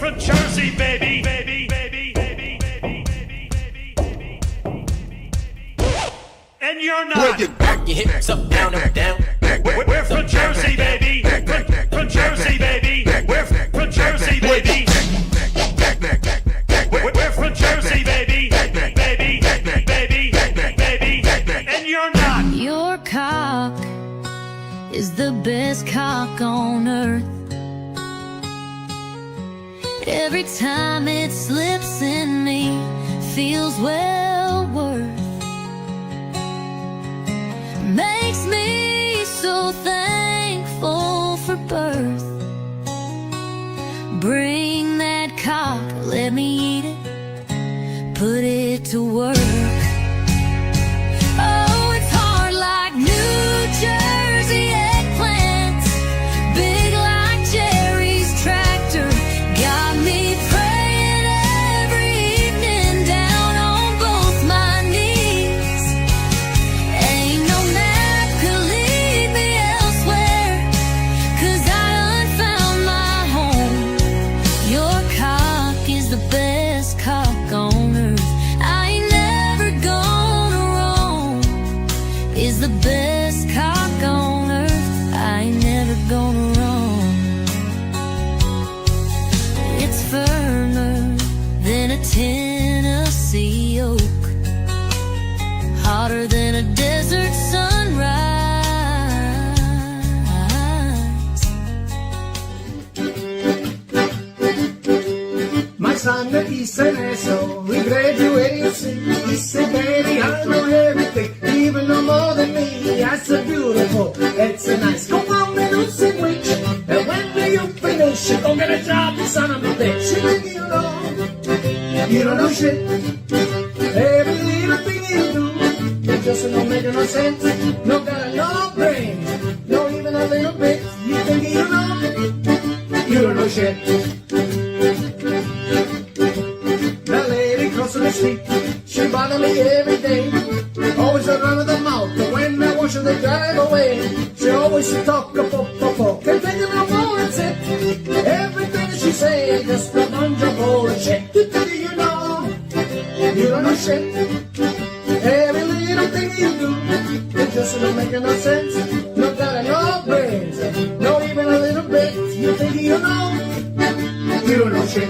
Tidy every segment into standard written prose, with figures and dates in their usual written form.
from Jersey, baby, baby, baby, baby, baby, baby, baby, baby, baby. And you're not. Back your hips up, down, up, down. We're from Jersey, baby. From Jersey, baby. We're from Jersey, baby. We're from Jersey, baby. Baby, baby, baby, and you're not. Your cock is the best cock on earth. Every time it slips in me, feels well worth. Makes me so thankful for birth. Bring that cock, let me eat it, put it to work. Oh, it's hard like New Jersey eggplants, big like Jerry's tractor. Got me praying every evening down on both my knees. Ain't no map could lead me elsewhere, 'cause I done found my home. Your cock is the best cock on earth. I ain't never gonna roam. Is the best cock on earth. I ain't never gonna roam. It's firmer than a Tennessee oak, hotter than a desert sunrise. My son, he said eso, we graduated, he said, baby, I know everything, even know more than me. That's a beautiful, it's a nice, come on, little sandwich, and when do you finish, you gon' get a job, you son of a bitch. You don't know shit, every little thing you do, it just don't make no sense, no got no brains, no even a little bit, you think you don't know shit. The lady crossing the street, she bother me every day. Always a run of the mouth, but when I watch her, they drive away. She always talk a pop. Can't take it no more, it's it. Everything she say, just a bunch of bullshit. You don't know shit. Every little thing you do, it just don't make no sense. No got no brains, not even a little bit. You think you don't know shit.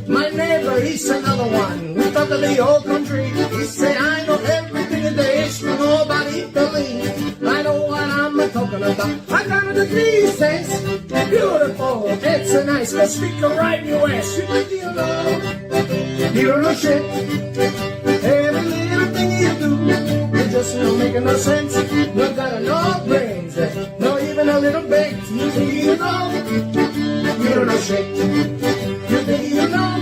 My neighbor, he's another one. We thought of the whole country. He said, I know everything in the is from nobody believe. I know what I'm talking about. I got a degree, he says. Beautiful, it's a nice. Let's speak a right US. You think you don't know shit. Every little thing you do, it just don't make no sense. No got no brains, not even a little bit. You think you don't know shit. You think you don't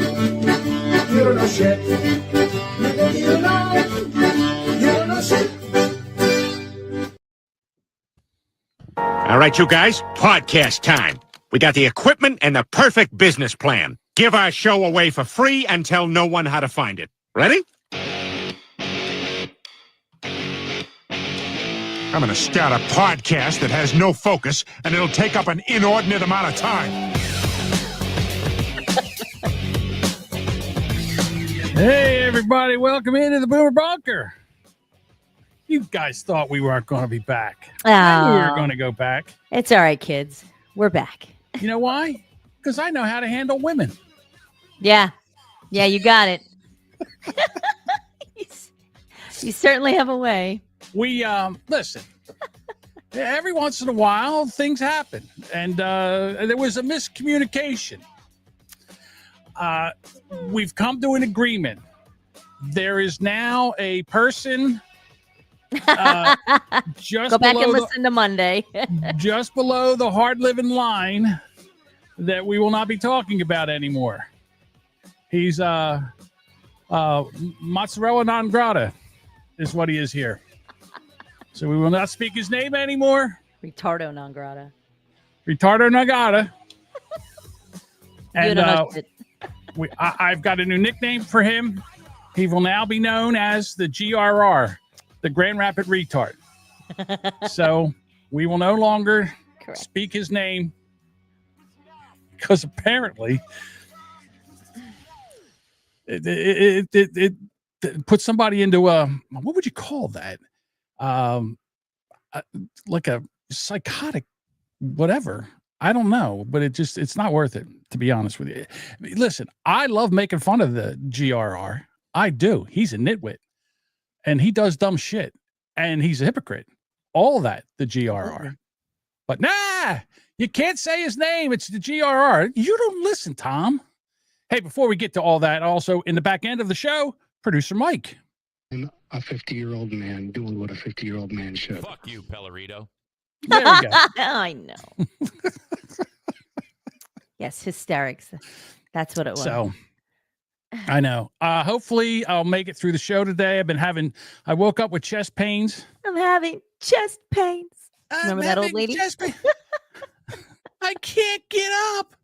know shit. You think you don't know shit. All right, you guys, podcast time. We got the equipment and the perfect business plan. Give our show away for free and tell no one how to find it. Ready? I'm going to start a podcast that has no focus, and it'll take up an inordinate amount of time. Hey, everybody. Welcome into the Boomer Bunker. You guys thought we weren't going to be back. I knew we were going to go back. It's all right, kids. We're back. You know why? Because I know how to handle women. Yeah, you got it. You certainly have a way. We, listen, every once in a while, things happen. And there was a miscommunication. We've come to an agreement. There is now a person just go back below and listen to Monday. just below the hard living line that we will not be talking about anymore. He's mozzarella non grata is what he is here. So we will not speak his name anymore. Retardo non grata. Retardo non grata. And it. I've got a new nickname for him. He will now be known as the GRR, the Grand Rapid Retard. So we will no longer speak his name because apparently it puts somebody into a, what would you call that? Like a psychotic, whatever. I don't know, but it's not worth it, to be honest with you. Listen, I love making fun of the GRR. I do. He's a nitwit and he does dumb shit and he's a hypocrite. All of that, the GRR. But nah, you can't say his name. It's the GRR. You don't listen, Tom. Hey, before we get to all that, also in the back end of the show, producer Mike. I'm a 50-year-old man doing what a 50-year-old man should. Fuck you, Pellerito. There we go. I know. Yes, hysterics. That's what it was. So I know. Hopefully I'll make it through the show today. I woke up with chest pains. I'm having chest pains. Remember that old lady? I can't get up.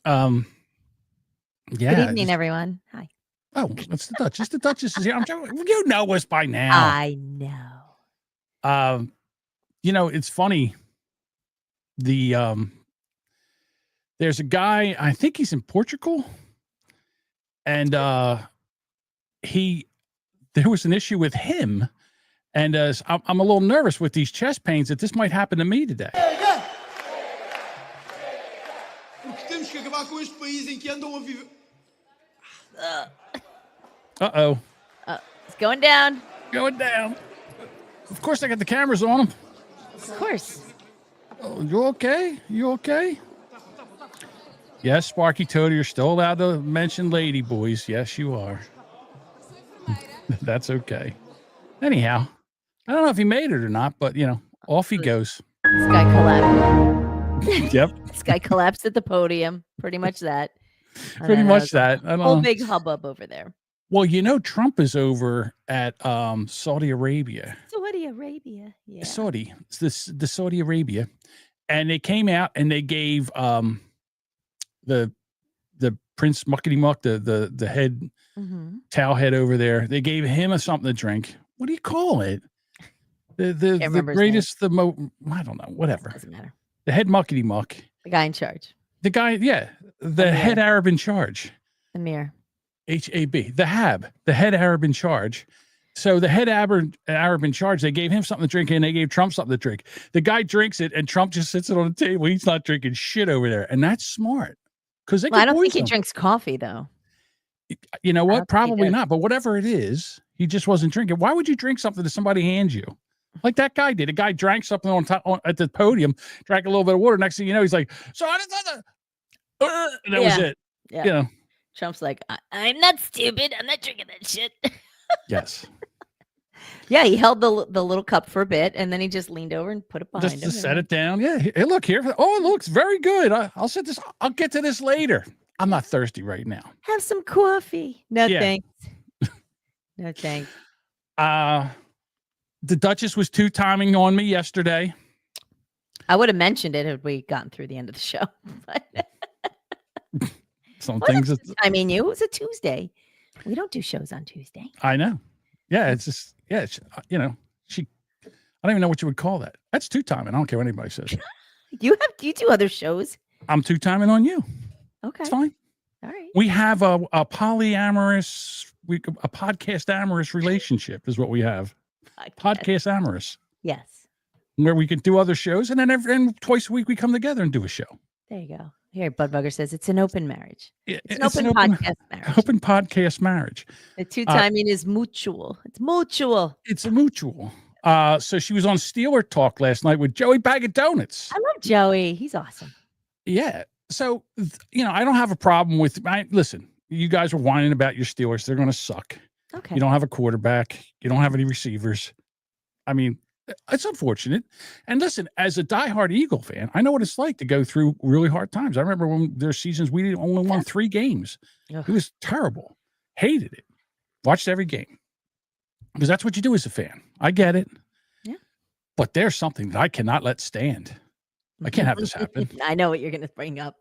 Yeah. Good evening, everyone. Hi. Oh, it's the Duchess. The Duchess is here. You know us by now. I know. It's funny. There's a guy, I think he's in Portugal, and there was an issue with him, and I'm a little nervous with these chest pains that this might happen to me today. Uh-oh. It's going down. Going down. Of course, I got the cameras on him. Of course. Oh, you okay? You okay? Yes, Sparky Toady, you're still allowed to mention lady boys. Yes, you are. That's okay. Anyhow, I don't know if he made it or not, but, off he goes. This guy collapsed. Yep. This guy collapsed at the podium. Pretty much that. Pretty much that. I don't whole know. big hubbub over there. Well, Trump is over at Saudi Arabia. Saudi Arabia. Yeah. Saudi. It's the Saudi Arabia. And they came out and they gave the Prince Muckety Muck, the head towel head over there. They gave him something to drink. What do you call it? The greatest, I don't know, whatever. Doesn't matter. The head Muckety Muck. The guy in charge. The guy, yeah. The head Arab in charge. Amir. HAB. The HAB. The head Arab in charge. So the head Arab in charge, they gave him something to drink and they gave Trump something to drink. The guy drinks it and Trump just sits it on the table. He's not drinking shit over there. And that's smart. Because I don't think he drinks coffee, though. You know what? Probably not. But whatever it is, he just wasn't drinking. Why would you drink something that somebody hands you? Like that guy did. A guy drank something at the podium, drank a little bit of water. Next thing you know, he's like, so I didn't and that was it. Yeah. Trump's like, I'm not stupid. I'm not drinking that shit. Yes. Yeah, he held the little cup for a bit, and then he just leaned over and put it behind him. Just to set it down. Yeah. Hey, look here. Oh, it looks very good. I'll set this. I'll get to this later. I'm not thirsty right now. Have some coffee. No thanks. No thanks. The Duchess was two-timing on me yesterday. I would have mentioned it had we gotten through the end of the show. Some things. I mean, it was a Tuesday. We don't do shows on Tuesday. I know. Yeah, it's just it's, I don't even know what you would call that. That's two-timing. I don't care what anybody says. Do you do other shows? I'm two-timing on you. Okay. It's fine. All right. We have a polyamorous, a podcast amorous relationship is what we have. Podcast amorous. Yes. Where we can do other shows and then twice a week we come together and do a show. There you go. Here, Budbugger says it's an open marriage. Yeah, it's an open podcast marriage. Open podcast marriage. The two-timing is mutual. It's mutual. It's a mutual. So she was on Steeler Talk last night with Joey Bag of Donuts. I love Joey. He's awesome. Yeah. So, I don't have a problem with, listen, you guys were whining about your Steelers. They're going to suck. Okay. You don't have a quarterback. You don't have any receivers. I mean, it's unfortunate. And listen, as a diehard Eagle fan, I know what it's like to go through really hard times. I remember when there's seasons we only won 3 games. Ugh. It was terrible. Hated it. Watched every game. Because that's what you do as a fan. I get it. Yeah. But there's something that I cannot let stand. I can't have this happen. I know what you're going to bring up.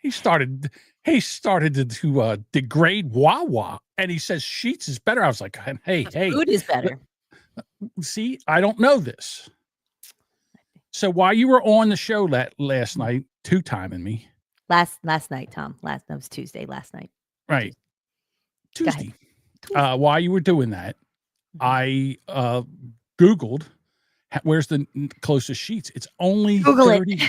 He started to degrade Wawa, and he says Sheetz is better. I was like, hey. Food is better. See, I don't know this. So while you were on the show last night, two-timing me. Last night, Tom. That was Tuesday. Last night. Right. Go ahead. Tuesday. While you were doing that, I Googled where's the closest Sheetz. It's only Google 30.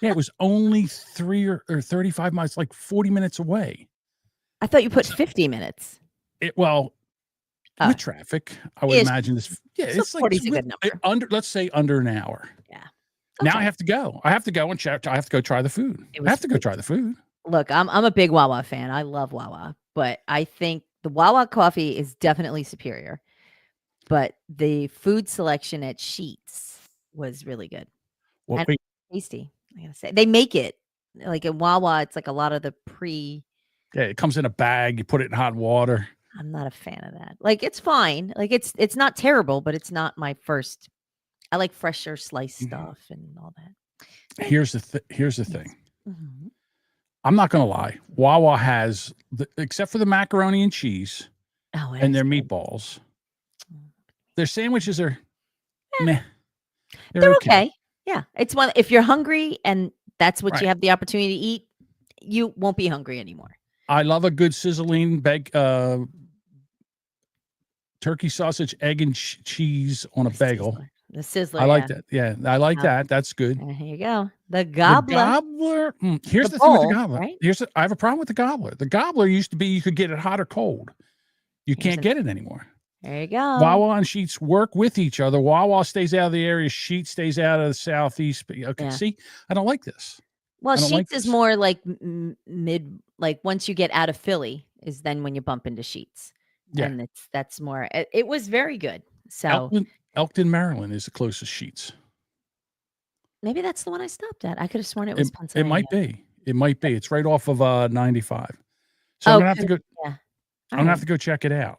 Yeah, it was only 3 or 35 miles, like 40 minutes away. I thought you put 50 minutes. With traffic, I would imagine this. Yeah, So it's like 40 is a good number. let's say under an hour. Yeah. Now Okay. I have to go. I have to go and check. I have to go try the food. I have to go try the food. Look, I'm a big Wawa fan. I love Wawa, but I think the Wawa coffee is definitely superior. But the food selection at Sheetz was really good. Well, And wait, tasty. I gotta say, they make it like at Wawa. It's like a lot of the yeah, it comes in a bag. You put it in hot water. I'm not a fan of that. Like it's fine. Like it's not terrible, but it's not my first. I like fresher sliced stuff and all that. Here's the thing. Mhm. I'm not gonna lie. Wawa has except for the macaroni and cheese Oh, and their it's good. meatballs. Their sandwiches are meh. They're okay. Yeah, it's one. If you're hungry and that's what Right. you have the opportunity to eat, you won't be hungry anymore. I love a good sizzling turkey sausage, egg and cheese on a bagel. The sizzler. I like yeah. that. Yeah, I like that. That's good. Here you go. The The gobbler. gobbler. Here's The the thing with bowl, the gobbler. right? I have a problem with the gobbler. The gobbler used to be you could get it hot or cold. You can't get it anymore. There you go. Wawa and Sheetz work with each other. Wawa stays out of the area. Sheetz stays out of the southeast. Okay, Yeah. see, I don't like this. Well, I don't Sheetz like is this. more like mid. Like once you get out of Philly, is then when you bump into Sheetz. Yeah. And that's more. It was very good. So Elkton, Maryland is the closest Sheetz. maybe that's the one I stopped at. I could have sworn it was It Pennsylvania. might be. It might be. It's right off of 95. So I'm gonna have to go. Yeah. I'm gonna have to go check it out.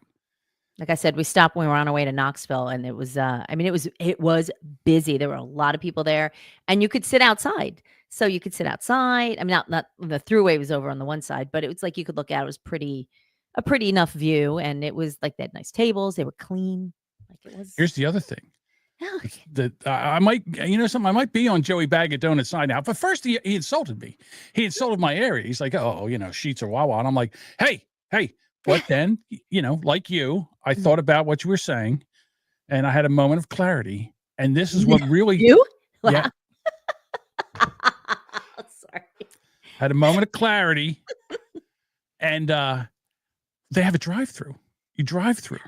Like I said, we stopped when we were on our way to Knoxville, and it was. I mean, it was busy. There were a lot of people there, and you could sit outside. So you could sit outside. I mean, not the throughway was over on the one side, but it was like you could look out. It was a pretty enough view, and it was like they had nice tables. They were clean. Like it was. Here's the other thing. Oh, That I might, something. I might be on Joey Bag of Donuts side now. But first, he insulted me. He insulted my area. He's like, "Oh, Sheetz or Wawa," and I'm like, "Hey." But then, like you, I thought about what you were saying, and I had a moment of clarity. And this is what really you? Yeah. Sorry. Had a moment of clarity, and they have a drive-through. You drive through.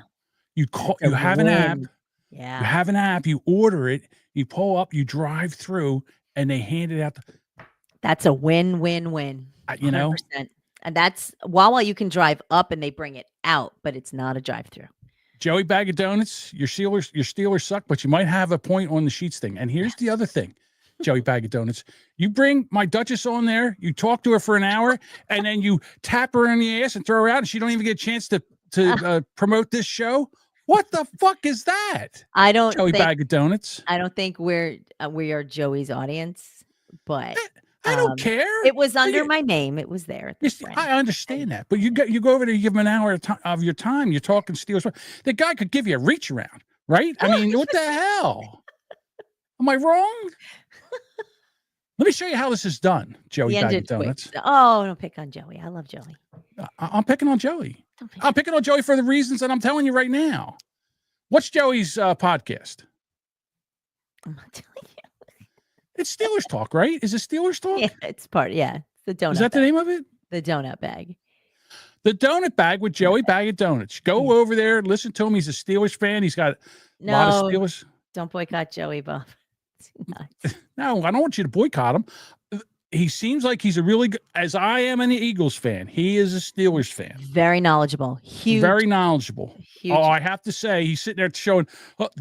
You have an app. Yeah. You have an app. You order it. You pull up. You drive through, and they hand it out. That's a win-win-win. 100%. And that's Wawa. You can drive up, and they bring it out, but it's not a drive-through. Joey Bag of Donuts. Your Steelers suck, but you might have a point on the Sheetz thing. And here's the other thing, Joey Bag of Donuts. You bring my Duchess on there. You talk to her for an hour, and then you tap her in the ass and throw her out, and she don't even get a chance to promote this show. What the fuck is that? I don't Joey think, Bag of Donuts. I don't think we are Joey's audience, but I don't care. it was under my name. It was there. At the friend. I understand that, but you go over there, you give him an hour of your time. You're talking Steelers. The guy could give you a reach around, right? I mean, what the hell? Am I wrong? Let me show you how this is done, Joey The Bag ended of quick. Donuts. Oh, don't pick on Joey. I love Joey. I'm picking on Joey. Don't pick I'm picking on Joey for the reasons that I'm telling you right now. What's Joey's podcast? I'm not telling you. It's Steelers Talk, right? Is it Steelers Talk? Yeah, it's part. Yeah, the donut. Is that the bag. name of it? The donut bag. The Donut Bag with Joey Bag of Donuts. Go over there, listen to him. He's a Steelers fan. He's got a lot of No, Steelers. don't boycott Joey, Bob. It's nuts. No, I don't want you to boycott him. He seems like he's a really good, as I am an Eagles fan. He is a Steelers fan. Very knowledgeable. Huge. Very knowledgeable. Huge. Oh, I have to say, he's sitting there showing,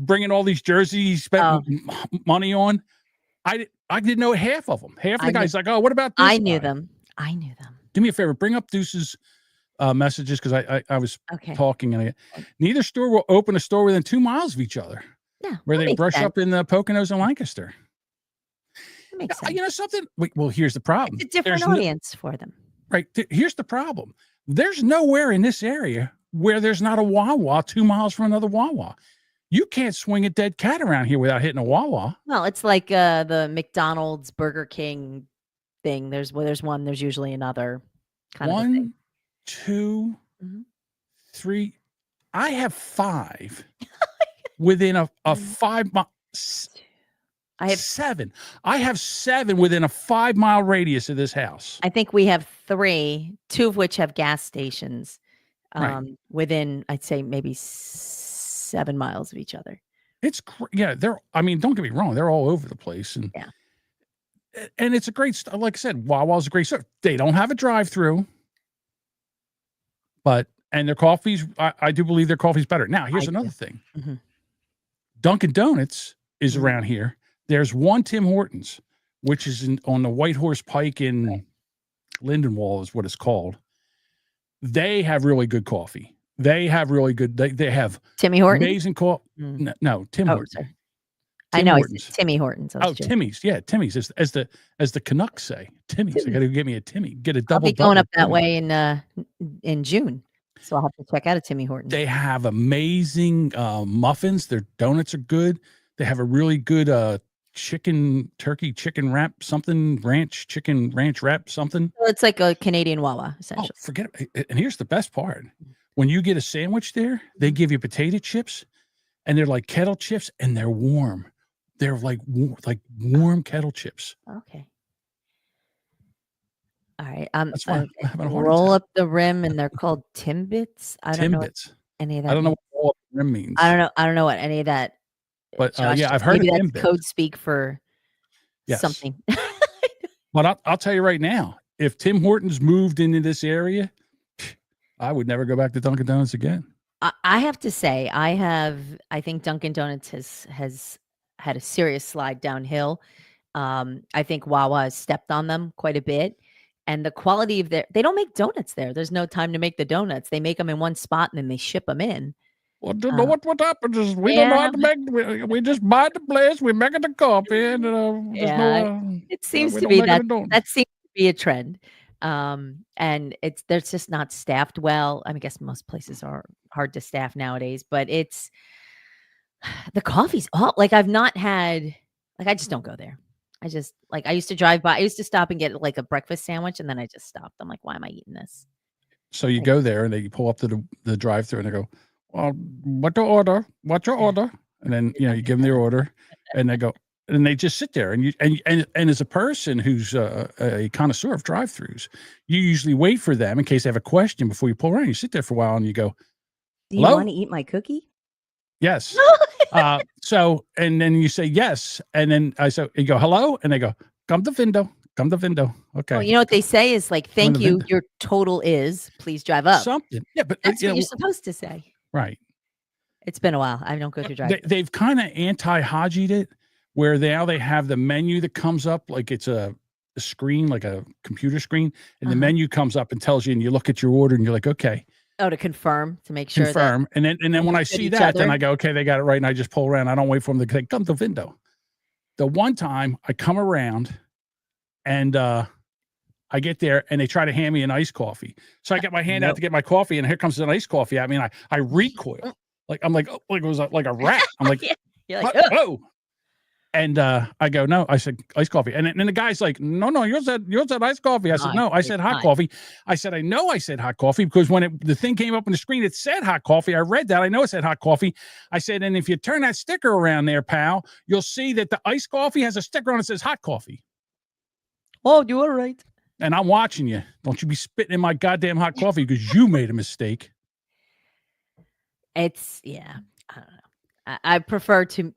bringing all these jerseys he spent money on. I didn't know half of them. Half of the guys like, oh, what about this I knew guy? them. I knew them. Do me a favor, bring up Deuce's messages because I was Okay. talking and neither store will open a store within 2 miles of each other. Yeah. Where that they makes brush sense. up in the Poconos and Lancaster. That makes sense. You know something? Well, here's the problem. It's a different There's no- audience for them. Right. Here's the problem. There's nowhere in this area where there's not a Wawa 2 miles from another Wawa. You can't swing a dead cat around here without hitting a Wawa. Well, it's like the McDonald's, Burger King thing. There's one. There's usually another kind of a thing. 1, 2, Mhm. 3. I have 5 within a 5 mile. I have 7. I have 7 within a 5-mile radius of this house. I think we have 3, 2 of which have gas stations Right. within, I'd say, maybe 7 miles of each other. It's yeah. I mean, don't get me wrong. They're all over the place, and Yeah. and it's a great. Like I said, Wawa's a great store. They don't have a drive-through, and their coffees. I do believe their coffee's better. Now, here's I another do. thing. Mhm. Dunkin' Donuts is Mhm. around here. There's one Tim Hortons, which is on the White Horse Pike in Lindenwall, is what it's called. They have really good coffee. They have really good. They have Timmy Hortons? amazing coffee. Mm. No, Tim Oh, Hortons. sorry. I Tim know. I Hortons. said Timmy Hortons. I was Oh, joking. Timmy's. Yeah, Timmy's. As the Canucks say, Timmy's. I got to get me a Timmy. Get a I'll double. be going up that Timmy. way in June, so I'll have to check out a Timmy Hortons. They have amazing muffins. Their donuts are good. They have a really good turkey chicken wrap, something ranch chicken ranch wrap, something. So it's like a Canadian Wawa, Oh, essentially. forget it. And here's the best part. When you get a sandwich there, they give you potato chips, and they're like kettle chips, and they're warm. They're like warm kettle chips. Okay. All right. That's why I'm having a heart roll attack. up the rim, and they're called Timbits. I don't know what Timbits. any of that. I don't know means. what all of them means. I don't know what any of that. But Josh, yeah, I've heard maybe of that's Timbits. code speak for Yes. something. But I'll tell you right now, if Tim Hortons moved into this area, I would never go back to Dunkin' Donuts again. I have to say, I think Dunkin' Donuts has had a serious slide downhill. I think Wawa has stepped on them quite a bit. And the quality of they don't make donuts there. There's no time to make the donuts. They make them in one spot and then they ship them in. Well, you know what happens is we don't know how to make. We just buy the place, we make it the coffee, and there's It seems we to don't be make it a donut. that seems to be a trend. And they're just not staffed well. I mean, I guess most places are hard to staff nowadays, but it's the coffee's all like I've not had I just don't go there. I just I used to drive by. I used to stop and get like a breakfast sandwich, and then I just stopped. I'm like, why am I eating this? So you go there and they pull up to the drive-thru and they go, "Well, what your order? What's your order?" And then you give them their order, and they go, and they just sit there. And as a person who's a connoisseur of drive-thrus, you usually wait for them in case they have a question before you pull around. You sit there for a while and you go, Do you "Hello? want to eat my cookie?" Yes. So, and then you say yes, and then you go, "Hello," and they go, come to window. Okay. Well, you know what they say is like, "Thank the you. window. Your total is. Please drive up." Something. Yeah, but That's what you're supposed to say. right. It's been a while. I don't go through drive. They've kind of anti-Hodgied it, where now they have the menu that comes up like it's a screen, like a computer screen, and the menu comes up and tells you, and you look at your order, and you're like, okay, Oh, to confirm, to make sure. confirm. And then when I understood see each that, then other. I go, okay, they got it right, and I just pull around. I don't wait for them to say, come to window. The one time I come around, and I get there, and they try to hand me an iced coffee. So I get my hand out to get my coffee, and here comes an iced coffee at me, and I recoil. Like I'm like, oh, like it was like a rat. I'm like, You're like, "What? Oh. And I go, no, I said iced coffee. And then the guy's like, no, you said iced coffee. I said, no, I said hot coffee. I said, I know I said hot coffee because when the thing came up on the screen, it said hot coffee. I read that. I know it said hot coffee. I said, and if you turn that sticker around there, pal, you'll see that the iced coffee has a sticker on it that says hot coffee. "Oh, you were right." And I'm watching you. Don't you be spitting in my goddamn hot coffee because you made a mistake. It's I don't know. I prefer to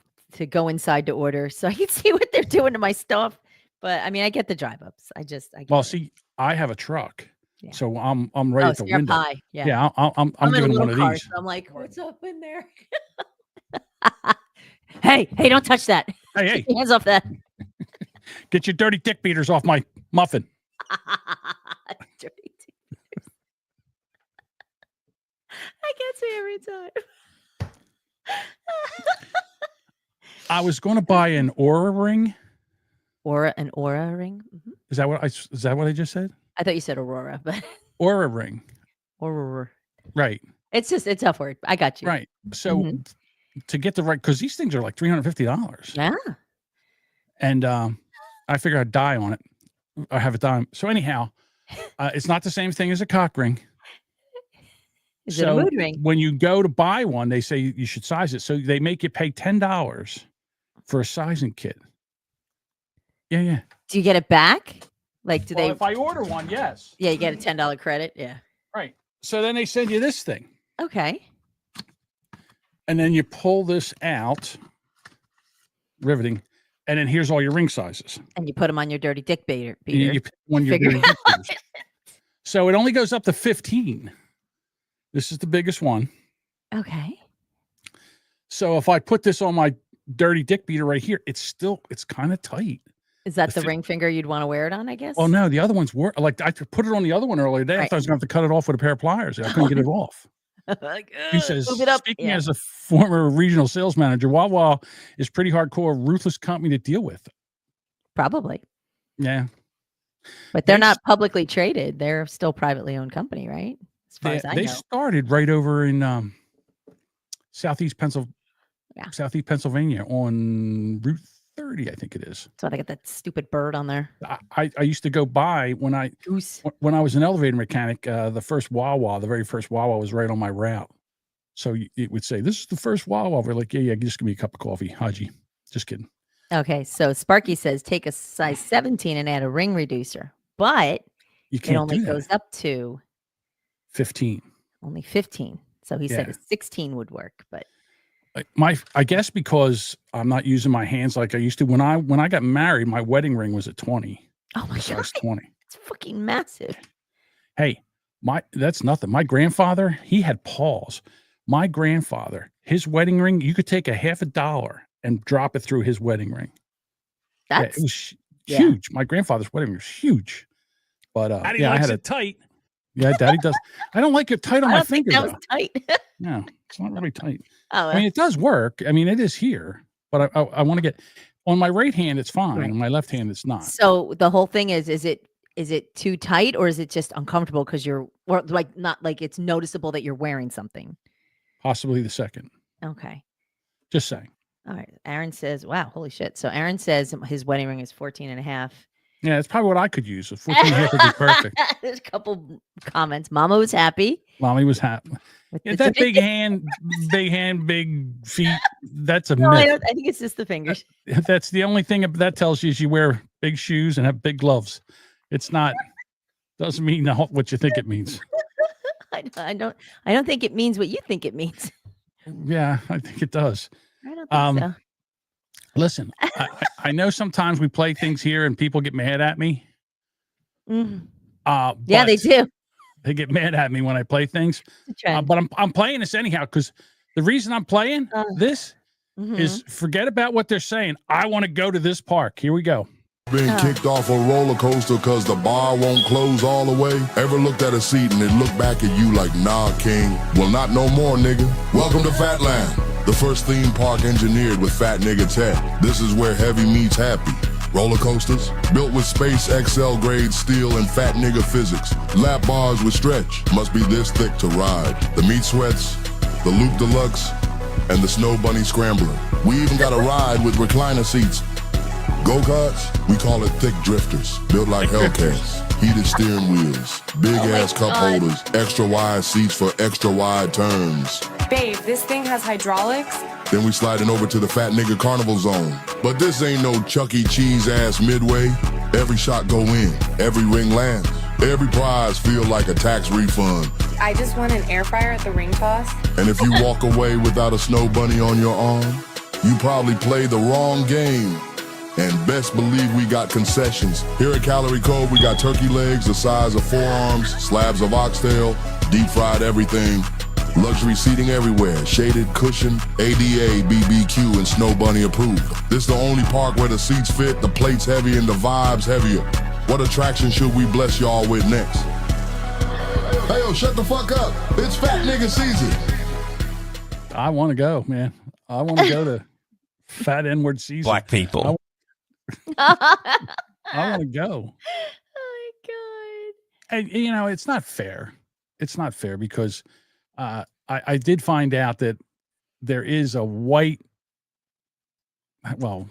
go inside to order so I can see what they're doing to my stuff. But I mean, I get the drive ups. I get Well, it. see, I have a truck, Yeah. so I'm right Oh, at so the you're window. high. Yeah. Yeah, I'm in a giving little one of car, these. so I'm like, what's up in there? hey, don't touch that. Hey, Get your hands off that. get your dirty dick beaters off my muffin. Dirty tears. That gets me every time. I was going to buy an Aura ring. An aura ring. Mhm. Is that what I just said? I thought you said Aurora, but Aura ring. Aurora. Right. It's a tough word. I got you. Right. So to get the right, because these things are like $350. Yeah. And I figure I'd die on it. I have a dime. So anyhow, it's not the same thing as a cock ring. Is it a mood ring? When you go to buy one, they say you should size it. So they make you pay $10 for a sizing kit. Yeah. Do you get it back? Like, do they? If I order one, yes. Yeah, you get a $10 credit. Yeah. Right. So then they send you this thing. Okay. And then you pull this out, riveting, and then here's all your ring sizes. And you put them on your dirty dick beater. You pick one your dirty dick beaters. So it only goes up to 15. This is the biggest one. Okay. So if I put this on my dirty dick beater right here, it's kind of tight. Is that the ring finger you'd want to wear it on, I guess? Oh, no, the other ones were like, I put it on the other one earlier today. I thought I was going to have to cut it off with a pair of pliers. I couldn't get it off. He says, speaking as a former regional sales manager, Wawa is pretty hardcore, ruthless company to deal with. Probably. Yeah. But they're not publicly traded. They're still privately owned company, right? As far as I know. They started right over in Southeast Pennsylvania on Route 30, I think it is. So I got that stupid bird on there. I used to go by when I was an elevator mechanic. The very first Wawa was right on my route. So it would say, "This is the first Wawa." We're like, "Yeah, just give me a cup of coffee, Haji." Just kidding. Okay, so Sparky says take a size 17 and add a ring reducer, but it only goes up to 15. Only 15. So he said a 16 would work, but. I guess because I'm not using my hands like I used to. When I got married, my wedding ring was at 20. Oh my God. 20. It's fucking massive. Hey, that's nothing. My grandfather, he had paws. My grandfather, his wedding ring, you could take a $50 and drop it through his wedding ring. It was huge. My grandfather's wedding ring was huge. But Daddy likes it tight. Yeah, Daddy does. I don't like it tight on my finger. That was tight. No, it's not really tight. Oh, I mean, it does work. I mean, it is here, but I want to get on my right hand. It's fine. Right. On my left hand, it's not. So the whole thing is it too tight or is it just uncomfortable because not like it's noticeable that you're wearing something? Possibly the second. Okay. Just saying. All right. Aaron says, wow, holy shit. So Aaron says his wedding ring is 14 and a half. Yeah, it's probably what I could use. 14 and a half would be perfect. There's a couple comments. Mama was happy. Mommy was happy. Yeah, that big hand, big feet. That's a myth. I think it's just the fingers. That's the only thing that tells you is you wear big shoes and have big gloves. It's not, doesn't mean what you think it means. I don't think it means what you think it means. Yeah, I think it does. I don't think so. Listen, I know sometimes we play things here and people get mad at me. Mm-hmm. Yeah, they do. They get mad at me when I play things. But I'm playing this anyhow because the reason I'm playing this is forget about what they're saying. I want to go to this park. Here we go. Been kicked off a roller coaster because the bar won't close all the way? Ever looked at a seat and it looked back at you like, nah, king? Well, not no more, nigga. Welcome to Fatland, the first theme park engineered with fat nigga tech. This is where heavy meets happy. Roller coasters, built with space XL grade steel and fat nigga physics. Lap bars with stretch, must be this thick to ride. The meat sweats, the loop deluxe, and the snow bunny scrambler. We even got a ride with recliner seats. Go-karts, we call it thick drifters, built like Hellcats. Heated steering wheels, big-ass cup holders, extra wide seats for extra wide turns. Babe, this thing has hydraulics? Then we sliding over to the fat nigga carnival zone. But this ain't no Chuck E. Cheese ass midway. Every shot go in, every ring lands. Every prize feel like a tax refund. I just won an air fryer at the ring toss. And if you walk away without a snow bunny on your arm, you probably played the wrong game. And best believe we got concessions. Here at Calorie Code, we got turkey legs the size of forearms, slabs of oxtail, deep fried everything. Luxury seating everywhere, shaded cushion, ADA, BBQ, and Snow Bunny approved. This the only park where the seats fit, the plates heavy, and the vibes heavier. What attraction should we bless y'all with next? Hey, yo, shut the fuck up. It's fat nigga season. I want to go, man. I want to go to fat N-word season. Black people. I want to go. Oh my God. And, you know, it's not fair. It's not fair because I did find out that there is a white. Well,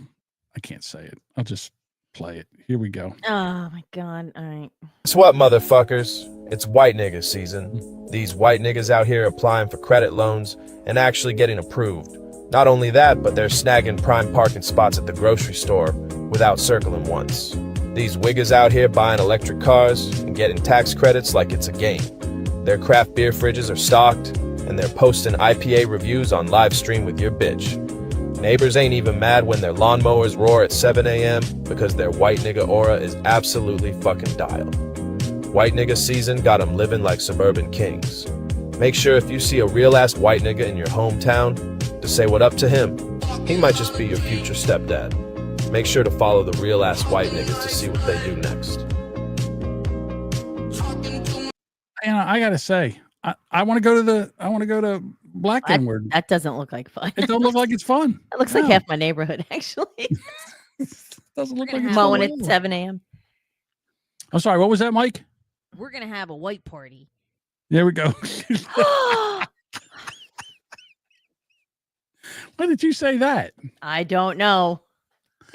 I can't say it. I'll just play it. Here we go. Oh my God. All right. Guess what, motherfuckers? It's white niggas season. These white niggas out here applying for credit loans and actually getting approved. Not only that, but they're snagging prime parking spots at the grocery store without circling once. These wiggas out here buying electric cars and getting tax credits like it's a game. Their craft beer fridges are stocked, and they're posting IPA reviews on live stream with your bitch. Neighbors ain't even mad when their lawnmowers roar at 7 a.m. because their white nigga aura is absolutely fucking dialed. White nigga season got them living like suburban kings. Make sure if you see a real-ass white nigga in your hometown, to say what up to him. He might just be your future stepdad. Make sure to follow the real-ass white niggas to see what they do next. And I gotta say, I want to go to Black N-word. That doesn't look like fun. It don't look like it's fun. It looks like half my neighborhood, actually. Doesn't look like it's mowing fun at 7 a.m. I'm sorry. What was that, Mike? We're gonna have a white party. There we go. Why did you say that? I don't know.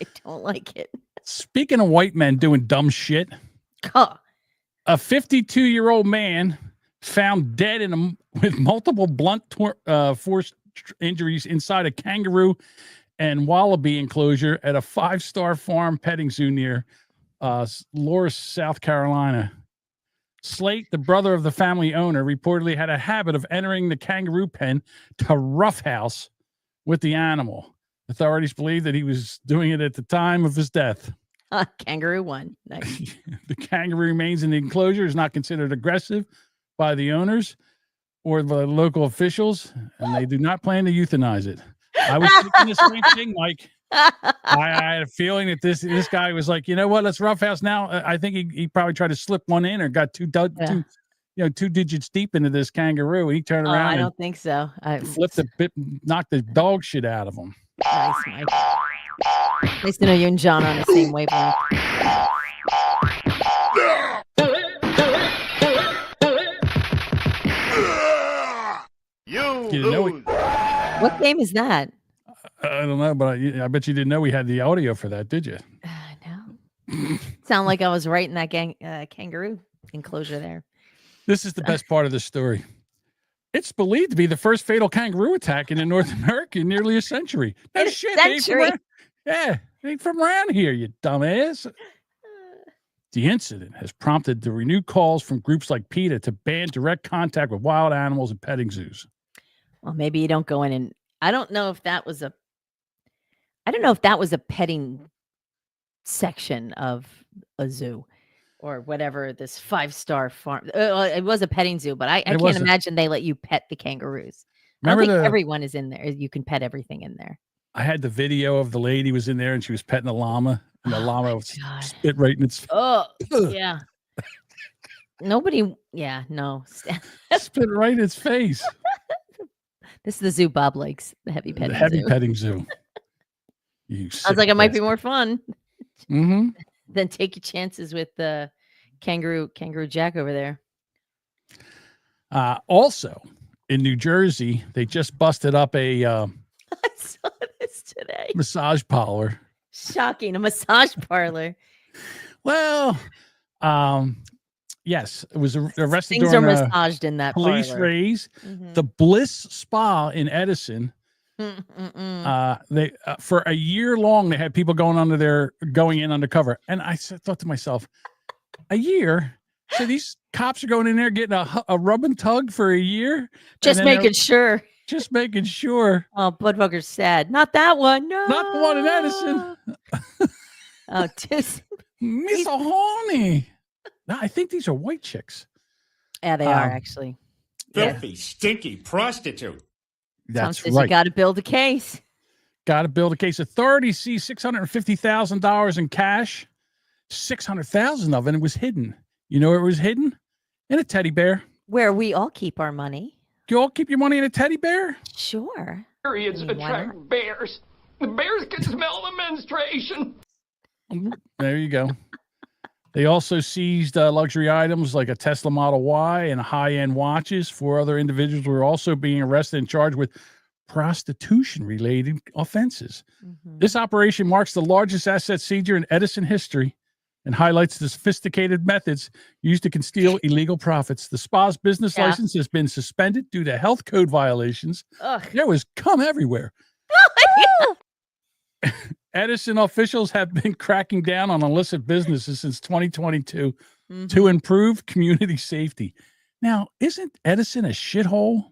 I don't like it. Speaking of white men doing dumb shit, Huh. a 52-year-old man found dead with multiple blunt force injuries inside a kangaroo and wallaby enclosure at a 5-star farm petting zoo near Loris, South Carolina. Slate, the brother of the family owner, reportedly had a habit of entering the kangaroo pen to roughhouse with the animal. Authorities believe that he was doing it at the time of his death. Kangaroo won. Nice. The kangaroo remains in the enclosure, is not considered aggressive by the owners or the local officials, and they do not plan to euthanize it. I was thinking the same thing, Mike. I had a feeling that this guy was like, you know what, let's roughhouse now. I think he probably tried to slip one in or got two digits deep into this kangaroo. And he turned around. I don't think so. Flipped a bit, knocked the dog shit out of him. Nice, Mike. Nice to know you and John are on the same wavelength. You didn't know What game is that? I don't know, but I bet you didn't know we had the audio for that, did you? No. Sound like I was right in that kangaroo enclosure there. This is the best part of the story. It's believed to be the first fatal kangaroo attack in North America in nearly a century. No shit. They ain't from around here, you dumbass. The incident has prompted the renewed calls from groups like PETA to ban direct contact with wild animals in petting zoos. Well, maybe you don't go in and I don't know if that was a petting section of a zoo or whatever, this 5-star farm. It was a petting zoo, but I can't imagine they let you pet the kangaroos. I don't think everyone is in there. You can pet everything in there. I had the video of the lady was in there and she was petting the llama and the llama spit right in its face. Oh, yeah. Nobody. Yeah, no. Spit right in its face. This is the zoo Bob likes, the heavy petting zoo. The heavy petting zoo. I was like, it might be more fun than take your chances with the kangaroo Jack over there. Also, in New Jersey, they just busted up a I saw this today. Massage parlor. Shocking, a massage parlor. Well, yes, it was arrested. Things during are massaged in that police parlor. raise. Mm-hmm. The Bliss Spa in Edison. They for a year long they had people going in undercover, and I thought to myself, a year. So these cops are going in there getting a rub and tug for a year, just making sure. Just making sure. Oh, Budfucker's sad. Not that one. No, not the one in Edison. Oh, just Miss Horny. No, I think these are white chicks. Yeah, they are actually. Filthy, stinky prostitute. That's right. right. You got to build a case. Got to build a case. Authorities see $650,000 in cash. 600,000 of it was hidden. You know where it was hidden? In a teddy bear. Where we all keep our money. You all keep your money in a teddy bear? Sure. Periods attract bears. The bears can smell the menstruation. There you go. They also seized luxury items like a Tesla Model Y and high-end watches. 4 other individuals were also being arrested and charged with prostitution-related offenses. Mhm. This operation marks the largest asset seizure in Edison history and highlights the sophisticated methods used to conceal illegal profits. The spa's business Yeah. license has been suspended due to health code violations. Ugh. There was cum everywhere. Edison officials have been cracking down on illicit businesses since 2022 to improve community safety. Now, isn't Edison a shithole?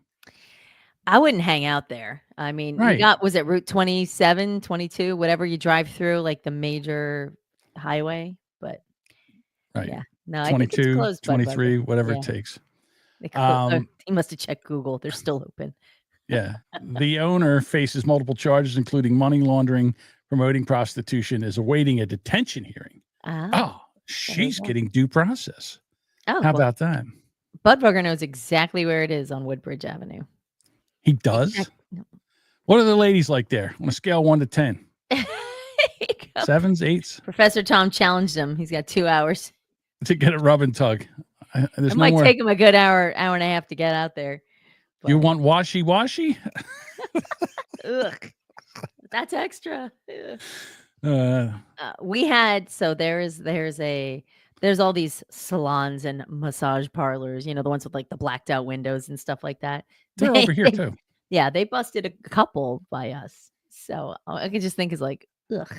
I wouldn't hang out there. I mean, Right. you got, was it Route 27, 22, whatever you drive through, like the major highway? But Right. yeah, no, I think it's 22, closed. 23, Budweiser. whatever Yeah. it takes. He must have checked Google. They're still open. Yeah. The owner faces multiple charges, including money laundering, promoting prostitution, is awaiting a detention hearing. Oh, she's go. getting due process. Oh, How well, about that? Budweiser knows exactly where it is on Woodbridge Avenue. He does? What are the ladies like there on a scale of 1 to 10? 7s, 8s? Professor Tom challenged him. He's got 2 hours. To get a rub and tug. There's It no might more. take him a good hour and a half to get out there. You want washy? Ugh. That's extra. Ugh. Uh, We had, so there's all these salons and massage parlors, the ones with like the blacked out windows and stuff like that. they're over here too. Yeah, they busted a couple by us. So I can just think is like, ugh.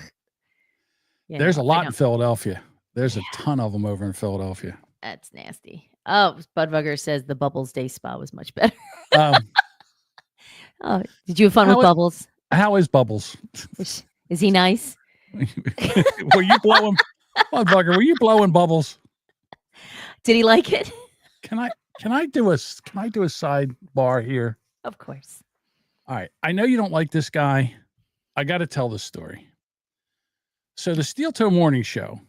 There's a I lot know. in Philadelphia. There's a ton of them over in Philadelphia. That's nasty. Oh, Budweiser says the Bubbles Day Spa was much better. Um, Oh, did you have fun How with is- Bubbles? how is Bubbles? Is he nice? Were you blowing, Budweiser? Were you blowing bubbles? Did he like it? Can I do a sidebar here? Of course. All right. I know you don't like this guy. I got to tell this story. So the Steel Toe Morning Show.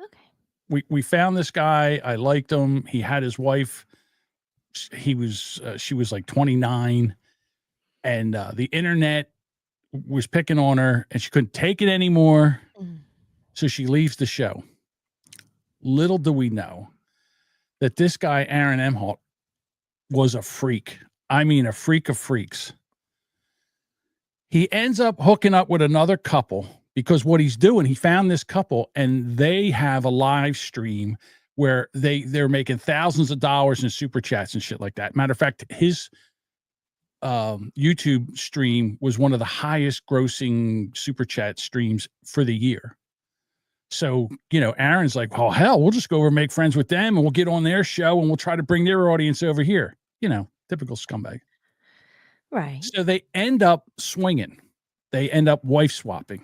Okay. We found this guy. I liked him. He had his wife. She was like 29, and the internet was picking on her, and she couldn't take it anymore. So she leaves the show. Little do we know that this guy, Aaron Emholt, was a freak. I mean, a freak of freaks. He ends up hooking up with another couple because what he's doing, he found this couple and they have a live stream where they're making thousands of dollars in super chats and shit like that. Matter of fact, his YouTube stream was one of the highest grossing super chat streams for the year. So, Aaron's like, oh, hell, we'll just go over and make friends with them and we'll get on their show and we'll try to bring their audience over here. Typical scumbag. Right. So they end up swinging. They end up wife swapping.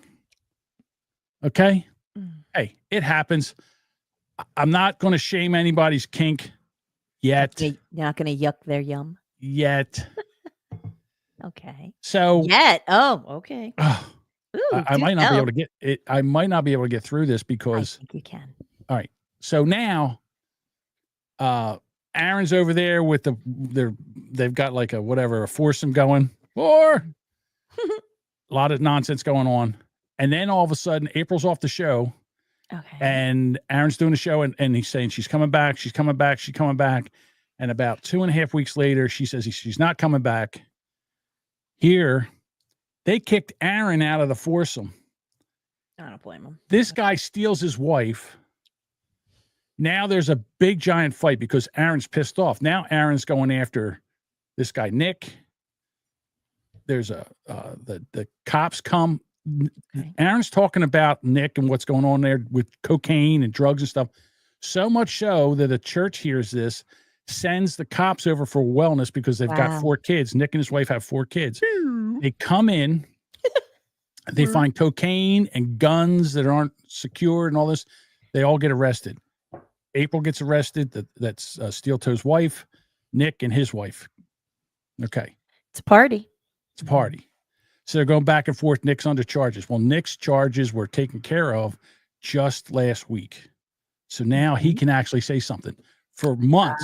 Okay. Hey, it happens. I'm not going to shame anybody's kink yet. You're not going to yuck their yum. Yet. Okay. So Yet. Oh, okay. Ooh, I do might not be tell. able to get it. I might not be able to get through this I because think you can. all right. So now Aaron's over there with they've got like a foursome going, or a lot of nonsense going on. And then all of a sudden April's off the show. Okay. And Aaron's doing a show and he's saying she's coming back. And about 2.5 weeks later, she says she's not coming back. Here, they kicked Aaron out of the foursome. I don't blame him. This guy steals his wife. Now there's a big giant fight because Aaron's pissed off. Now Aaron's going after this guy, Nick. There's the cops come. Okay. Aaron's talking about Nick and what's going on there with cocaine and drugs and stuff. So much so that a church hears this, sends the cops over for wellness because they've got 4 kids. Nick and his wife have 4 kids. They come in, they find cocaine and guns that aren't secured and all this. They all get arrested. April gets arrested. That's Steel Toe's wife, Nick and his wife. Okay. It's a party. It's a party. So they're going back and forth. Nick's under charges. Well, Nick's charges were taken care of just last week. So now he can actually say something. For months,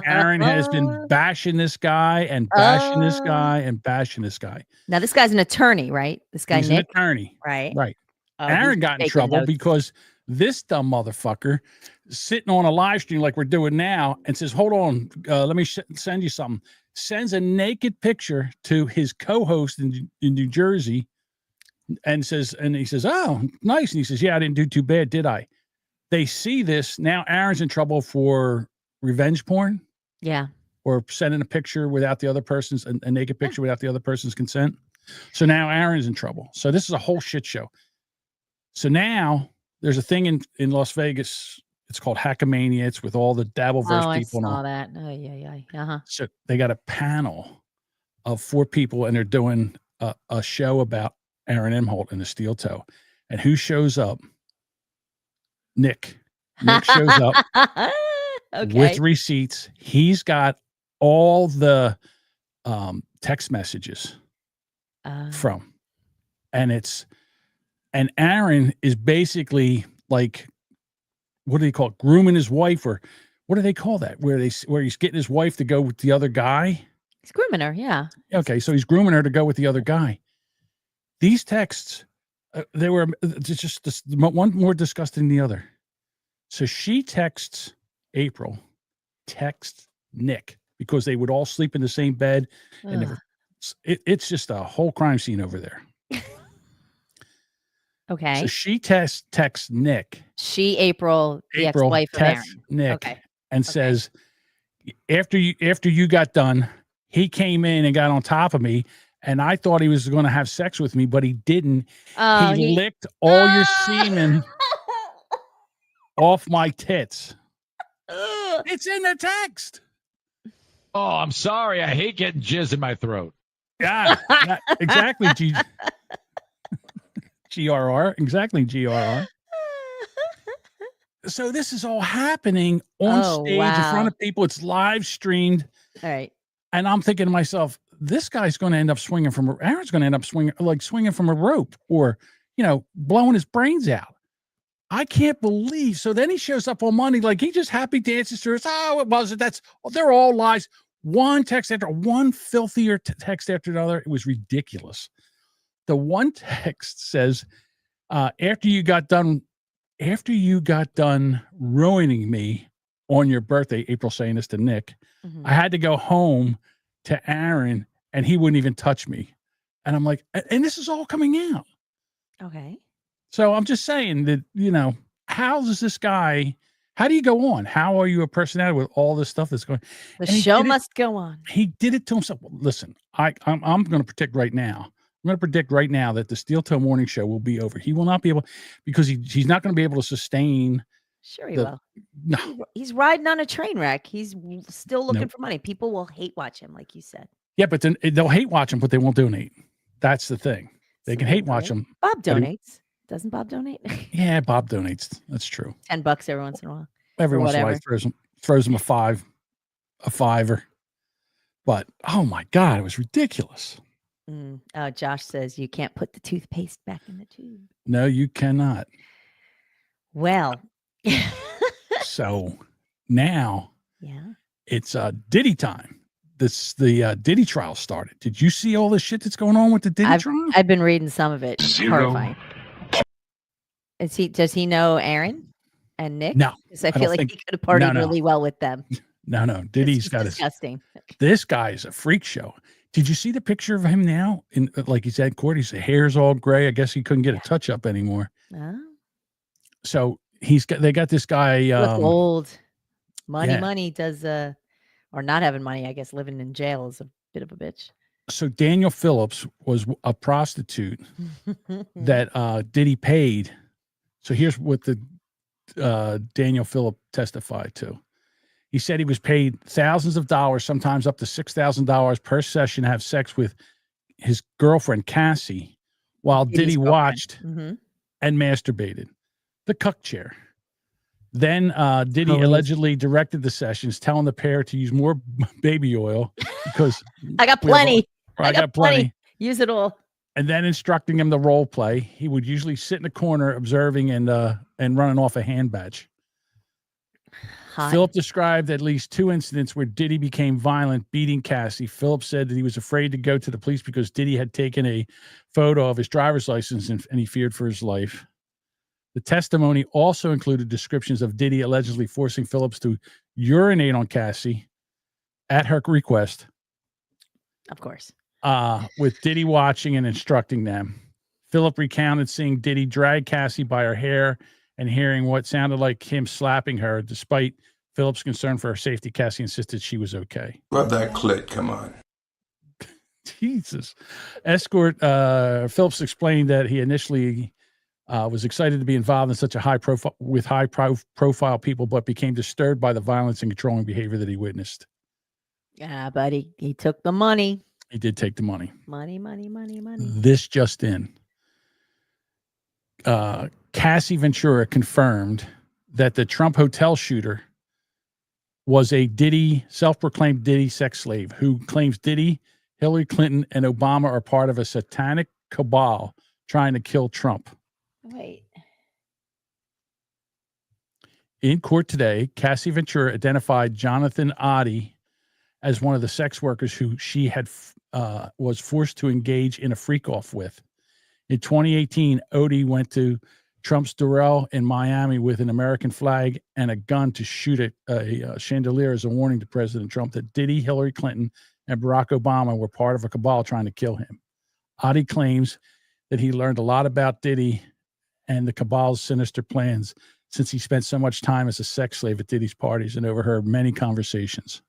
Aaron has been bashing this guy and bashing this guy and bashing this guy. Now, this guy's an attorney, right? This guy, He's Nick. an attorney. Right. Right. Oh, Aaron he's got in taking trouble notes. because This dumb motherfucker sitting on a live stream like we're doing now and says, hold on, let me send you something. Sends a naked picture to his co-host in New Jersey and he says, oh, nice. And he says, yeah, I didn't do too bad, did I? They see this. Now Aaron's in trouble for revenge porn. Yeah. Or sending a picture without the other person's, a naked picture without the other person's consent. So now Aaron's in trouble. So this is a whole shit show. So now there's a thing in Las Vegas. It's called Hackamania. It's with all the Dabbleverse people. I saw that. Oh, yeah. Uh-huh. So they got a panel of 4 people, and they're doing a show about Aaron Imholt and the steel toe. And who shows up? Nick. Nick shows up with receipts. He's got all the text messages from. And Aaron is basically like, what do they call it? Grooming his wife, or what do they call that? Where he's getting his wife to go with the other guy. He's grooming her, yeah. Okay, so he's grooming her to go with the other guy. These texts, they were just one more disgusting than the other. So she texts April, texts Nick, because they would all sleep in the same bed, and it's just a whole crime scene over there. Okay. So she texts Nick. April, the ex-wife of Aaron. Nick, and says, after you got done, he came in and got on top of me, and I thought he was going to have sex with me, but he didn't. He licked all your semen off my tits. It's in the text. Oh, I'm sorry. I hate getting jizz in my throat. Yeah, exactly. GRR. Exactly, GRR. So this is all happening on stage in front of people. It's live streamed. All right. And I'm thinking to myself, this guy's going to end up Aaron's going to end up swinging from a rope, or, blowing his brains out. I can't believe. So then he shows up on Monday, like he just happy dances through us. Oh, it wasn't. They're all lies. One text after one filthier text after another. It was ridiculous. The one text says, after you got done ruining me on your birthday, April saying this to Nick, I had to go home to Aaron and he wouldn't even touch me. And I'm like, and this is all coming out. Okay. So I'm just saying that, how does this guy, how do you go on? How are you a personality with all this stuff that's going on? The show must go on. He did it to himself. Listen, I'm going to predict right now. I'm going to predict right now that the Steel Toe Morning Show will be over. He will not be able, because he's not going to be able to sustain. Sure he will. No. He's riding on a train wreck. He's still looking for money. People will hate watch him, like you said. Yeah, but then they'll hate watch him, but they won't donate. That's the thing. They can hate watch him. Bob donates. Doesn't Bob donate? Yeah, Bob donates. That's true. $10 every once in a while. Every once in a while, throws him a $5. But oh my God, it was ridiculous. Josh says you can't put the toothpaste back in the tube. No, you cannot. Well, so now, it's Diddy time. The Diddy trial started. Did you see all the shit that's going on with the Diddy trial? I've been reading some of it. Horrifying. Does he know Aaron and Nick? No, because I feel like he could have partied really well with them. No. Diddy's got disgusting. This guy is a freak show. Did you see the picture of him now? Like he's at court, his hair's all gray. I guess he couldn't get a touch up anymore. Oh. So they got this guy. Old money does, or not having money. I guess living in jail is a bit of a bitch. So Daniel Phillips was a prostitute that Diddy paid. So here's what the Daniel Phillips testified to. He said he was paid thousands of dollars, sometimes up to $6,000 per session, to have sex with his girlfriend, Cassie, while Diddy watched and masturbated. The cuck chair. Then Diddy allegedly directed the sessions, telling the pair to use more baby oil because I got plenty. I got plenty. Use it all. And then instructing him to role play. He would usually sit in the corner observing and running off a hand badge. Philip described at least 2 incidents where Diddy became violent, beating Cassie. Philip said that he was afraid to go to the police because Diddy had taken a photo of his driver's license and he feared for his life. The testimony also included descriptions of Diddy allegedly forcing Phillips to urinate on Cassie at her request. Of course. With Diddy watching and instructing them. Phillip recounted seeing Diddy drag Cassie by her hair and hearing what sounded like him slapping her. Despite Phillip's concern for her safety, Cassie insisted she was okay. Rub that clit, come on. Jesus. Escort, Phillips explained that he initially was excited to be involved in such a high profile people, but became disturbed by the violence and controlling behavior that he witnessed. Yeah, but he took the money. He did take the money. Money. This just in. Cassie Ventura confirmed that the Trump hotel shooter was a self-proclaimed Diddy sex slave who claims Diddy, Hillary Clinton, and Obama are part of a satanic cabal trying to kill Trump. Wait. In court today, Cassie Ventura identified Jonathan Oddie as one of the sex workers who she had was forced to engage in a freak-off with. In 2018, Odie went to Trump's Doral in Miami with an American flag and a gun to shoot a chandelier as a warning to President Trump that Diddy, Hillary Clinton, and Barack Obama were part of a cabal trying to kill him. Oddie claims that he learned a lot about Diddy and the cabal's sinister plans since he spent so much time as a sex slave at Diddy's parties and overheard many conversations.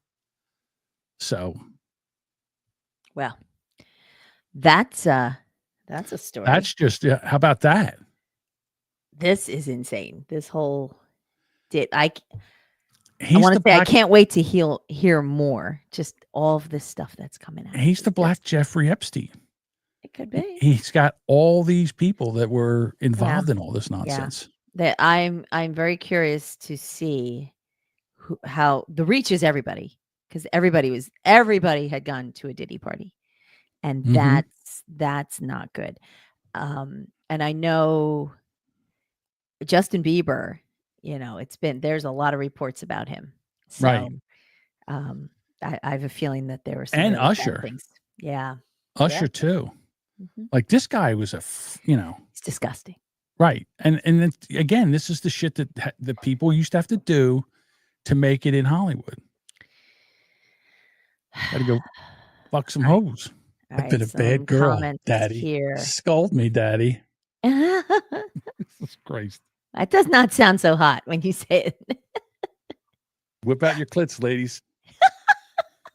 So, well, that's a story. That's just, how about that? This is insane. This whole I He's want the to say I black- can't wait to hear more. Just all of this stuff that's coming out. He's the black Jeffrey Epstein. It could be. He's got all these people that were involved in all this nonsense. That I'm very curious to see how the reach is everybody, because everybody had gone to a Diddy party, and that's not good. And I know Justin Bieber, there's a lot of reports about him. So, Right. I have a feeling that there were some And really bad Usher. things. Yeah. Usher Yeah. too. Mhm. Like this guy was It's disgusting. right. And then, again, this is the shit that the people used to have to do to make it in Hollywood. Got to go fuck some hoes. All I've been a right, bad some girl, comments Daddy. here. Scold me, Daddy. Jesus Christ. That does not sound so hot when you say it. Whip out your clits, ladies.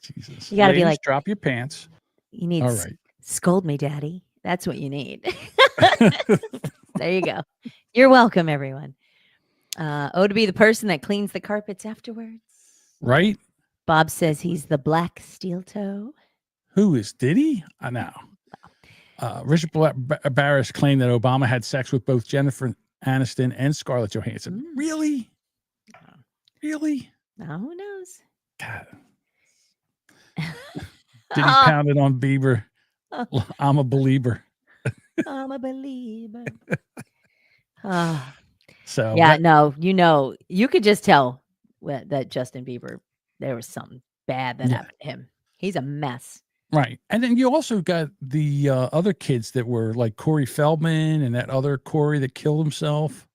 Jesus. You gotta be Ladies, like- drop your pants. You need All right. scold me, Daddy. That's what you need. There you go. You're welcome, everyone. To be the person that cleans the carpets afterwards. Right? Bob says he's the black steel toe. Who is Diddy? I know. Richard Barris claimed that Obama had sex with both Jennifer Aniston and Scarlett Johansson. Really? Really? Now who knows? God. Diddy pounded on Bieber. I'm a believer. I'm a believer. So Yeah, no, you could just tell that Justin Bieber, there was something bad that happened to him. He's a mess. right. And then you also got the other kids that were like Corey Feldman and that other Corey that killed himself.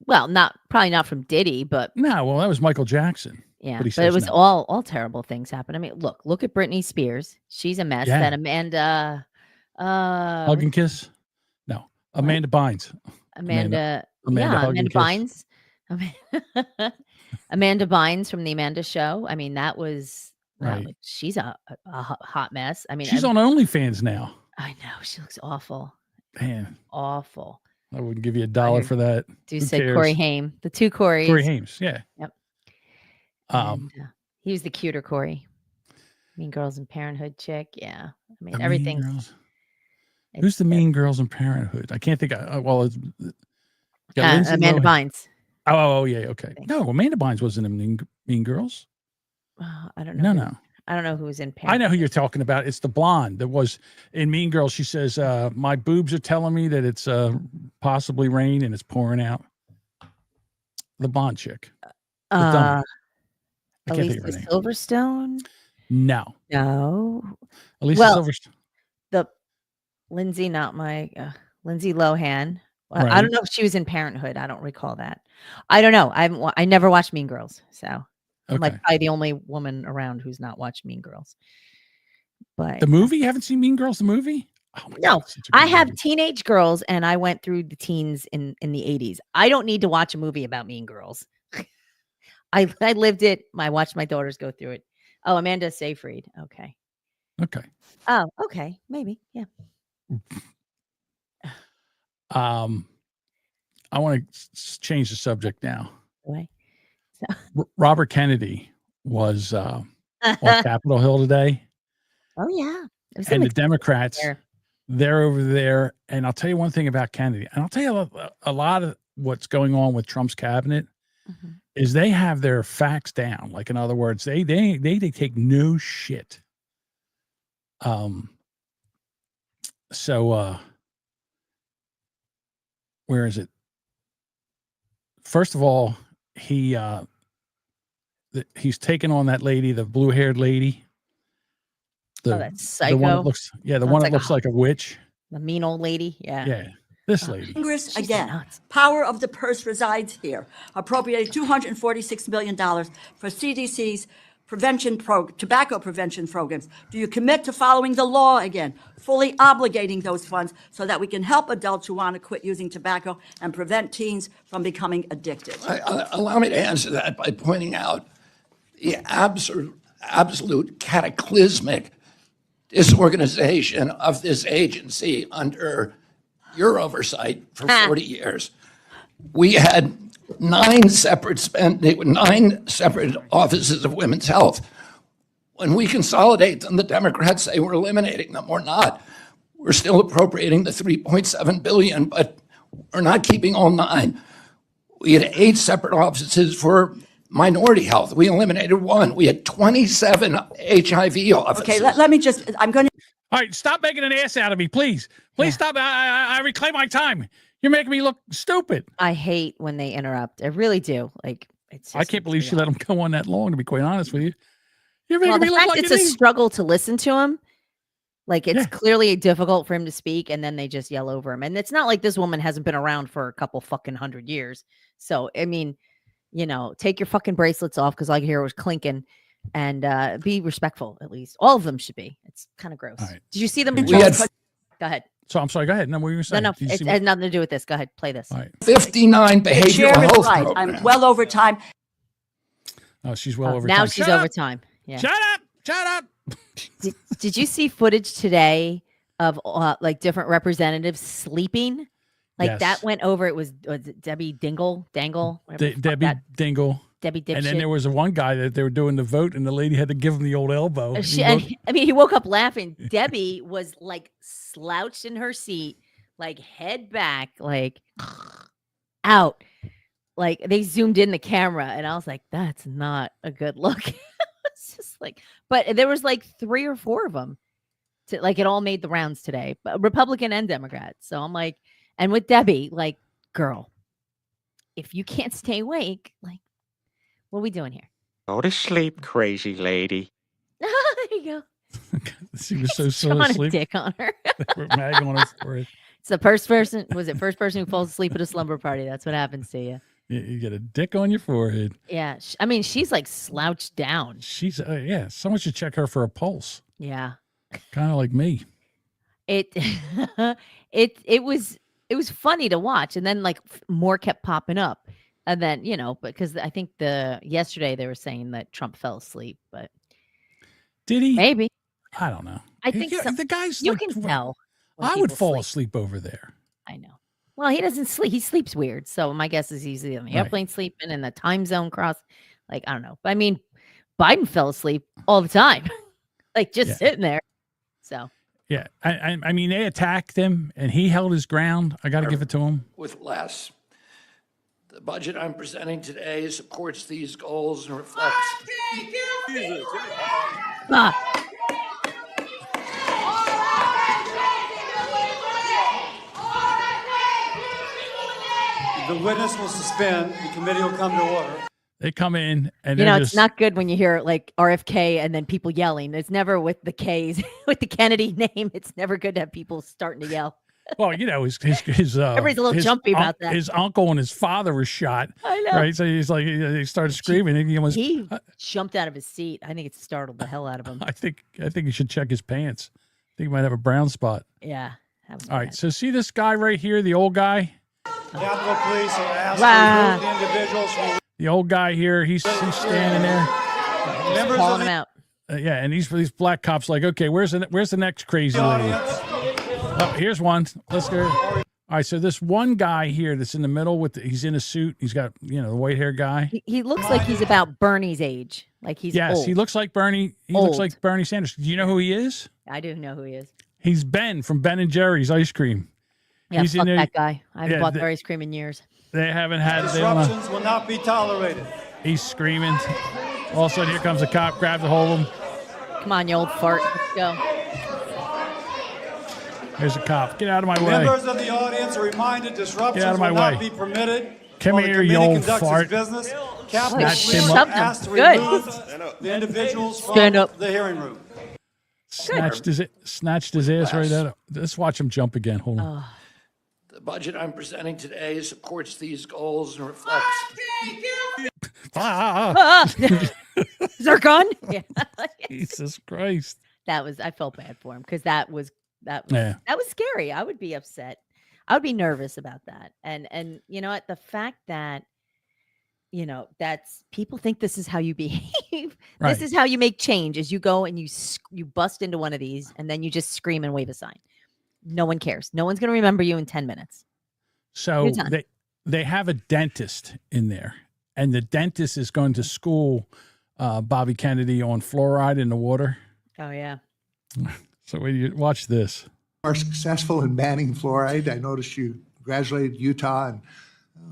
Well, probably not from Diddy, but No, well, that was Michael Jackson. yeah, But he but it says was no. all terrible things happen. I mean, look at Britney Spears. She's a mess. Yeah. That Amanda, Hug and kiss? No. Amanda Bynes. Amanda Hug and kiss. Bynes. Amanda Bynes from the Amanda Show. I mean, that was Right. she's a hot mess. I mean, She's on OnlyFans now. I know she looks awful. Man, Awful. I wouldn't give you $1 for that. Do Who say cares? Corey Haim. The two Corys. Corey Hames, yeah. Yep. Um, And, he was the cuter Corey. Mean Girls and Parenthood chick. Yeah. I mean, the Mean everything's. Girls. Who's the Mean Girls in Parenthood? I can't think. It's got Lindsay Amanda Lohan. Bynes. Oh, yeah, okay. No, Amanda Bynes wasn't in Mean Girls. I don't know. No. I don't know who was in I know Parenthood. who you're talking about. It's the blonde that was in Mean Girls. She says, "My boobs are telling me that it's possibly rain and it's pouring out." The blonde chick. The dumb- I can't think of her Elisa name. Silverstone. No, No. Elisa Well, Silverstone. the Lindsay, not my Lindsay Lohan. Well, I don't know if she was in Parenthood. I don't recall that. I don't know. I never watched Mean Girls, so I'm like probably the only woman around who's not watched Mean Girls. But the movie, you haven't seen Mean Girls, the movie? Oh no, I have teenage girls, and I went through the teens in the 80s. I don't need to watch a movie about Mean Girls. I lived it. I watched my daughters go through it. Oh, Amanda Seyfried. Okay. Okay. Oh, okay. Maybe. Yeah. I want to change the subject now. Way. Robert Kennedy was on Capitol Hill today. Oh yeah. And the Democrats, they're over there. And I'll tell you one thing about Kennedy. And I'll tell you a lot of what's going on with Trump's cabinet is they have their facts down. Like, in other words, they take no shit. So where is it? First of all, he's taken on that lady, the blue-haired lady. That psycho. The one that looks, the one that looks like a witch. The mean old lady. Yeah. Yeah. This lady. Congress, again, power of the purse resides here. Appropriated $246 million for CDC's tobacco prevention programs. Do you commit to following the law again, fully obligating those funds so that we can help adults who want to quit using tobacco and prevent teens from becoming addicted? Allow me to answer that by pointing out the absolute cataclysmic disorganization of this agency under your oversight for 40 years. We had 9 separate offices of women's health. When we consolidate them, the Democrats say we're eliminating them. We're not. We're still appropriating the $3.7 billion, but we're not keeping all 9. We had 8 separate offices for minority health. We eliminated 1. We had 27 HIV offices. Okay, let me just, I'm going to. All right, stop making an ass out of me, please. Please stop. I reclaim my time. You're making me look stupid. I hate when they interrupt. I really do. Like, I can't believe she let him go on that long, to be quite honest with you. You're making me look like it's a struggle to listen to him. Like, it's clearly difficult for him to speak, and then they just yell over him. And it's not like this woman hasn't been around for a couple fucking 100 years. So, I mean, take your fucking bracelets off, because all I could hear was clinking, and be respectful, at least. All of them should be. It's kind of gross. Right. Did you see them? Go ahead. So I'm sorry. Go ahead. No, what were you saying? No, it had nothing to do with this. Go ahead. Play this. All right. 59 behavioral health programs. I'm well over time. Oh, she's well over now time. Now she's over time. Yeah. Shut up. Did you see footage today of different representatives sleeping? Like that went over. Was it Debbie Dangle? Debbie Dingle. Debbie Dipshit. And then there was one guy that they were doing the vote, and the lady had to give him the old elbow. He woke up laughing. Debbie was like slouched in her seat, like head back, like out. Like they zoomed in the camera, and I was like, "That's not a good look." It's just like, but there was like 3 or 4 of them. It all made the rounds today, but Republican and Democrat. So I'm like, and with Debbie, like, girl, if you can't stay awake, like, what are we doing here? Go to sleep, crazy lady. There you go. She was so slow asleep. Dick on her. Mag on her forehead. It's the first person. Was it first person who falls asleep at a slumber party? That's what happens to you. You get a dick on your forehead. Yeah, I mean, she's like slouched down. She's someone should check her for a pulse. Yeah, kind of like me. It was funny to watch, and then like more kept popping up. And then, because I think yesterday they were saying that Trump fell asleep, but did he? Maybe. I don't know. I think the guy's. You can tell. I would fall asleep over there. I know. Well, he doesn't sleep. He sleeps weird. So my guess is he's on the airplane sleeping and the time zone cross. Like, I don't know. But I mean, Biden fell asleep all the time, like just sitting there. So. Yeah. I mean, they attacked him and he held his ground. I got to give it to him. With less. The budget I'm presenting today supports these goals and reflects. The witness will suspend. The committee will come to order. They come in and it's not good when you hear like RFK and then people yelling. It's never with the K's with the Kennedy name. It's never good to have people starting to yell. Well, his Everybody's a little jumpy about that. His uncle and his father were shot. I know. Right, so he's like, he started screaming. And he jumped out of his seat. I think it startled the hell out of him. I think he should check his pants. I think he might have a brown spot. Yeah. All right, so see this guy right here, the old guy. Capitol Police are asked to remove the individuals from The old guy here, he's standing there. members Calling of him the out. Yeah, and these black cops like, okay, where's the next crazy lady? Oh, here's one. Let's go. All right, so this one guy here that's in the middle he's in a suit. He's got the white hair guy. He looks like he's about Bernie's age. Like he's old. He looks like Bernie. He looks like Bernie Sanders. Do you know who he is? I do know who he is. He's Ben from Ben and Jerry's ice cream. Yeah, He's fuck in there. that guy. I haven't bought their ice cream in years. They haven't had disruptions will not be tolerated. He's screaming. All of a sudden, here comes a cop, grabs a hold of him. Come on, you old fart. Let's go. Here's a cop. Get out of my way. Members of the audience are reminded disruptions Get out of my will not way. be permitted. Come while the here, you committee old conducts its fart. business. Capitol Snatched Police him are up. asked to Good. remove the individuals Stand from up. the hearing room. Snatched his ass right out of. Let's watch him jump again. Hold on. The budget I'm presenting today supports these goals and reflects. Zircon. Yeah. Jesus Christ. I felt bad for him because that was Yeah. that was scary. I would be upset. I would be nervous about that. And you know what? The fact that that's people think this is how you behave. Right. This is how you make change. Is you go and you bust into one of these and then you just scream and wave a sign. No one cares. No one's going to remember you in 10 minutes. So You're done. they have a dentist in there, and the dentist is going to school Bobby Kennedy on fluoride in the water. Oh yeah. So when you watch this. Are successful in banning fluoride. I noticed you congratulated Utah and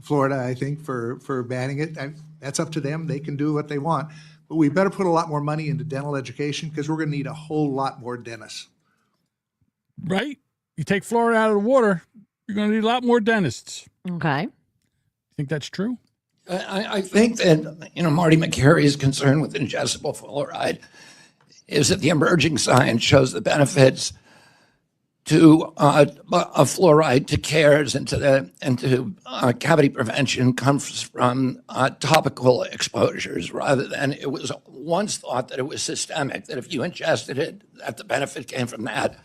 Florida, I think, for banning it. That's up to them. They can do what they want. But we better put a lot more money into dental education because we're going to need a whole lot more dentists. Right? You take fluoride out of the water, you're going to need a lot more dentists. Okay. You think that's true? I think that, Marty McCary's concern with ingestible fluoride is that the emerging science shows the benefits to fluoride to cares and to cavity prevention comes from topical exposures rather than it was once thought that it was systemic, that if you ingested it, that the benefit came from that.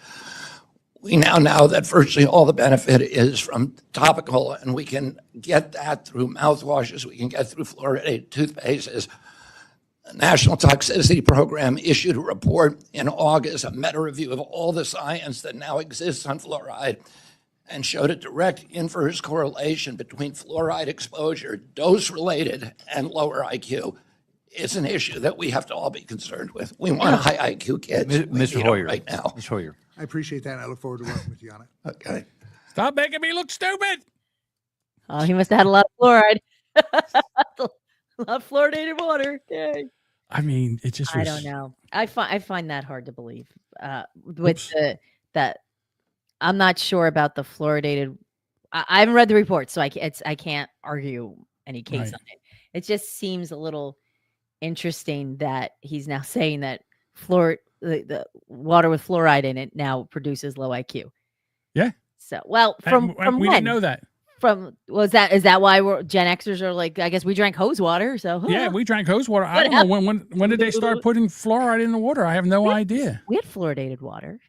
We now know that virtually all the benefit is from topical, and we can get that through mouthwashes, we can get through fluoridated toothpastes. The National Toxicity Program issued a report in August, a meta-review of all the science that now exists on fluoride, and showed a direct inverse correlation between fluoride exposure, dose-related, and lower IQ. It's an issue that we have to all be concerned with. We want high IQ kids. Mr. Hoyer, right now. Mr. Hoyer. I appreciate that. And I look forward to working with you on it. Okay. Stop making me look stupid. Oh, he must have had a lot of fluoride. A lot of fluoridated water. Yay. I mean, it just was, I don't know. I find that hard to believe. With that, I'm not sure about the fluoridated. I haven't read the report, so I can't argue any case on it. It just seems a little interesting that he's now saying that the water with fluoride in it now produces low IQ. Yeah. So from we when? didn't know that. Is that why Gen Xers are like, I guess we drank hose water, so Yeah, we drank hose water. I don't know when did they start putting fluoride in the water? I have no idea. We had fluoridated water.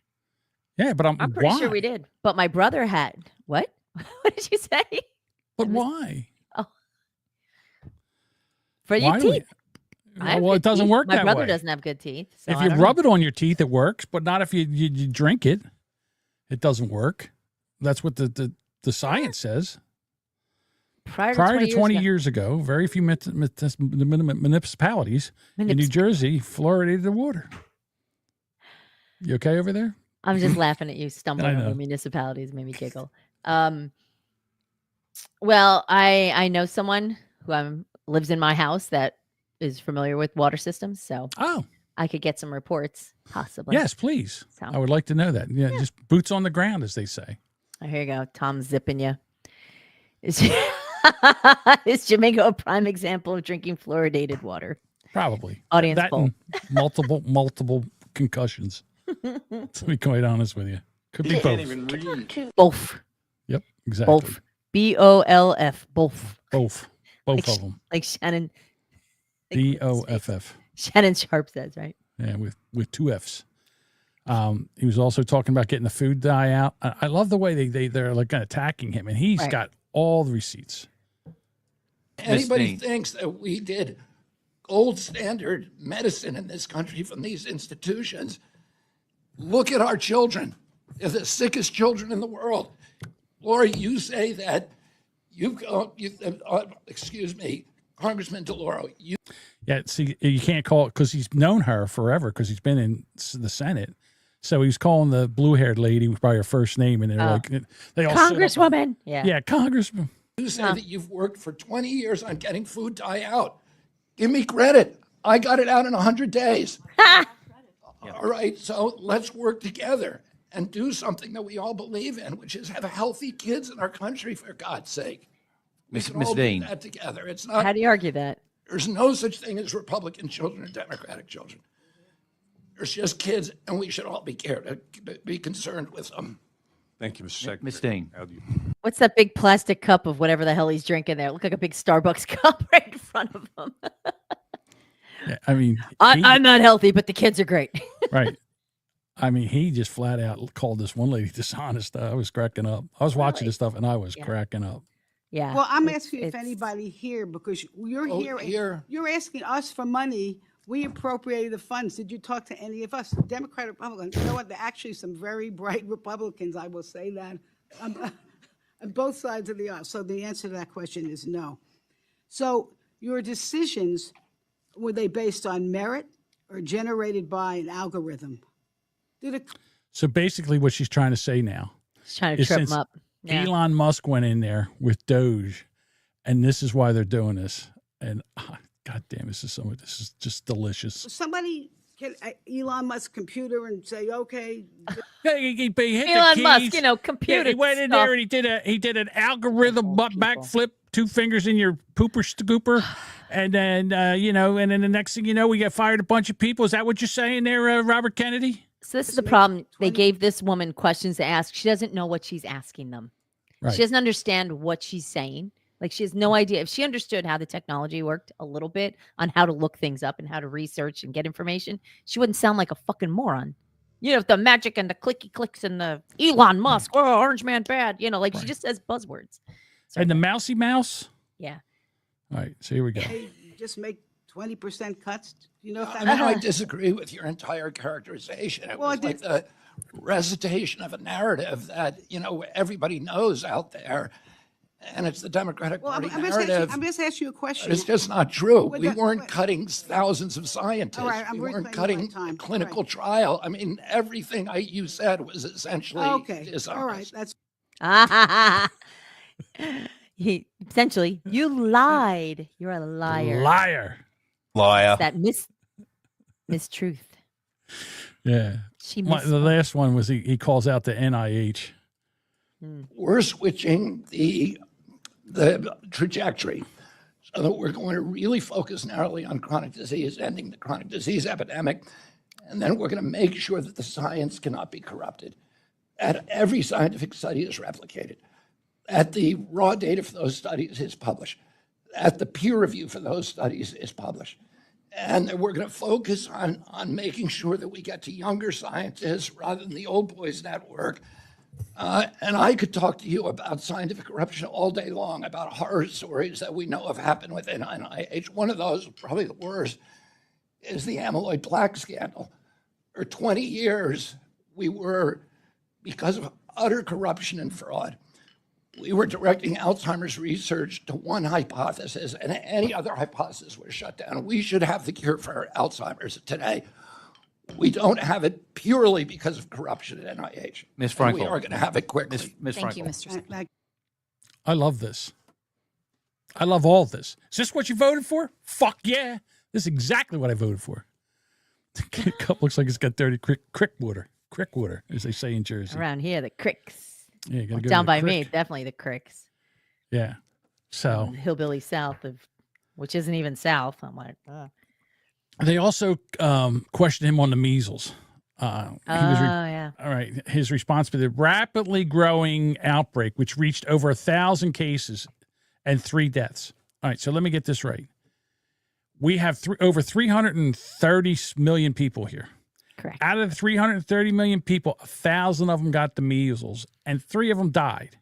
Yeah, but I'm pretty sure we did. But my brother had what? What did you say? But why? Oh, for your teeth. Well, it doesn't work that way. My brother doesn't have good teeth. So if you rub it on your teeth, it works, but not if you drink it. It doesn't work. That's what the science says. Prior to 20 years ago, very few municipalities in New Jersey fluoridated the water. You okay over there? I'm just laughing at you stumbling I know. over municipalities, made me giggle. Well, I know someone who lives in my house that is familiar with water systems, so I could get some reports, possibly. Yes, please. I would like to know that. Yeah, just boots on the ground, as they say. Oh, here you go. Tom's zipping you. Is Jamaica a prime example of drinking fluoridated water? Probably. Audience that poll. and multiple concussions. To be quite honest with you. Could be both. Both. Yep, exactly. Both. BOLF. Both. Both Like, of them. Like Shannon. BOFF. Shannon Sharp says, right? Yeah, with two F's. He was also talking about getting the food dye out. I love the way they're like attacking him, and he's Right. got all the receipts. Anybody thinks that we did gold standard medicine in this country from these institutions, look at our children. They're the sickest children in the world. Laura, you say that excuse me, Congressman DeLauro, Yeah, see, you can't call it because he's known her forever because he's been in the Senate. So he was calling the blue-haired lady by her first name, and they're like, they all sit up- Congresswoman. Yeah, Congressman. You say that you've worked for 20 years on getting food dye out. Give me credit. I got it out in 100 days. All right, so let's work together and do something that we all believe in, which is have healthy kids in our country, for God's sake. We can all do Dean. that together. It's not. How do you argue that? There's no such thing as Republican children and Democratic children. There's just kids, and we should all be concerned with them. Thank you, Mr. Secretary. Ms. Dean. What's that big plastic cup of whatever the hell he's drinking there? Look like a big Starbucks cup right in front of him. Yeah, I mean, I'm not healthy, but the kids are great. right. I mean, he just flat out called this one lady dishonest. I was cracking up. I was watching this stuff, and I was cracking up. Yeah. Well, I'm asking if anybody here, because you're here. You're asking us for money. We appropriated the funds. Did you talk to any of us, Democrat, Republican? You know what? There are actually some very bright Republicans, I will say that, on both sides of the aisle. So the answer to that question is no. So your decisions, were they based on merit or generated by an algorithm? So basically what she's trying to say now She's trying to is trip him since up. Yeah. Elon Musk went in there with Doge, and this is why they're doing this. And God damn, this is just delicious. Somebody can Elon Musk's computer and say, okay. He hit the Elon keys. Musk, computer. Yeah, he went in there and he did an algorithm backflip, 2 fingers in your pooper scooper, and then and then the next thing you know, we got fired a bunch of people. Is that what you're saying there, Robert Kennedy? So this is the problem. They gave this woman questions to ask. She doesn't know what she's asking them. Right. She doesn't understand what she's saying. Like, she has no idea. If she understood how the technology worked a little bit on how to look things up and how to research and get information, she wouldn't sound like a fucking moron. The magic and the clicky clicks and the Elon Musk, Orange Man bad. She just says buzzwords. And the mousy mouse? Yeah. All right, so here we go. Hey, just make 20% cuts. I disagree with your entire characterization. It was like the recitation of a narrative that, everybody knows out there. And it's the Democratic Party narrative. I'm just asking you a question. But it's just not true. We weren't cutting thousands of scientists. All right, we weren't cutting a clinical trial. I mean, everything you said was essentially dishonest. All right, that's Essentially, you lied. You're a liar. Liar. Liar. That mistruth. Yeah. The last one was he calls out the NIH. We're switching the trajectory so that we're going to really focus narrowly on chronic disease, ending the chronic disease epidemic, and then we're going to make sure that the science cannot be corrupted. That every scientific study is replicated, that the raw data for those studies is published, that the peer review for those studies is published, and that we're going to focus on making sure that we get to younger scientists rather than the old boys network. And I could talk to you about scientific corruption all day long, about horror stories that we know have happened within NIH. One of those, probably the worst, is the amyloid plaque scandal. For 20 years, because of utter corruption and fraud, we were directing Alzheimer's research to one hypothesis, and any other hypothesis was shut down. We should have the cure for Alzheimer's today. We don't have it purely because of corruption at NIH. Ms. Frankel. We are going to have it quickly. Ms. Thank you, Frankel. Mr. Secretary. I love this. I love all of this. Is this what you voted for? Fuck yeah. This is exactly what I voted for. The cup looks like it's got dirty crick water. Crick water, as they say in Jersey. Around here, the cricks. Yeah, you gotta go down to the by crick. me, definitely the cricks. Yeah. So Hillbilly south which isn't even south. I'm like, they also questioned him on the measles. Yeah. All right. His response to the rapidly growing outbreak, which reached over 1,000 cases and 3 deaths. All right. So let me get this right. We have over 330 million people here. Correct. Out of the 330 million people, 1,000 of them got the measles and 3 of them died.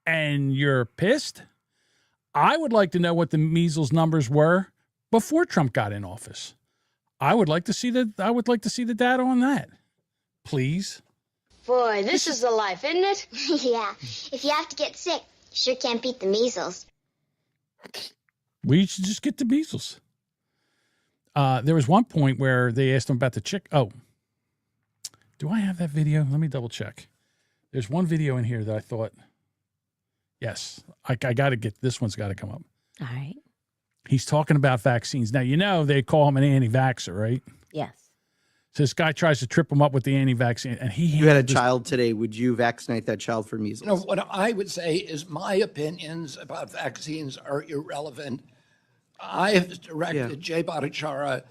And you're pissed? I would like to know what the measles numbers were before Trump got in office. I would like to see the data on that. Please. Boy, this is the life, isn't it? Yeah. If you have to get sick, you sure can't beat the measles. We should just get the measles. There was one point where they asked him about the chick. Oh, do I have that video? Let me double check. There's one video in here that I thought, yes, I got to get, this one's got to come up. All right. He's talking about vaccines. Now, they call him an anti-vaxxer, right? Yes. So this guy tries to trip him up with the anti-vaccine, and You had a child today. Would you vaccinate that child for measles? You know, what I would say is my opinions about vaccines are irrelevant. I have directed Jay Bhattacharya.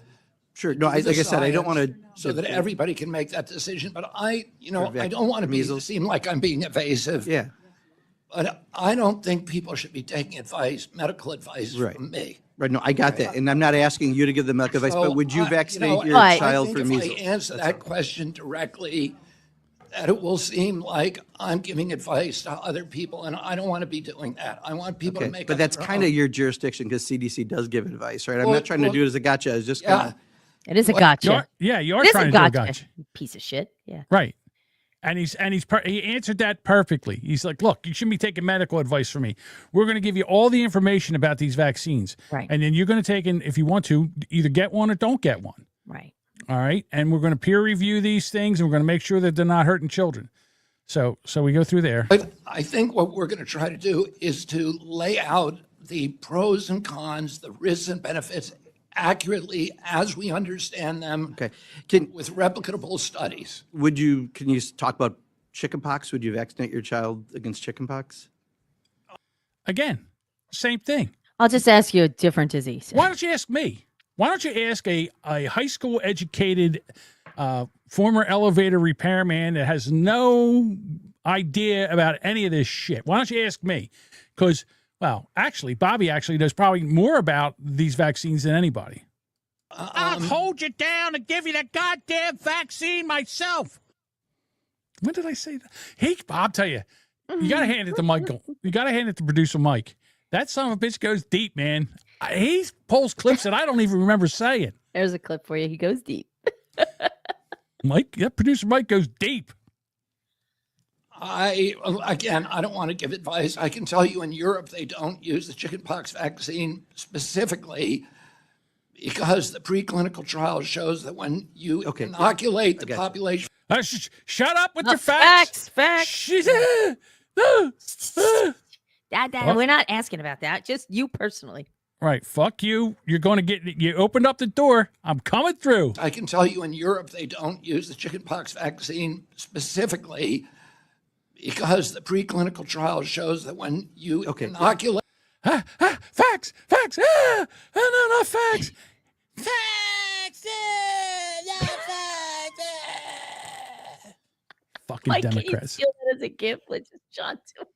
Sure. No, like I said, I don't want to. So that everybody can make that decision. But I don't want to seem like I'm being evasive. Yeah. But I don't think people should be taking medical advice from me. Right. No, I got that. And I'm not asking you to give them medical advice, but would you vaccinate your child for measles? If I answer that question directly, that it will seem like I'm giving advice to other people, and I don't want to be doing that. I want people to make But that's kind of your jurisdiction because CDC does give advice, right? I'm not trying to do it as a gotcha. It's just kind of. It is a gotcha. You are It is trying a to do a gotcha. gotcha. You piece of shit. Yeah. Right. And he answered that perfectly. He's like, look, you shouldn't be taking medical advice from me. We're going to give you all the information about these vaccines. Right. And then you're going to take in, if you want to, either get one or don't get one. Right. All right. And we're going to peer review these things, and we're going to make sure that they're not hurting children. So we go through there. But I think what we're going to try to do is to lay out the pros and cons, the risks and benefits accurately as we understand them. Okay. With replicable studies. Can you talk about chickenpox? Would you vaccinate your child against chickenpox? Again, same thing. I'll just ask you a different disease. Why don't you ask me? Why don't you ask a high school educated former elevator repairman that has no idea about any of this shit? Why don't you ask me? Because, well, actually, Bobby actually knows probably more about these vaccines than anybody. I'll hold you down and give you the goddamn vaccine myself. When did I say that? Hey, Bob, tell you, you got to hand it to Michael. You got to hand it to producer Mike. That son of a bitch goes deep, man. He pulls clips that I don't even remember saying. There's a clip for you. He goes deep. Producer Mike goes deep. I don't want to give advice. I can tell you in Europe, they don't use the chickenpox vaccine specifically because the preclinical trial shows that when you inoculate the population. Shut up with your facts. Facts. We're not asking about that. Just you personally. Right. Fuck you. You're going to you opened up the door. I'm coming through. I can tell you in Europe, they don't use the chickenpox vaccine specifically because the preclinical trial shows that when you inoculate. Facts. No, not facts. Facts. No facts. Fucking Why Democrats. can't you steal that as a gift? Let's just John to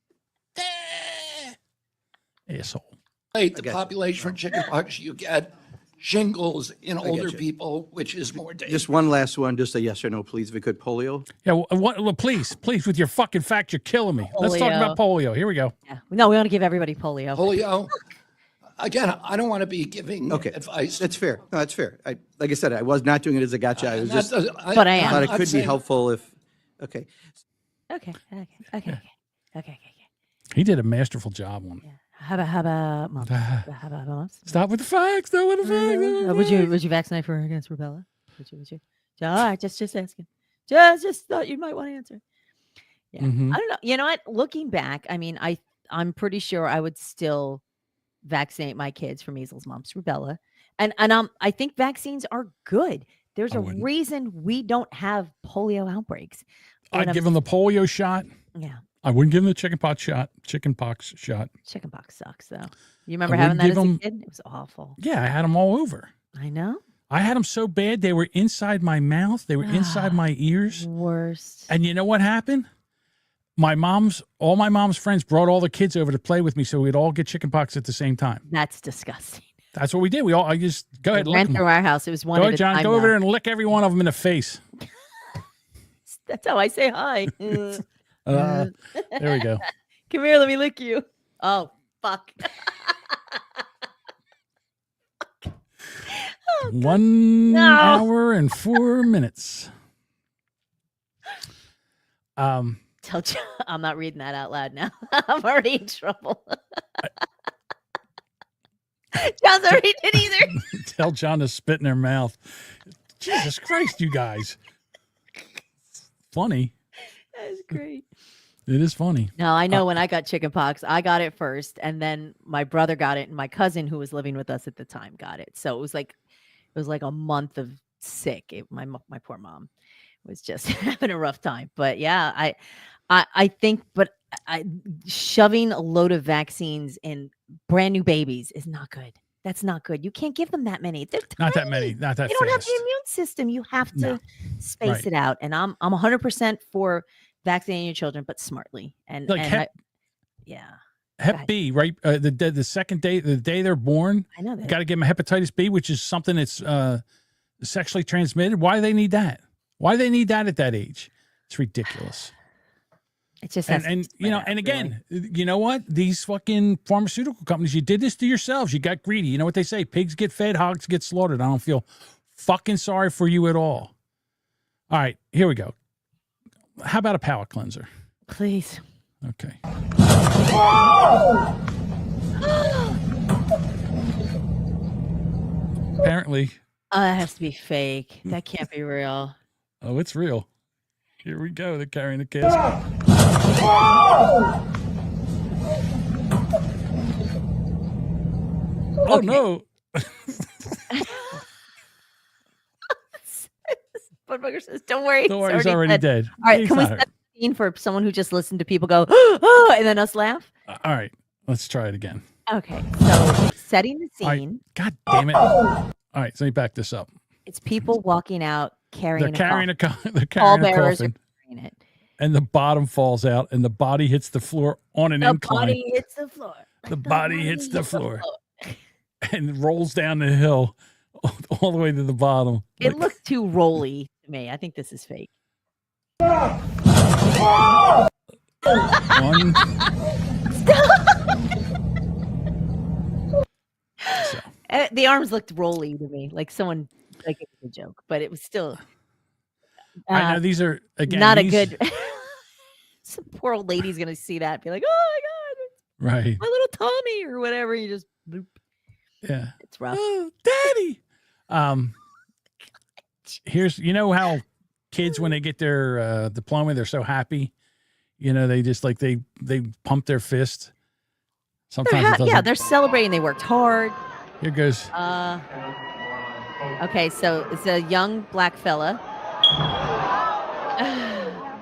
Asshole. The population for chickenpox, you get shingles in older people, which is more dangerous. Just one last one, just a yes or no, please, if we could. Polio? Yeah, well, please, with your fucking facts, you're killing me. Let's talk about polio. Here we go. Yeah. No, we want to give everybody polio. Polio. Again, I don't want to be giving advice. That's fair. No, that's fair. Like I said, I was not doing it as a gotcha. I was just, but I am. I thought it could be helpful if, Okay. He did a masterful job on it. How about months? Stop with the facts. Stop with the facts. Would you vaccinate for against rubella? Would you? All right, just asking. Just thought you might want to answer. Yeah, I don't know. You know what? Looking back, I mean, I'm pretty sure I would still vaccinate my kids for measles, mumps, rubella, and I think vaccines are good. There's a reason we don't have polio outbreaks. I'd give them the polio shot. Yeah. I wouldn't give them the chickenpox shot. Chickenpox sucks, though. You remember having that as a kid? It was awful. Yeah, I had them all over. I know. I had them so bad they were inside my mouth. They were inside my ears. Worst. And you know what happened? All my mom's friends brought all the kids over to play with me, so we'd all get chickenpox at the same time. That's disgusting. That's what we did. I just go ahead. Ran through our house. It was one Go at ahead, a John. time. Go over now. there and lick every one of them in the face. That's how I say hi. There we go. Come here, let me lick you. Oh, fuck. 1 hour and 4 minutes. Tell John, I'm not reading that out loud now. I'm already in trouble. John's not reading it either. Tell John to spit in their mouth. Jesus Christ, you guys. Funny. That's great. It is funny. No, I know when I got chickenpox, I got it first, and then my brother got it, and my cousin, who was living with us at the time, got it. So it was like a month of sick. My poor mom was just having a rough time. But yeah, I think, shoving a load of vaccines in brand new babies is not good. That's not good. You can't give them that many. They're tiny. Not that many. Not that They don't have the immune system. You have to space it out. And I'm 100% for vaccinating your children, but smartly. And, Like Hep B, right? The second day, the day they're born, I know that. You got to give them hepatitis B, which is something that's sexually transmitted. Why do they need that? Why do they need that at that age? It's ridiculous. It just and you know, and again, you know what? These fucking pharmaceutical companies, you did this to yourselves. You got greedy. You know what they say? Pigs get fed, hogs get slaughtered. I don't feel fucking sorry for you at all. All right, here we go. How about a palate cleanser? Please. Okay. Apparently. That has to be fake. That can't be real. Oh, it's real. Here we go. They're carrying the kids. Oh, no. Budbugger says, don't worry. Don't worry, he's already dead. All right, He's can we not set hurt. the scene for someone who just listened to people go, oh, and then us laugh? All right, let's try it again. Okay, so setting the All right, scene. God damn it. All right, so let me back this up. It's people walking out carrying They're carrying a coffin. they're carrying a Pallbearers are coffin, carrying it. and the bottom falls out, and the body hits the floor on an The incline. body hits the floor. The body hits the floor and rolls down the hill all the way to the bottom. It looks too rolly to me. I think this is fake. One. The arms looked rolly to me, like someone like it was a joke, but it was still. I know these are again not these- a good. Some poor old lady's gonna see that and be like, "Oh my god, Right. my little Tommy," or whatever. You just bloop. Yeah. It's rough. Oh, Daddy. Here's how kids when they get their diploma, they're so happy. You know, they just like they pump their fist. Sometimes it doesn't. They're celebrating. They worked hard. Here goes. Okay, so it's a young black fella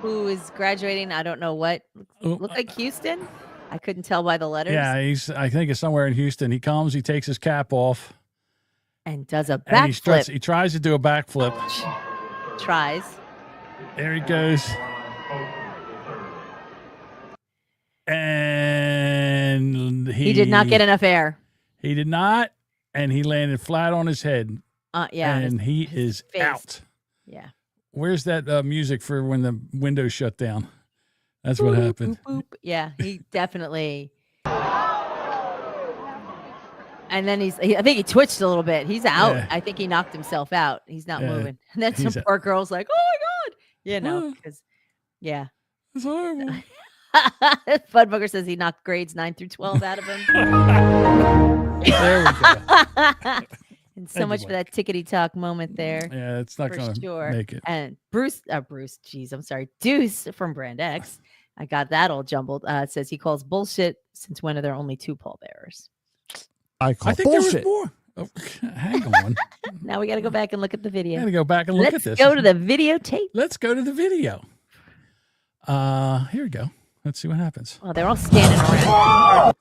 who is graduating. I don't know what. Look like Houston. I couldn't tell by the letters. Yeah, I think it's somewhere in Houston. He comes, he takes his cap off, and does a and backflip. he tries to do a backflip. Tries. There he goes. And He did not get enough air. He did not, and he landed flat on his head. Yeah, and he is face. out. Yeah. Where's that music for when the window shut down? That's what happened. Boop. Yeah, he definitely. And then I think he twitched a little bit. He's out. Yeah. I think he knocked himself out. He's not Yeah, moving. And then he's some out. poor girl's like, "Oh my god," because yeah. It's horrible. Budbugger says he knocked grades 9 through 12 out of him. There we go. And so much for that tickety talk moment there. Yeah, it's not for going to sure. make it. And Bruce, geez, I'm sorry, Deuce from Brand X. I got that all jumbled. Says he calls bullshit. Since when are there only 2 pallbearers? I think bullshit. there was more. Oh, hang on. Now we got to go back and look at the video. Got to go back and look Let's at this. go to the videotape. Let's go to the video. Here we go. Let's see what happens. Oh, they're all standing around.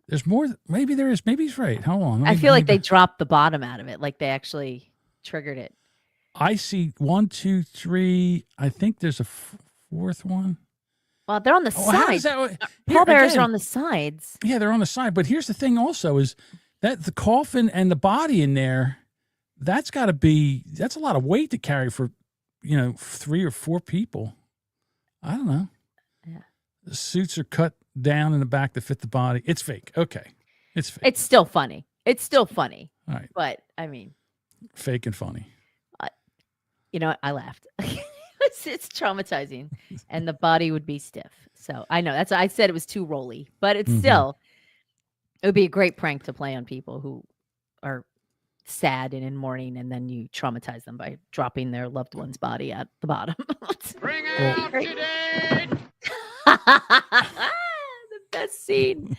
There's more. Maybe there is. Maybe he's right. Hold on. I feel like they dropped the bottom out of it. Like they actually triggered it. I see 1, 2, 3. I think there's a fourth one. Well, they're on the sides. Pallbearers are on the sides. Yeah, they're on the side. But here's the thing also is that the coffin and the body in there, that's a lot of weight to carry for, 3 or 4 people. I don't know. Yeah. The suits are cut down in the back to fit the body. It's fake. Okay. It's fake. It's still funny. All right. But I mean, fake and funny. I laughed. It's traumatizing, and the body would be stiff. So I know I said it was too rolly, but it's still, it would be a great prank to play on people who are sad and in mourning, and then you traumatize them by dropping their loved one's body at the bottom. Bring it up to date. The best scene.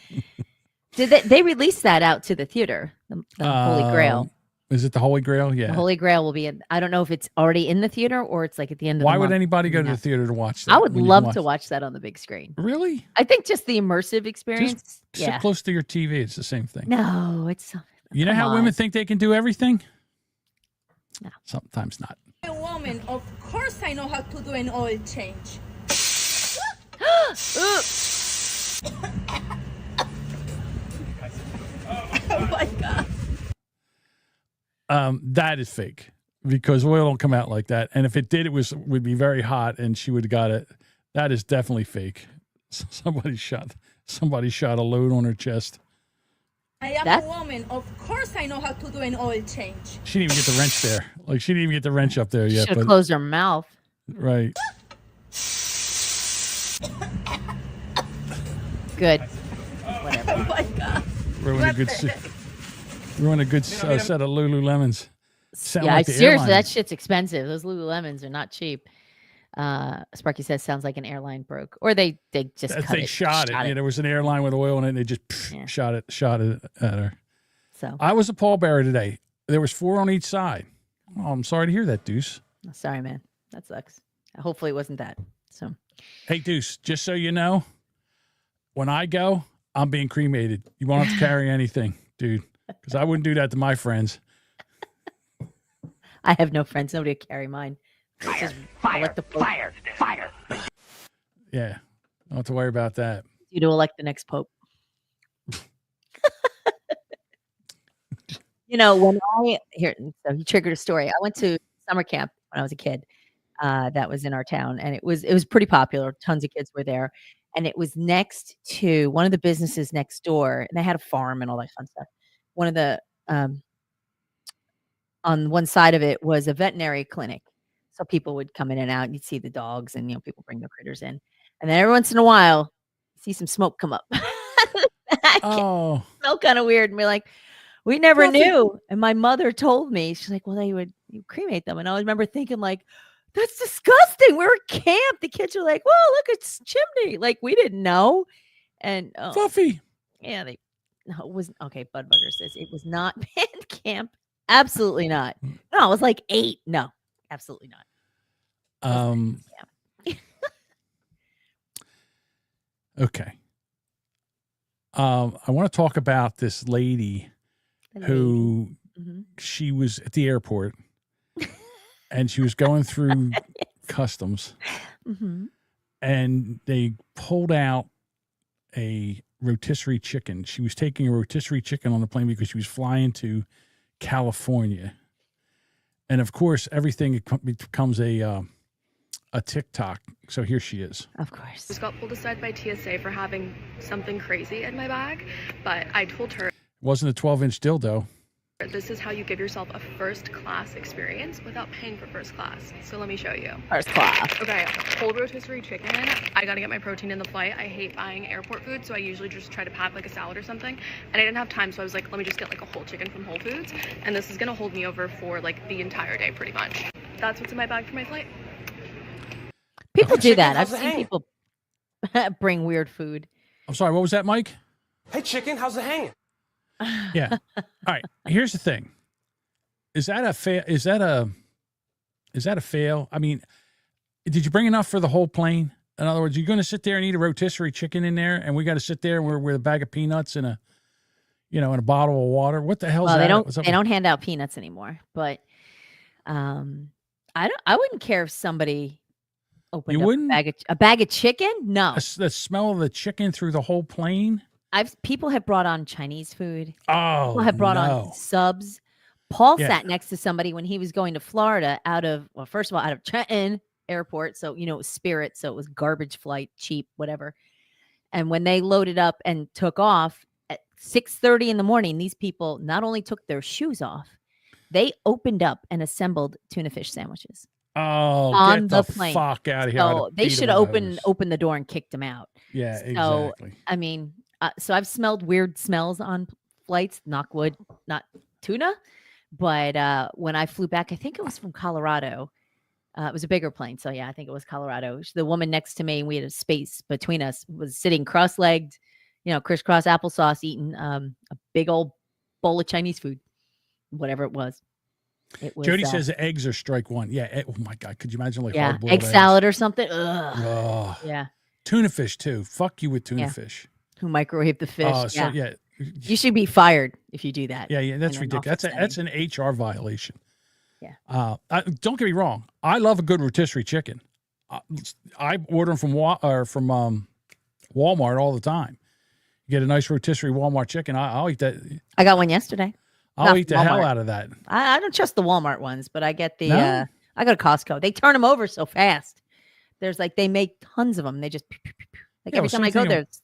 Did they release that out to the theater? The Holy Grail. Is it the Holy Grail? Yeah. The Holy Grail will be in. I don't know if it's already in the theater or it's like at the end of Why the month. would anybody go to the theater to watch that? I would love to watch that on the big screen. Really? I think just the immersive experience. Just sit close to your TV. It's the same thing. No, it's. You know how women think they can do everything? No. Sometimes not. A woman, of course I know how to do an oil change. Oh my God. That is fake because oil don't come out like that. And if it did, would be very hot and she would have got it. That is definitely fake. Somebody shot a load on her chest. I am a woman, of course I know how to do an oil change. She didn't even get the wrench there. Like she didn't even get the wrench up there yet. Should have closed her mouth. Right. Good. Whatever. Oh my God. Ruin a good set of Lululemons. Seriously, that shit's expensive. Those Lululemons are not cheap. Sparky says sounds like an airline broke, or they just shot it. Yeah, there was an airline with oil in it, and they just shot it at her. So I was a pallbearer today. There was 4 on each side. Oh, I'm sorry to hear that, Deuce. Sorry, man. That sucks. Hopefully, it wasn't that. So, hey, Deuce, just so you know, when I go, I'm being cremated. You won't have to carry anything, dude, because I wouldn't do that to my friends. I have no friends. Nobody would carry mine. Fire. Yeah, don't have to worry about that. You to elect the next pope. So you triggered a story. I went to summer camp when I was a kid. That was in our town, and it was pretty popular. Tons of kids were there, and it was next to one of the businesses next door, and they had a farm and all that fun stuff. One of the on one side of it was a veterinary clinic. So people would come in and out, and you'd see the dogs, and people bring their critters in. And then every once in a while, you see some smoke come up. Oh, smelled kind of weird. And we're like, we never knew. And my mother told me, she's like, well, you cremate them. And I remember thinking, like, that's disgusting. We're at camp. The kids are like, well, look, it's chimney. Like, we didn't know. And Fluffy. Yeah, it wasn't. Okay, Budbugger says it was not band camp. Absolutely not. No, it was like 8. No, absolutely not. Okay. I want to talk about this lady who she was at the airport and she was going through customs and they pulled out a rotisserie chicken. She was taking a rotisserie chicken on the plane because she was flying to California. And of course, everything becomes a TikTok. So here she is. Of course. I just got pulled aside by TSA for having something crazy in my bag, but I told her It wasn't a 12-inch dildo. this is how you give yourself a first class experience without paying for first class. So let me show you. First class. Okay, whole rotisserie chicken. I gotta get my protein in the flight. I hate buying airport food, so I usually just try to pack like a salad or something. And I didn't have time, so I was like, let me just get like a whole chicken from Whole Foods. And this is gonna hold me over for like the entire day pretty much. That's what's in my bag for my flight. People do that. I've seen people bring weird food. I'm sorry, what was that, Mike? Hey, chicken, how's it hanging? Yeah. All right. Here's the thing. Is that a fail? Is that a fail? I mean, did you bring enough for the whole plane? In other words, you're going to sit there and eat a rotisserie chicken in there, and we got to sit there with a bag of peanuts and in a bottle of water. What the hell's Well, that? they don't hand out peanuts anymore, but I wouldn't care if somebody opened up a bag of chicken. No. The smell of the chicken through the whole plane. People have brought on Chinese food. Oh, people have brought on subs. Paul Yeah. sat next to somebody when he was going to Florida first of all, out of Trenton Airport. So, it was Spirit. So it was garbage flight, cheap, whatever. And when they loaded up and took off at 6:30 in the morning, these people not only took their shoes off, they opened up and assembled tuna fish sandwiches. Oh, on get the the plane. fuck out of here. So they should open the door and kicked them out. Yeah, So, exactly. I mean, so I've smelled weird smells on flights, knock wood, not tuna. But when I flew back, I think it was from Colorado. It was a bigger plane. So yeah, I think it was Colorado. The woman next to me, we had a space between us, was sitting cross-legged, crisscross applesauce, eating a big old bowl of Chinese food, whatever it was. Jody says the eggs are strike one. Yeah. Oh my God. Could you imagine hard-boiled egg eggs? salad or something? Ugh. Oh. Yeah. Tuna fish too. Fuck you with tuna fish. Who microwave the fish? So, yeah. You should be fired if you do that. Yeah. That's ridiculous. That's an HR violation. Yeah. Don't get me wrong. I love a good rotisserie chicken. I order them from Walmart all the time. You get a nice rotisserie Walmart chicken. I'll eat that. I got one yesterday. I'll eat the hell out of that. I don't trust the Walmart ones, but I get the. No? I go to Costco. They turn them over so fast. There's they make tons of them. They just every time I go there, it's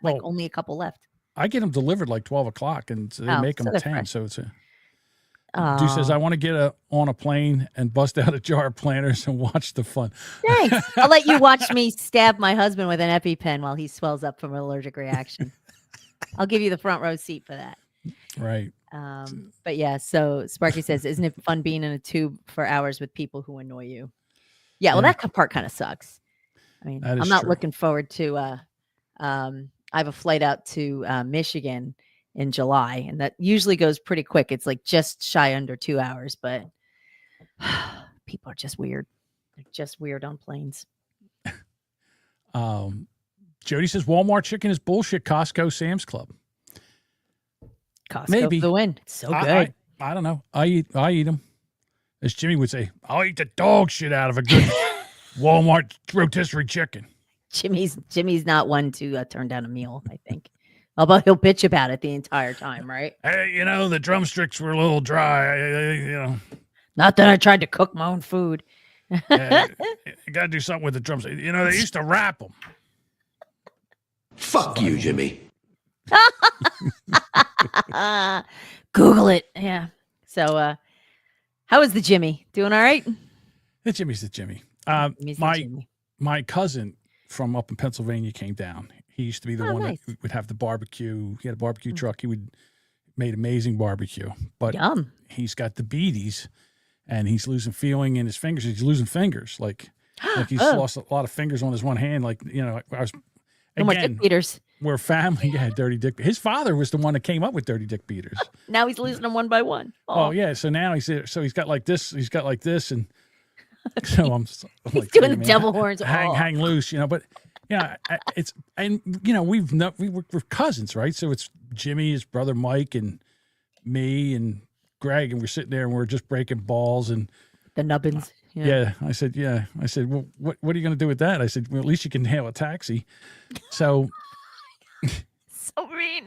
only a couple left. I get them delivered 12 o'clock, and they make them 10. Fresh. So it's a. Dude says, I want to get on a plane and bust out a jar of Planters and watch the fun. Thanks. I'll let you watch me stab my husband with an EpiPen while he swells up from an allergic reaction. I'll give you the front row seat for that. Right. But yeah, so Sparky says, isn't it fun being in a tube for hours with people who annoy you? Yeah, well, that part kind of sucks. I mean, I'm not looking forward to, I have a flight out to Michigan in July, and that usually goes pretty quick. It's just shy under 2 hours, but people are just weird. They're just weird on planes. Jody says Walmart chicken is bullshit. Costco, Sam's Club. Costco Maybe for the win. It's so good. I don't know. I eat them. As Jimmy would say, I'll eat the dog shit out of a good Walmart rotisserie chicken. Jimmy's not one to turn down a meal, I think. Although he'll bitch about it the entire time, right? Hey, the drumsticks were a little dry. Not that I tried to cook my own food. You got to do something with the drumsticks. They used to wrap them. Fuck you, Jimmy. Google it. Yeah. So, how is the Jimmy? Doing all right? The Jimmy's the Jimmy. My cousin from up in Pennsylvania came down. He used to be the one that would have the barbecue. He had a barbecue truck. He made amazing barbecue. But he's got the beaties, and he's losing feeling in his fingers. He's losing fingers. Like he's lost a lot of fingers on his one hand. I was dick beaters. We're family. Yeah, dirty dick. His father was the one that came up with dirty dick beaters. Now he's losing them one by one. Oh yeah. So now he's got like this. He's got like this, and so I'm he's doing the devil horns. Hang loose, But it's we're cousins, right? So it's Jimmy, his brother Mike, and me and Greg, and we're sitting there and we're just breaking balls and the nubbins. I said, well, what are you going to do with that? I said, well, at least you can hail a taxi. So, so mean.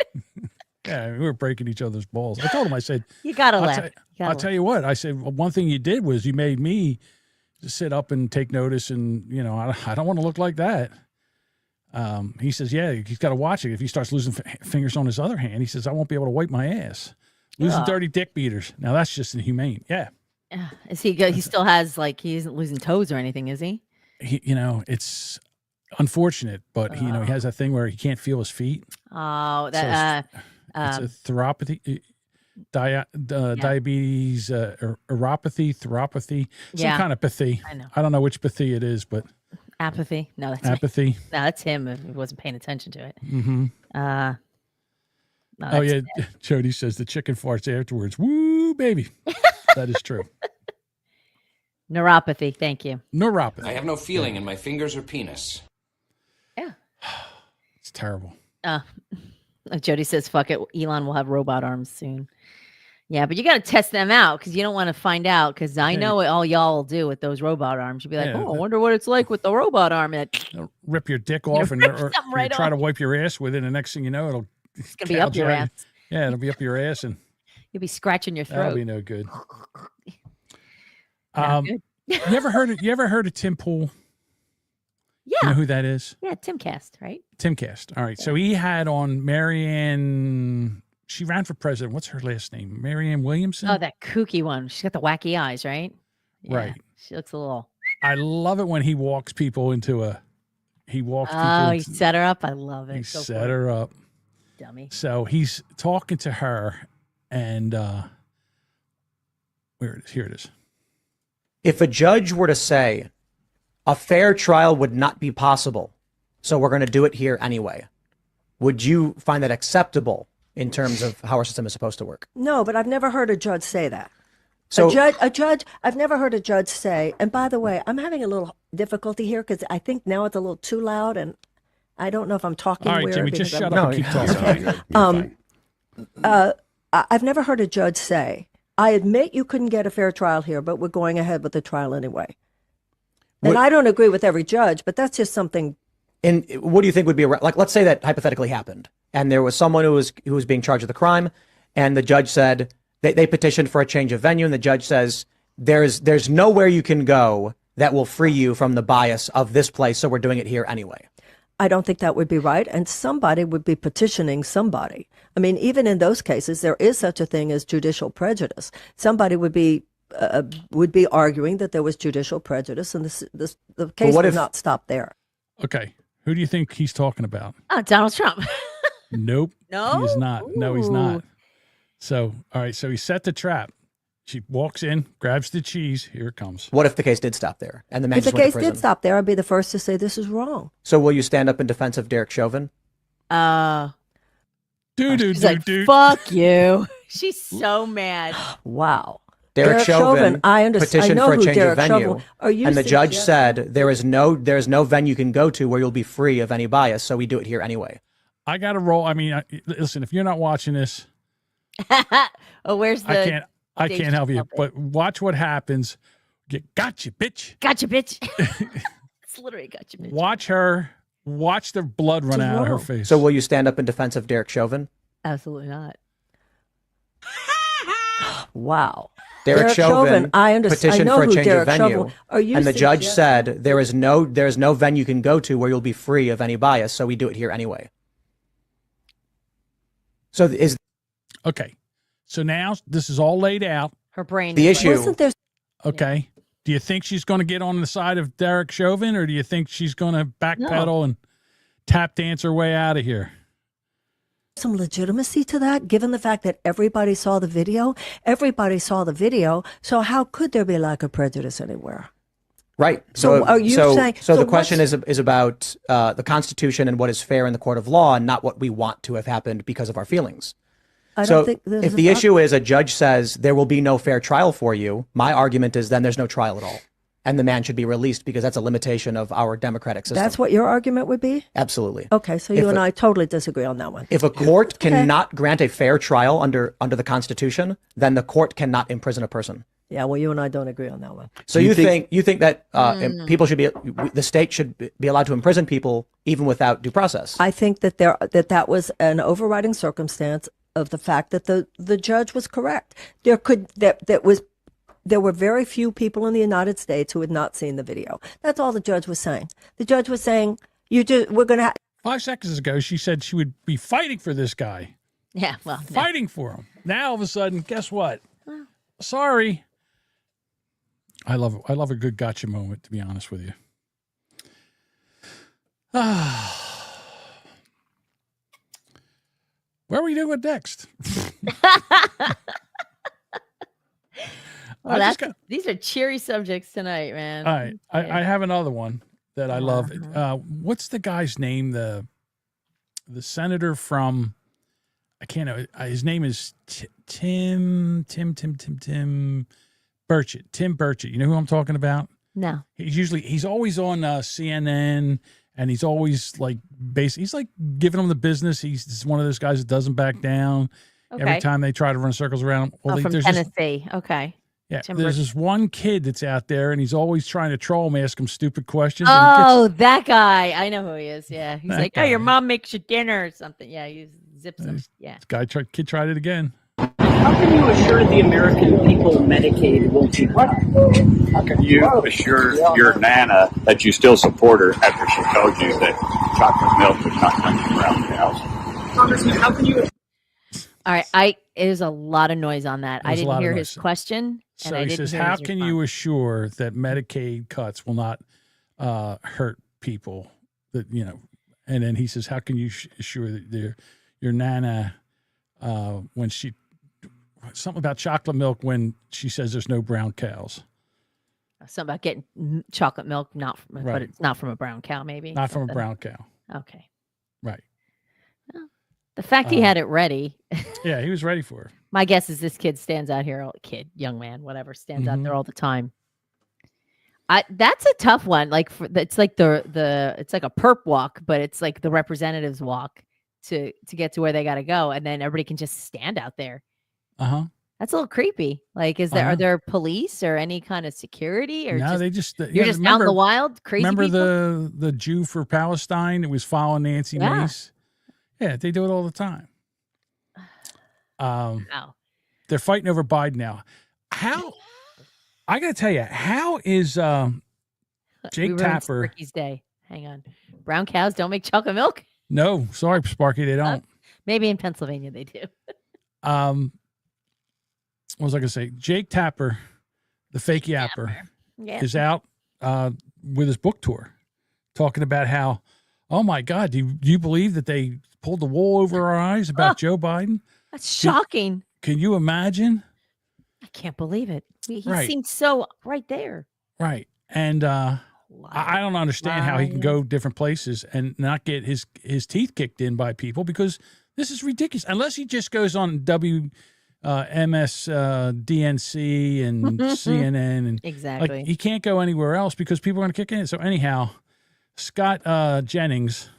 Yeah, we were breaking each other's balls. I told him, I said, you got to laugh. I'll tell you what. I said, well, one thing you did was you made me just sit up and take notice, and I don't want to look like that. He says, yeah, he's got to watch it. If he starts losing fingers on his other hand, he says, I won't be able to wipe my ass. Losing dirty dick beaters. Now that's just inhumane. Yeah. Is he good? He still has he isn't losing toes or anything, is he? It's unfortunate, but he has that thing where he can't feel his feet. Oh, that it's a thyropathy, diabetes, neuropathy, thyropathy, some kind of pathy. I know. I don't know which pathy it is, but apathy. No, that's apathy. No, that's him. If he wasn't paying attention to it. Mm-hmm. No, yeah, Jody says the chicken farts afterwards. Woo, baby. That is true. Neuropathy. Thank you. Neuropathy. I have no feeling in my fingers or penis. Yeah. It's terrible. Jody says, fuck it. Elon will have robot arms soon. Yeah, but you got to test them out because you don't want to find out because I know what all y'all will do with those robot arms. You'll be like, oh, I wonder what it's like with the robot arm. It'll rip your dick off and or right try to wipe your ass with it. And the next thing you know, it's going to be up your ass. Yeah, it'll be up your ass. And you'll be scratching your throat. That'll be no good. You ever heard of Tim Pool? Yeah. You know who that is? Yeah, Timcast, right? Timcast. All right. So he had on Marianne. She ran for president. What's her last name? Marianne Williamson? Oh, that kooky one. She's got the wacky eyes, right? Yeah, right. She looks a little. I love it when he walks people into a. He walks people. Oh, he set her up. I love it. He set her up. Dummy. So he's talking to her, and where it is? Here it is. If a judge were to say a fair trial would not be possible, so we're going to do it here anyway, would you find that acceptable in terms of how our system is supposed to work? No, but I've never heard a judge say that. So a judge, I've never heard a judge say, and by the way, I'm having a little difficulty here because I think now it's a little too loud and I don't know if I'm talking all right, weird. Jimmy, just shut up and keep talking. I've never heard a judge say, I admit you couldn't get a fair trial here, but we're going ahead with the trial anyway. And I don't agree with every judge, but that's just something. And what do you think would be like? Let's say that hypothetically happened, and there was someone who was being charged with a crime, and the judge said they petitioned for a change of venue, and the judge says there's nowhere you can go that will free you from the bias of this place, so we're doing it here anyway. I don't think that would be right, and somebody would be petitioning somebody. I mean, even in those cases, there is such a thing as judicial prejudice. Somebody would be arguing that there was judicial prejudice, and the case would not stop there. Okay, who do you think he's talking about? Oh, Donald Trump. Nope. No? He is not. Ooh. No, he's not. So, all right, so he set the trap. She walks in, grabs the cheese. Here it comes. What if the case did stop there and the man If the case did stop there, I'd be the first to say this is wrong. So will you stand up in defense of Derek Chauvin? She's like, fuck you. She's so mad. Wow. Derek Chauvin I petitioned know for a who change Derek of venue, Chauvin. Are you and the judge suggesting- said there's no venue you can go to where you'll be free of any bias, so we do it here anyway. I got to roll. I mean, listen, if you're not watching this, oh, where's the? I can't help you, but watch what happens. Gotcha, bitch. Gotcha, bitch. It's literally gotcha, bitch. Watch her. Watch the blood run out of her face. So will you stand up in defense of Derek Chauvin? Absolutely not. Wow. Derek Chauvin I petitioned know for a who change Derek of venue, Chauvin. Are you and the judge suggesting- said there's no venue you can go to where you'll be free of any bias, so we do it here anyway. So is okay. So now this is all laid out. Her brain. The issue. Wasn't there Okay. Do you think she's going to get on the side of Derek Chauvin, or do you think she's going to backpedal and tap dance her way out of here? some legitimacy to that, given the fact that everybody saw the video? Everybody saw the video, so how could there be a lack of prejudice anywhere? Right. So are you saying? So the question is about the Constitution and what is fair in the court of law, and not what we want to have happened because of our feelings. I don't think there's if the issue is a judge says there will be no fair trial for you, my argument is then there's no trial at all, and the man should be released because that's a limitation of our democratic system. That's what your argument would be? Absolutely. Okay, so you and I totally disagree on that one. If a court cannot grant a fair trial under the Constitution, then the court cannot imprison a person. Yeah, well, you and I don't agree on that one. So you think that people should be, the state should be allowed to imprison people even without due process? I think that that was an overriding circumstance of the fact that the judge was correct. There were very few people in the United States who had not seen the video. That's all the judge was saying. The judge was saying, we're going to 5 seconds ago, she said she would be fighting for this guy. Yeah, well, fighting for him. Now all of a sudden, guess what? Sorry. I love a good gotcha moment, to be honest with you. Where are we doing next? Well, these are cheery subjects tonight, man. All right. I have another one that I love. What's the guy's name? The senator from, I can't know. His name is Tim Burchett. Tim Burchett. You know who I'm talking about? No. He's always on CNN, and he's always like he's like giving them the business. He's one of those guys that doesn't back down. Okay. Every time they try to run circles around him. From Tennessee. Okay. Yeah, Timber. there's this one kid that's out there, and he's always trying to troll him, ask him stupid questions. Oh, that guy. I know who he is. Yeah. He's That like, oh, guy. your mom makes you dinner or something. Yeah, he zips him. Yeah. This kid tried it again. How can you assure the American people Medicaid won't be cut? How can you assure your Nana that you still support her after she told you that chocolate milk is not coming from brown cows? Congressman, how can you... All right. There's a lot of noise on that. I didn't hear his question. So he says, how can you assure that Medicaid cuts will not hurt people? That and then he says, how can you assure that your Nana, when she, something about chocolate milk when she says there's no brown cows. Something about getting chocolate milk, Right. but it's not from a brown cow, maybe. Not from a brown cow. Okay. Right. The fact he had it ready. Yeah, he was ready for it. My guess is this kid stands out here, young man, whatever, stands out there all the time. That's a tough one. Like it's like it's like a perp walk, but it's like the representatives walk to get to where they got to go, and then everybody can just stand out there. That's a little creepy. Like, are there police or any kind of security? Or No, just, they just you're just out in the wild, crazy. Remember people? the Jew for Palestine that was following Nancy Mace? Yeah, they do it all the time. Wow. They're fighting over Biden now. How? I got to tell you, how is Jake Tapper? Ricky's day. Hang on. Brown cows don't make chocolate milk? No, sorry, Sparky, they don't. Maybe in Pennsylvania they do. What was I going to say? Jake Tapper, the fake yapper, is out with his book tour, talking about how, oh my God, do you believe that they pulled the wool over our eyes about Joe Biden? That's shocking. Can you imagine? I can't believe it. He Right. seemed so right there. Right. And I don't understand how he can go different places and not get his teeth kicked in by people, because this is ridiculous. Unless he just goes on MSDNC and CNN. And exactly. Like, he can't go anywhere else because people are going to kick in. So anyhow, Scott Jennings,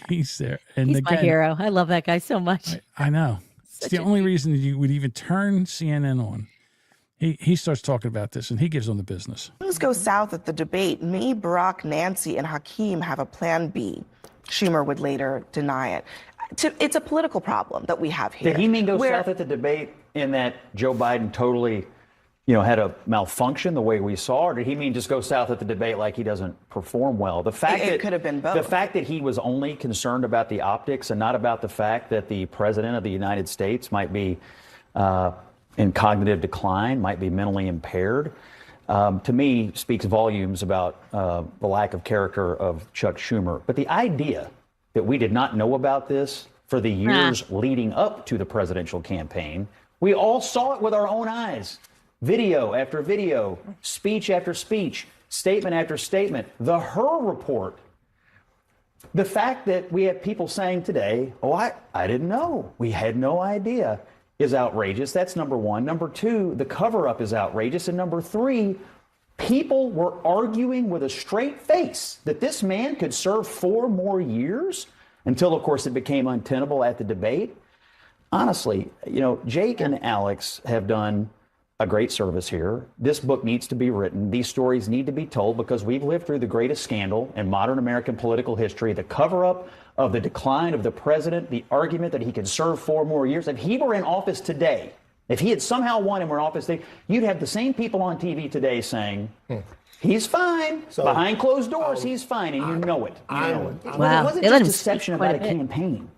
he's there. And He's again, my hero. I love that guy so much. I know. It's the only reason you would even turn CNN on. He starts talking about this, and he gives them the business. Things go south at the debate. Me, Barack, Nancy, and Hakeem have a plan B. Schumer would later deny it. It's a political problem that we have here. Did he mean go south at the debate in that Joe Biden totally, had a malfunction the way we saw, or did he mean just go south at the debate like he doesn't perform well? The fact it could have been both. The fact that he was only concerned about the optics and not about the fact that the president of the United States might be in cognitive decline, might be mentally impaired, to me speaks volumes about the lack of character of Chuck Schumer. But the idea that we did not know about this for the years leading up to the presidential campaign, we all saw it with our own eyes. Video after video, speech after speech, statement after statement, the Her report. The fact that we have people saying today, I didn't know, we had no idea, is outrageous. That's number one. Number two, the cover-up is outrageous. And number three, people were arguing with a straight face that this man could serve 4 more years until, of course, it became untenable at the debate. Honestly, Jake and Alex have done a great service here. This book needs to be written. These stories need to be told because we've lived through the greatest scandal in modern American political history, the cover-up of the decline of the president, the argument that he could serve 4 more years. If he were in office today, if he had somehow won and were in office today, you'd have the same people on TV today saying, he's fine. Behind closed doors, he's fine, and you know it. Wow. It wasn't They let just him deception speak quite about a a bit. campaign.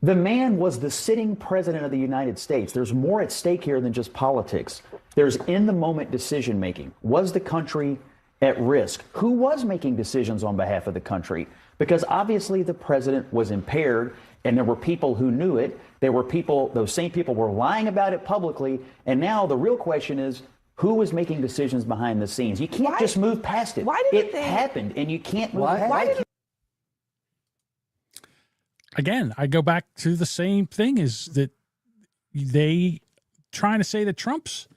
The man was the sitting president of the United States. There's more at stake here than just politics. There's in-the-moment decision-making. Was the country at risk? Who was making decisions on behalf of the country? Because obviously the president was impaired, and there were people who knew it. There were people, those same people were lying about it publicly. And now the real question is, who was making decisions behind the scenes? You can't just move past it. It happened, and you can't move past it. Again, I go back to the same thing, is that they trying to say that Trump's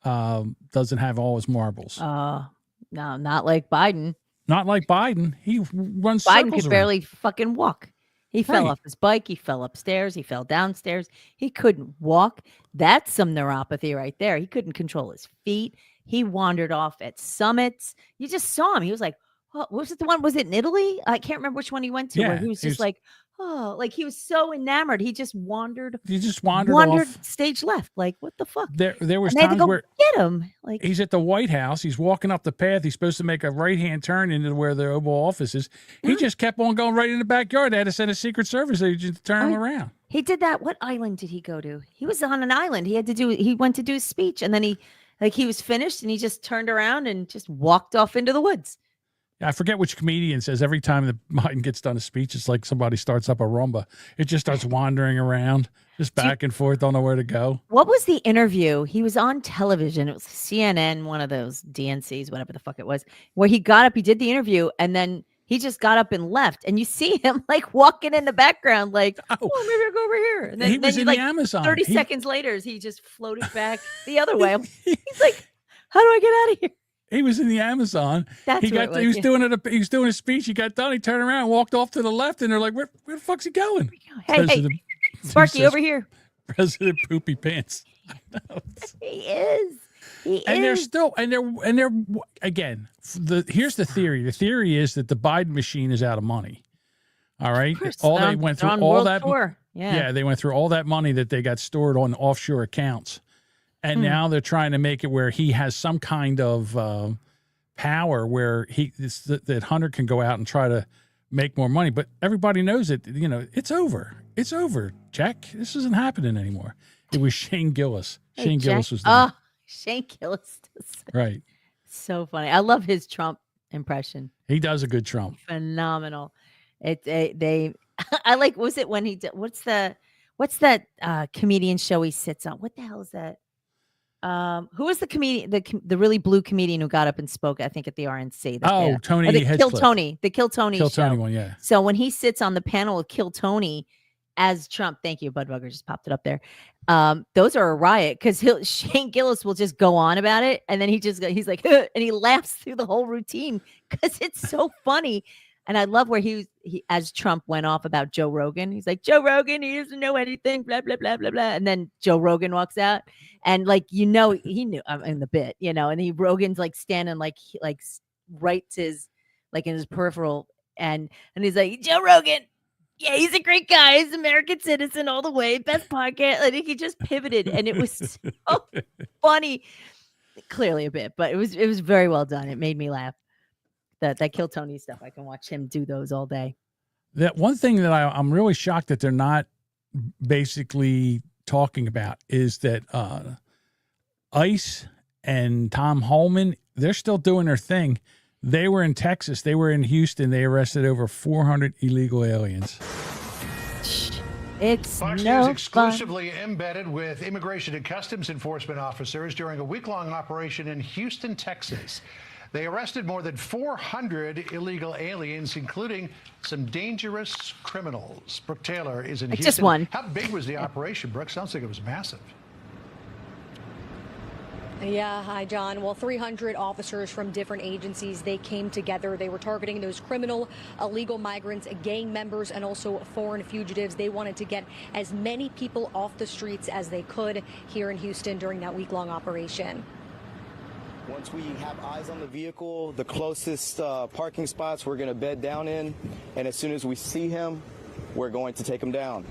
doesn't have all his marbles. No, not like Biden. Not like Biden. He runs Biden circles could around. barely fucking walk. He fell Right. off his bike. He fell upstairs. He fell downstairs. He couldn't walk. That's some neuropathy right there. He couldn't control his feet. He wandered off at summits. You just saw him. He was like, oh, was it the one? Was it in Italy? I can't remember which one he went to where Yeah, he was he just was- like, oh, like he was so enamored. He just wandered. He just wandered off. Stage left. Like, what the fuck? There was And they had to times go where get him. Like, he's at the White House. He's walking up the path. He's supposed to make a right-hand turn into where the Oval Office is. He just kept on going right in the backyard. They had to send a Secret Service agent to turn him around. he did that. What island did he go to? He was on an island. He went to do his speech, and then he was finished, and he just turned around and just walked off into the woods. I forget which comedian says every time that Biden gets done a speech, it's like somebody starts up a Roomba. It just starts wandering around, just back and forth, don't know where to go. What was the interview? He was on television. It was CNN, one of those DNCs, whatever the fuck it was, where he got up, he did the interview, and then he just got up and left. And you see him like walking in the background, like, oh maybe I'll go over here. And then, He was then in like the Amazon. 30 He- seconds later, he just floated back the other way. He's like, how do I get out of here? He was in the Amazon. That's he what got. it He was, was yeah. He was doing his speech. He got done. He turned around, walked off to the left, and they're like, "Where the fuck's he going?" Hey, Sparky, says, over here. President Poopy Pants. He is. He And they're is. still, and they're again. Here's the theory. The theory is that the Biden machine is out of money. All right, all They're they on- went they're through on all world that. tour. Yeah. They went through all that money that they got stored on offshore accounts, and now they're trying to make it where he has some kind of power where that Hunter can go out and try to make more money. But everybody knows it. You know, it's over. It's over, Jack. This isn't happening anymore. It was Shane Gillis. Hey, Shane Jack. Gillis was there. Oh, Shane Gillis. Right. So funny. I love his Trump impression. He does a good Trump. Phenomenal. They I like, was it when he did, what's that comedian show he sits on? What the hell is that? Who was the comedian, the really blue comedian who got up and spoke, I think at the RNC? Tony the Kill Hedgecliffe. Tony, the Kill Tony Kill show. Tony one, yeah. So when he sits on the panel with Kill Tony as Trump, thank you, Budweiser just popped it up there. Those are a riot because Shane Gillis will just go on about it, and then he's like, and he laughs through the whole routine because it's so funny. And I love where he as Trump went off about Joe Rogan. He's like, Joe Rogan, he doesn't know anything, blah, blah, blah, blah, blah. And then Joe Rogan walks out and like, he knew in the bit, and Rogan's like standing like right to his, like in his peripheral. And he's like, Joe Rogan, yeah, he's a great guy. He's an American citizen all the way. Best podcast. I think he just pivoted and it was so funny. Clearly a bit, but it was very well done. It made me laugh. That Kill Tony stuff, I can watch him do those all day. That one thing that I'm really shocked that they're not basically talking about is that ICE and Tom Holman, they're still doing their thing. They were in Texas. They were in Houston. They arrested over 400 illegal aliens. It's Fox no News fun. exclusively embedded with Immigration and Customs Enforcement officers during a week-long operation in Houston, Texas. They arrested more than 400 illegal aliens, including some dangerous criminals. Brooke Taylor is in Houston. Just one. How big was the operation, Brooke? Sounds like it was massive. Yeah, hi, John. Well, 300 officers from different agencies, they came together. They were targeting those criminal, illegal migrants, gang members, and also foreign fugitives. They wanted to get as many people off the streets as they could here in Houston during that week-long operation. Once we have eyes on the vehicle, the closest parking spots we're going to bed down in, and as soon as we see him, we're going to take him down.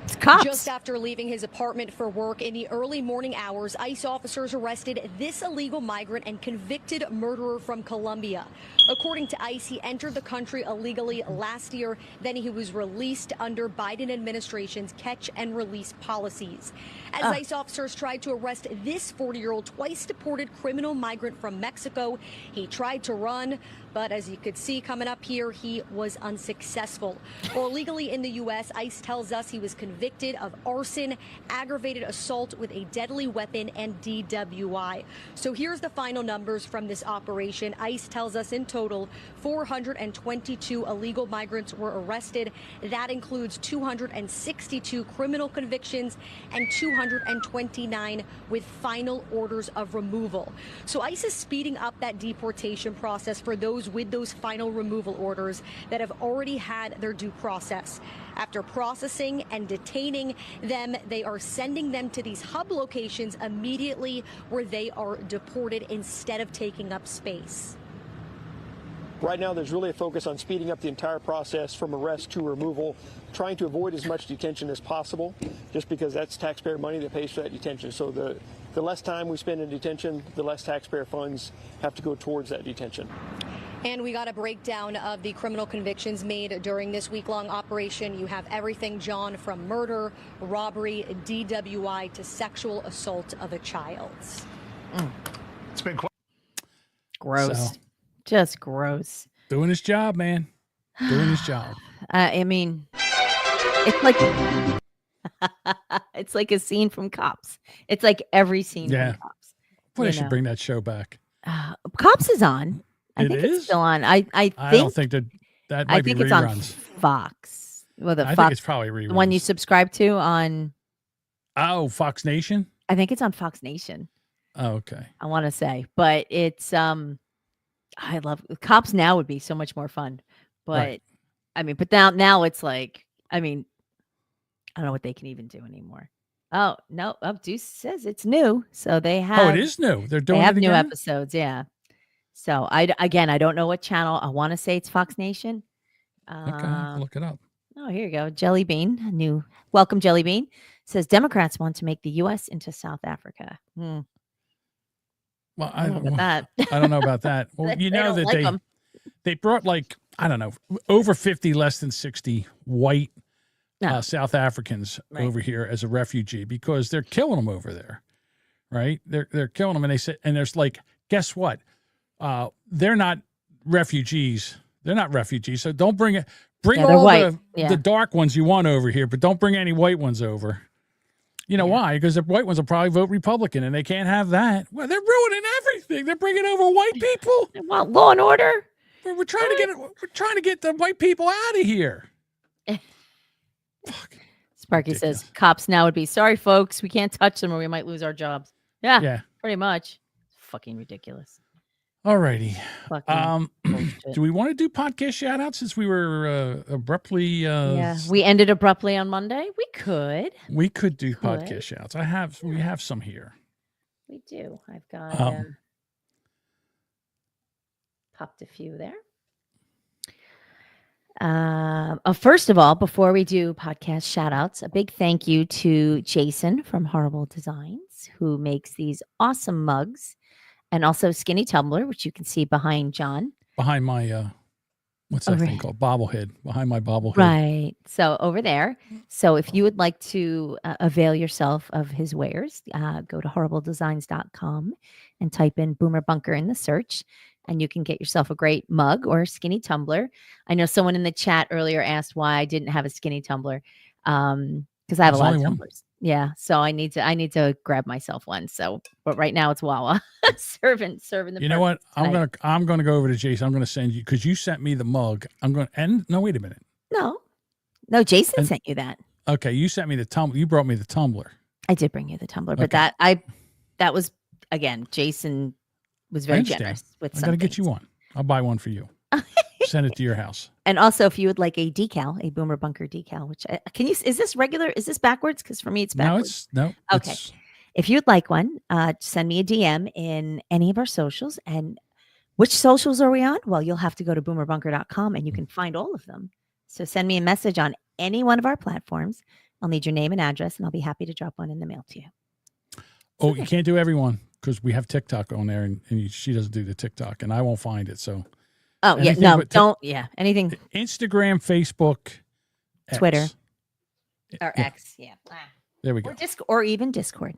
It's cops. Just after leaving his apartment for work in the early morning hours, ICE officers arrested this illegal migrant and convicted murderer from Colombia. According to ICE, he entered the country illegally last year. Then he was released under Biden administration's catch and release policies. As ICE officers tried to arrest this 40-year-old twice deported criminal migrant from Mexico, he tried to run, But as you could see coming up here, he was unsuccessful. Or legally in the U.S., ICE tells us he was convicted of arson, aggravated assault with a deadly weapon, and DWI. So here's the final numbers from this operation. ICE tells us in total, 422 illegal migrants were arrested. That includes 262 criminal convictions and 229 with final orders of removal. So ICE is speeding up that deportation process for those with those final removal orders that have already had their due process. After processing and detaining them, they are sending them to these hub locations immediately where they are deported instead of taking up space. Right now, there's really a focus on speeding up the entire process from arrest to removal, trying to avoid as much detention as possible, just because that's taxpayer money that pays for that detention. So the less time we spend in detention, the less taxpayer funds have to go towards that detention. And we got a breakdown of the criminal convictions made during this week-long operation. You have everything, John, from murder, robbery, DWI to sexual assault of a child. It's been quite Gross. So, just gross. Doing his job, man. Doing his job. I mean, it's like it's like a scene from Cops. It's like every scene from Cops. Boy, they should bring that show back. Cops is on. I think it's still on. I don't think that might be think it's reruns. on Fox. Well, I Fox, think it's probably reruns. the one you subscribe to on. Oh, Fox Nation. I think it's on Fox Nation. Oh, okay. I want to say, but it's I love Cops now would be so much more fun, but Right. I mean, but now it's like, I mean, I don't know what they can even do anymore. Oh no, Deuce says it's new, so they have. Oh, it is new. They're doing They have it new again? episodes, yeah. So I don't know what channel. I want to say it's Fox Nation. Okay, I'll look it up. Oh, here you go. Jelly Bean, welcome Jelly Bean says Democrats want to make the U.S. into South Africa. Well, I don't know about that. I don't know about that. Well, you They know don't that like 'em. they brought like, I don't know, over 50 less than 60 white South Africans over here as a refugee because they're killing them over there, right? They're killing them, and they said, and there's like, guess what? They're not refugees. They're not refugees. So don't bring it. Bring Yeah, they're all white. the dark ones you want over here, but don't bring any white ones over. You know why? Because the white ones will probably vote Republican, and they can't have that. Well, they're ruining everything. They're bringing over white people. They want law and order. We're trying to get the white people out of here. Sparky says Cops now would be sorry, folks. We can't touch them, or we might lose our jobs. Yeah, pretty much. Fucking ridiculous. All righty. Fucking Do we want to do podcast shout outs since we were abruptly yeah, we ended abruptly on Monday. We could. We could do podcast shout outs. We have some here. We do. I've got popped a few there. First of all, before we do podcast shout outs, a big thank you to Jason from Horrible Designs, who makes these awesome mugs, and also Skinny Tumbler, which you can see behind John. Behind my what's that thing called? Bobblehead. Behind my bobblehead. Right. So over there. So if you would like to avail yourself of his wares, go to horribledesigns.com and type in Boomer Bunker in the search, and you can get yourself a great mug or skinny tumbler. I know someone in the chat earlier asked why I didn't have a skinny tumbler, because I have a lot of tumblers. Yeah, so I need to grab myself one. So, but right now it's Wawa serving the. You know what? tonight. I'm gonna go over to Jason. I'm gonna send you because you sent me the mug. No, wait a minute. No, Jason sent you that. Okay, you sent me the tumbler. You brought me the tumbler. I did bring you the tumbler, but Okay. that was again, Jason was very generous with I some gotta get things. you one. I'll buy one for you. Send it to your house. And also, if you would like a decal, a Boomer Bunker decal, which is this regular? Is this backwards? Because for me, it's backwards. Okay. If you'd like one, send me a DM in any of our socials. And which socials are we on? Well, you'll have to go to boomerbunker.com and you can find all of them. So send me a message on any one of our platforms. I'll need your name and address, and I'll be happy to drop one in the mail to you. Oh, you can't do everyone because we have TikTok on there, and she doesn't do the TikTok, and I won't find it. So. Oh, yeah. Anything No, but don't. Yeah. Anything. Instagram, Facebook, X. Twitter. Or X. Yeah. There we go. Or even Discord.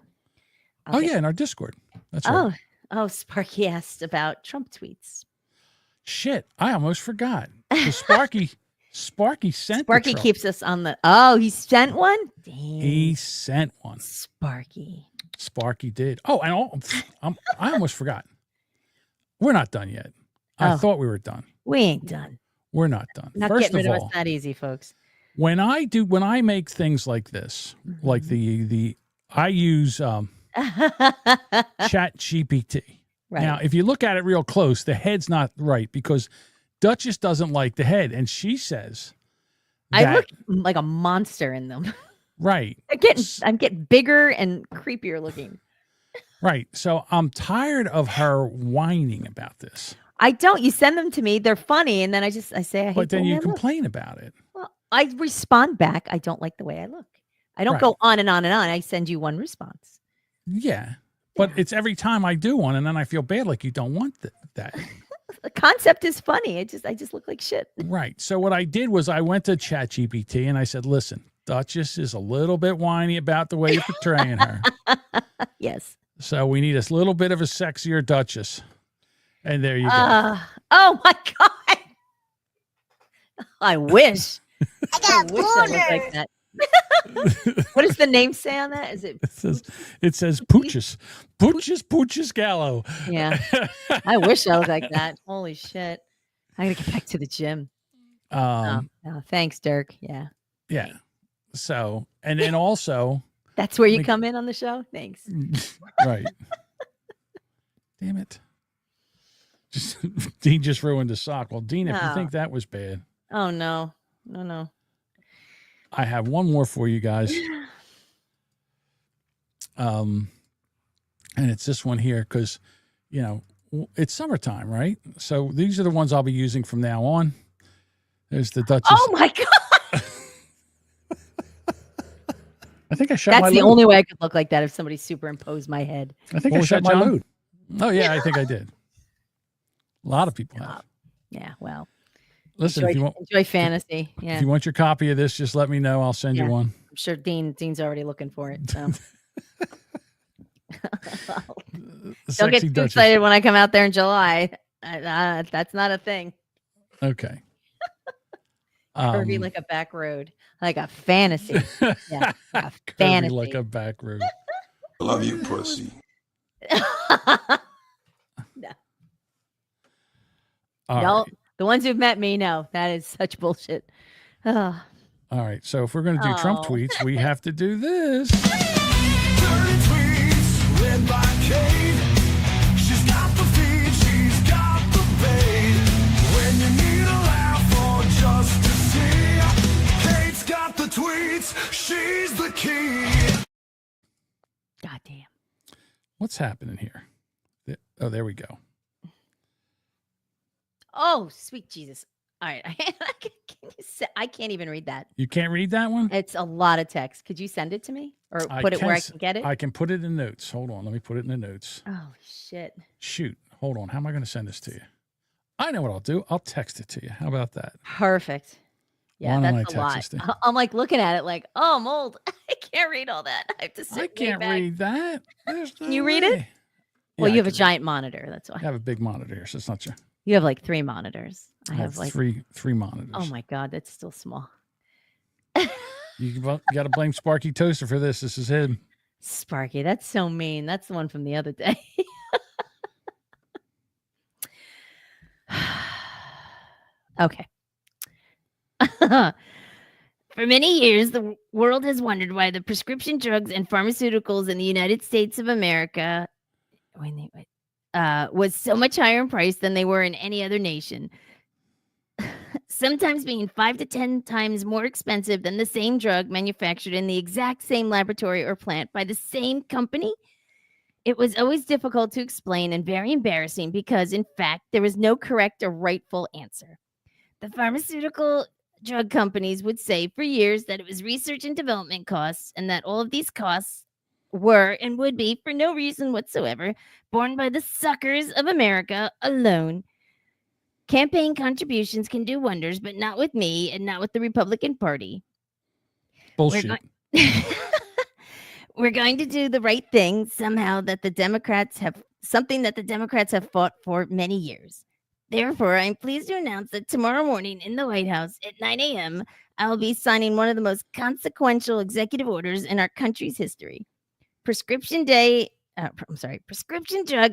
Yeah, in our Discord. That's right. Oh, Sparky asked about Trump tweets. Shit, I almost forgot. The Sparky sent. Sparky keeps us on the. Oh, he sent one. Dang. He sent one. Sparky did. Oh, and I almost forgot. We're not done yet. I thought we were done. We ain't done. We're not done. Not First getting rid of of all, us that easy, folks. when I make things like this, like I use Chat GPT. Right. Now, if you look at it real close, the head's not right because Duchess doesn't like the head, and she says I look like a monster in them. Right. I'm getting bigger and creepier looking. Right. So I'm tired of her whining about this. I don't. You send them to me. They're funny, and then I say I hate. But then the way you I look. complain about it. Well, I respond back. I don't like the way I look. I don't go on and on and on. I send you one response. Yeah. But it's every time I do one, and then I feel bad like you don't want that. The concept is funny. I just look like shit. Right. So what I did was I went to ChatGPT and I said, listen, Duchess is a little bit whiny about the way you're portraying her. Yes. So we need a little bit of a sexier Duchess. And there you go. Oh my God. I wish. I wish I looked like that. What does the name say on that? Is it? It says Poochis Gallo. Yeah. I wish I was like that. Holy shit. I gotta get back to the gym. Thanks, Dirk. Yeah. Yeah. So, and then also. That's where you come in on the show? Thanks. Right. Damn it. Dean just ruined the sock. Well, Dean, if you think that was bad. Oh, no. No. I have one more for you guys. And it's this one here because, it's summertime, right? So these are the ones I'll be using from now on. There's the Duchess. Oh, my God. I think I shot That's my the load. only way I could look like that if somebody superimposed my head. I think I shot my load. Oh, yeah, I think I did. A lot of people have. Yeah, well. Listen, if you want enjoy fantasy. Yeah. If you want your copy of this, just let me know. I'll send you one. I'm sure Dean's already looking for it. So don't get too excited when I come out there in July. That's not a thing. Okay. Curvy like a back road, like a fantasy. Yeah, a fantasy. Like a back road. I love you, pussy. No. All right. The ones who've met me know that is such bullshit. All right. So if we're going to do Trump tweets, we have to do this. Dirty tweets read by Kate. She's got the feed, she's got the bait. When you need a laugh or just to see, Kate's got the tweets, she's the key. Goddamn. What's happening here? Oh, there we go. Oh, sweet Jesus. All right. I can't even read that. You can't read that one? It's a lot of text. Could you send it to me or put it where I can get it? I can put it in notes. Hold on. Let me put it in the notes. Oh, shit. Shoot. Hold on. How am I going to send this to you? I know what I'll do. I'll text it to you. How about that? Perfect. Yeah, Why don't that's I a text lot. this to you? I'm like looking at it like, oh, I'm old. I can't read all that. I have to sit I can't read that. Can you read it? Well, you have a giant monitor. That's why. I have a big monitor here, so it's not your. You have like 3 monitors. I have like three monitors. Oh my God, that's still small. You got to blame Sparky Toaster for this. This is him. Sparky, that's so mean. That's the one from the other day. Okay. For many years, the world has wondered why the prescription drugs and pharmaceuticals in the United States of America was so much higher in price than they were in any other nation. Sometimes being 5 to 10 times more expensive than the same drug manufactured in the exact same laboratory or plant by the same company. It was always difficult to explain and very embarrassing because, in fact, there was no correct or rightful answer. The pharmaceutical drug companies would say for years that it was research and development costs and that all of these costs were and would be, for no reason whatsoever, borne by the suckers of America alone. Campaign contributions can do wonders, but not with me and not with the Republican Party. Bullshit. We're going to do the right thing somehow that the Democrats have fought for many years. Therefore, I'm pleased to announce that tomorrow morning in the White House at 9 a.m., I will be signing one of the most consequential executive orders in our country's history. Prescription drug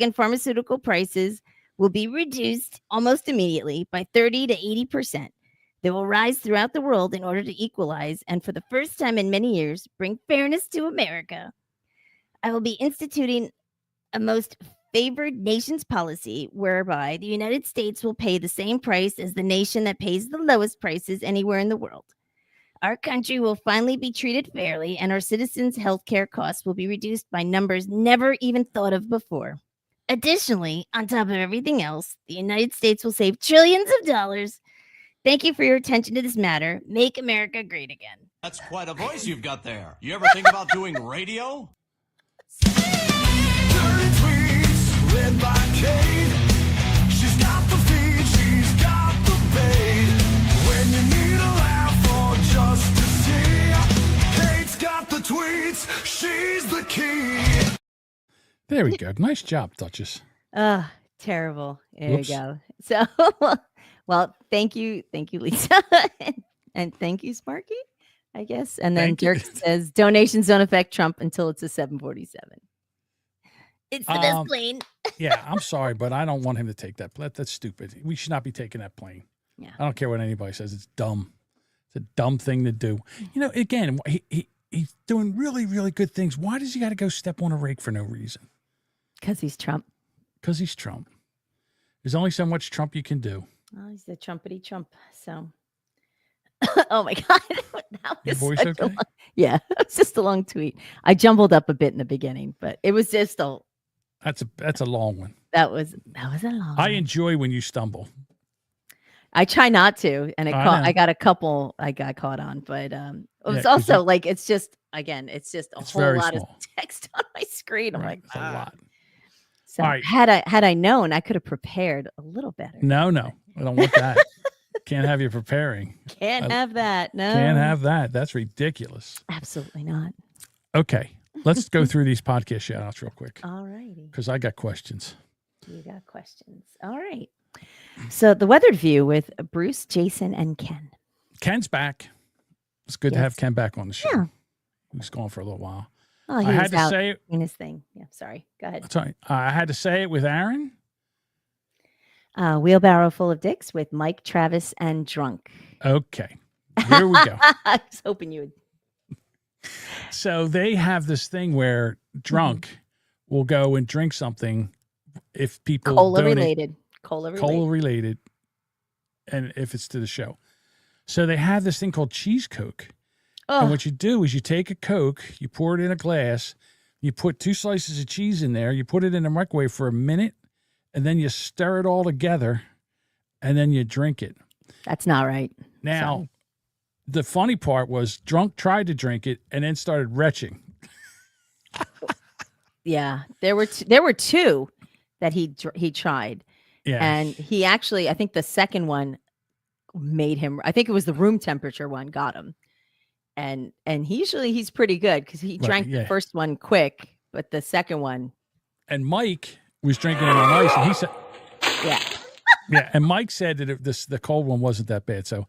and pharmaceutical prices will be reduced almost immediately by 30 to 80%. They will rise throughout the world in order to equalize and, for the first time in many years, bring fairness to America. I will be instituting a most favored nations policy whereby the United States will pay the same price as the nation that pays the lowest prices anywhere in the world. Our country will finally be treated fairly, and our citizens' health care costs will be reduced by numbers never even thought of before. Additionally, on top of everything else, the United States will save trillions of dollars. Thank you for your attention to this matter. Make America great again. That's quite a voice you've got there. You ever think about doing radio? Dirty tweets read by Kate. She's got the feed, she's got the bait. When you need a laugh or just to see, Kate's got the tweets, she's the key. There we go. Nice job, Duchess. Terrible. There Whoops. you go. So, well, thank you, Lisa, and thank you, Sparky, I guess. And then Thank you. Dirk says donations don't affect Trump until it's a 747. It's the best plane. Yeah, I'm sorry, but I don't want him to take that. That's stupid. We should not be taking that plane. Yeah. I don't care what anybody says. It's dumb. It's a dumb thing to do. You know, again, he's doing really, really good things. Why does he got to go step on a rake for no reason? Because he's Trump. Because he's Trump. There's only so much Trump you can do. Oh, he's a Trumpity Trump. So, oh my God. That Your was voice such a okay? long- yeah, it was just a long tweet. I jumbled up a bit in the beginning, but it was just That's a long one. that was a long I one. enjoy when you stumble. I try not to, and I know. I got a couple I got caught on, but it was 'cause also you- like it's just a It's whole very lot small. of text on my screen. I'm Right, like, it's a lot. So All right. had I known, I could have prepared a little better. No, I don't want that. Can't have you preparing. Can't have that. No, Can't have that. That's ridiculous. absolutely not. Okay, let's go through these podcast shout outs real quick All righty, because I got questions. you got questions. All right. So the weather view with Bruce, Jason, and Ken. Ken's back. It's good to have Yes. Ken back on the show. Yeah. He's gone for a little while. Oh, he I had was to out say it. doing his thing. Yeah, sorry. Go ahead. Sorry, I had to say it with Aaron. Wheelbarrow full of dicks with Mike, Travis, and Drunk. Okay, here we go. I was hoping you would. So they have this thing where Drunk will go and drink something if people Cola donate- related. Cola related. cola related, and if it's to the show. So they have this thing called cheese Coke. Oh, And what you do is you take a Coke, you pour it in a glass, you put 2 slices of cheese in there, you put it in the microwave for a minute, and then you stir it all together, and then you drink it. that's not right. Now, Sorry. the funny part was Drunk tried to drink it and then started retching. Yeah, there were two that he tried, Yeah. and he actually, I think the second one made him. I think it was the room temperature one got him, and he's pretty good because he Right, drank yeah. the first one quick, but the second one, And Mike was drinking it on ice, and he said, yeah. yeah, and Mike said that the cold one wasn't that bad. So,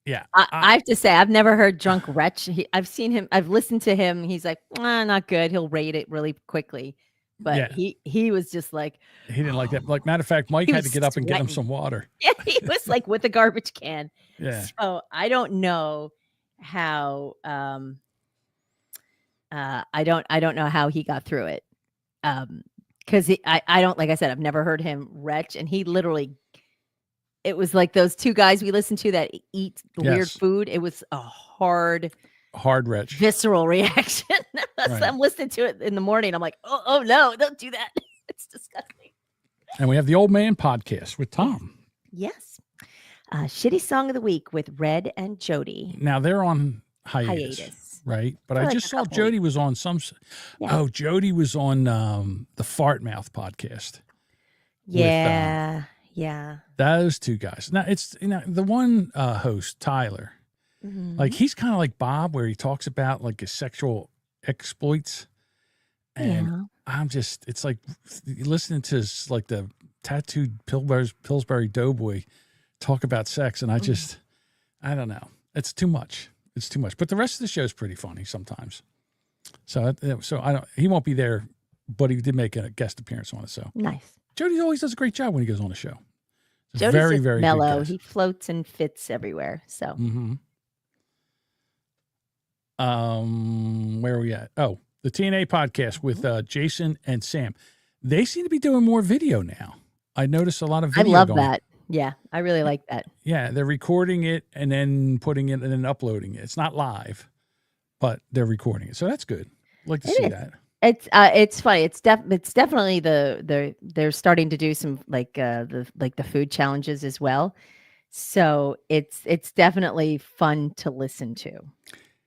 yeah. I have to say, I've never heard Drunk retch. I've seen him. I've listened to him. He's like, not good. He'll rate it really quickly. But Yeah. he was just like, He didn't like that. Like, matter of fact, Mike He had to was get up and get him sweating. some water. yeah, he was like with a garbage can. Yeah. So I don't know how. I don't know how he got through it. Because I don't, like I said, I've never heard him retch, and he literally. It was like those two guys we listened to that eat weird Yes. food. It was a hard, Hard visceral reaction. So Right. I'm listening to it in the morning. I'm like, oh no, don't do that. It's disgusting. And we have the Old Man Podcast with Tom. Yes. Shitty song of the week with Red and Jody. Now they're on hiatus, Hiatus. right? But For I like just a saw couple Jody was on some. Yeah. Oh, Jody was on the Fart Mouth podcast. Yeah. Yeah. Those two guys. Now it's the one host Tyler. Mhm. Like he's kind of like Bob, where he talks about like his sexual exploits, and Yeah. I'm just it's like listening to like the tattooed Pillsbury doughboy talk about sex, and I don't know. It's too much. It's too much. But the rest of the show is pretty funny sometimes. So I don't. He won't be there, but he did make a guest appearance on it. So nice. Jody always does a great job when he goes on the show. Jody's very, just very mellow. good He floats and fits everywhere. So. Mm-hmm. Where are we at? Oh, the TNA podcast with Jason and Sam. They seem to be doing more video now. I noticed a lot of video. I love going. that. Yeah, I really like that. Yeah, they're recording it and then putting it and then uploading it. It's not live, but they're recording it, so that's good. I'd like to see that. It's funny. It's definitely they're starting to do some like the food challenges as well. So it's definitely fun to listen to.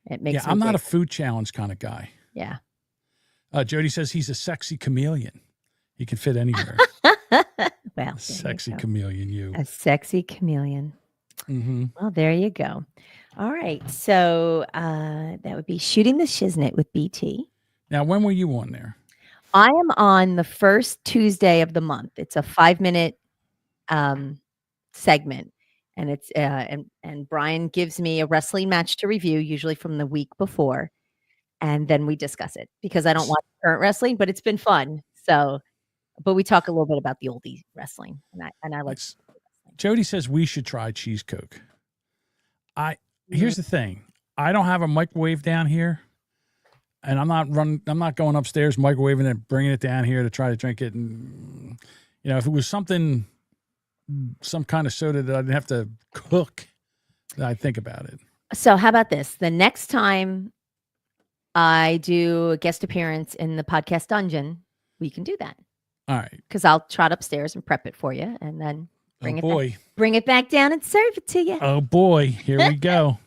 It makes I'm not a food challenge kind of guy. Yeah. Jody says he's a sexy chameleon. He can fit anywhere. Well, sexy chameleon, you. A sexy chameleon. Mm-hmm. Well, there you go. All right. So that would be Shooting the Shiznit with BT. Now, when were you on there? I am on the first Tuesday of the month. It's a 5-minute segment. And it's and Brian gives me a wrestling match to review, usually from the week before. And then we discuss it because I don't watch current wrestling, but it's been fun. So, but we talk a little bit about the oldie wrestling, and I like. Jody says we should try cheese Coke. Here's the thing: I don't have a microwave down here, and I'm not going upstairs microwaving it, bringing it down here to try to drink it. And if it was some kind of soda that I didn't have to cook, I'd think about it. So how about this? The next time I do a guest appearance in the podcast dungeon, we can do that. All right. Because I'll trot upstairs and prep it for you, and then bring it back down and serve it to you. Oh boy, here we go.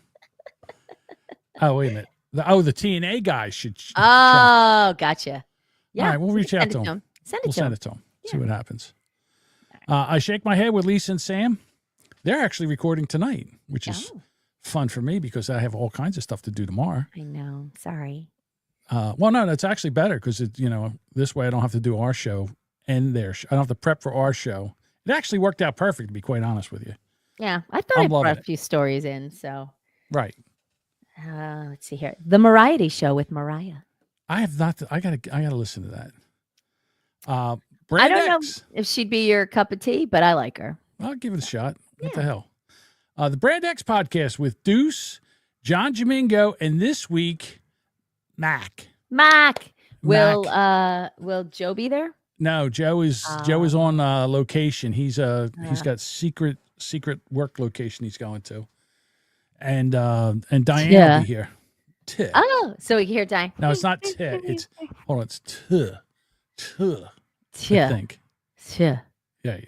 Oh wait a minute. The TNA guys should. Oh, gotcha. Yeah. All right, we'll reach out to them. Send it to them. See what happens. I shake my head with Lisa and Sam. They're actually recording tonight, which is fun for me because I have all kinds of stuff to do tomorrow. I know. Sorry. Well, no, that's actually better because this way I don't have to do our show and their show. I don't have to prep for our show. It actually worked out perfect, to be quite honest with you. Yeah, I thought I brought a few stories in. So right. Let's see here. The Variety Show with Mariah. I have not. I gotta listen to that. I don't know if she'd be your cup of tea, but I like her. I'll give it a shot. What the hell? The Brand X podcast with Deuce, John Domingo, and this week, Mac. Will Joe be there? No, Joe is on location. He's got secret work location he's going to, and Diane will be here. T. Oh, so we can hear Diane. No, it's not T. It's hold on. It's T. I think. Yeah. Yeah.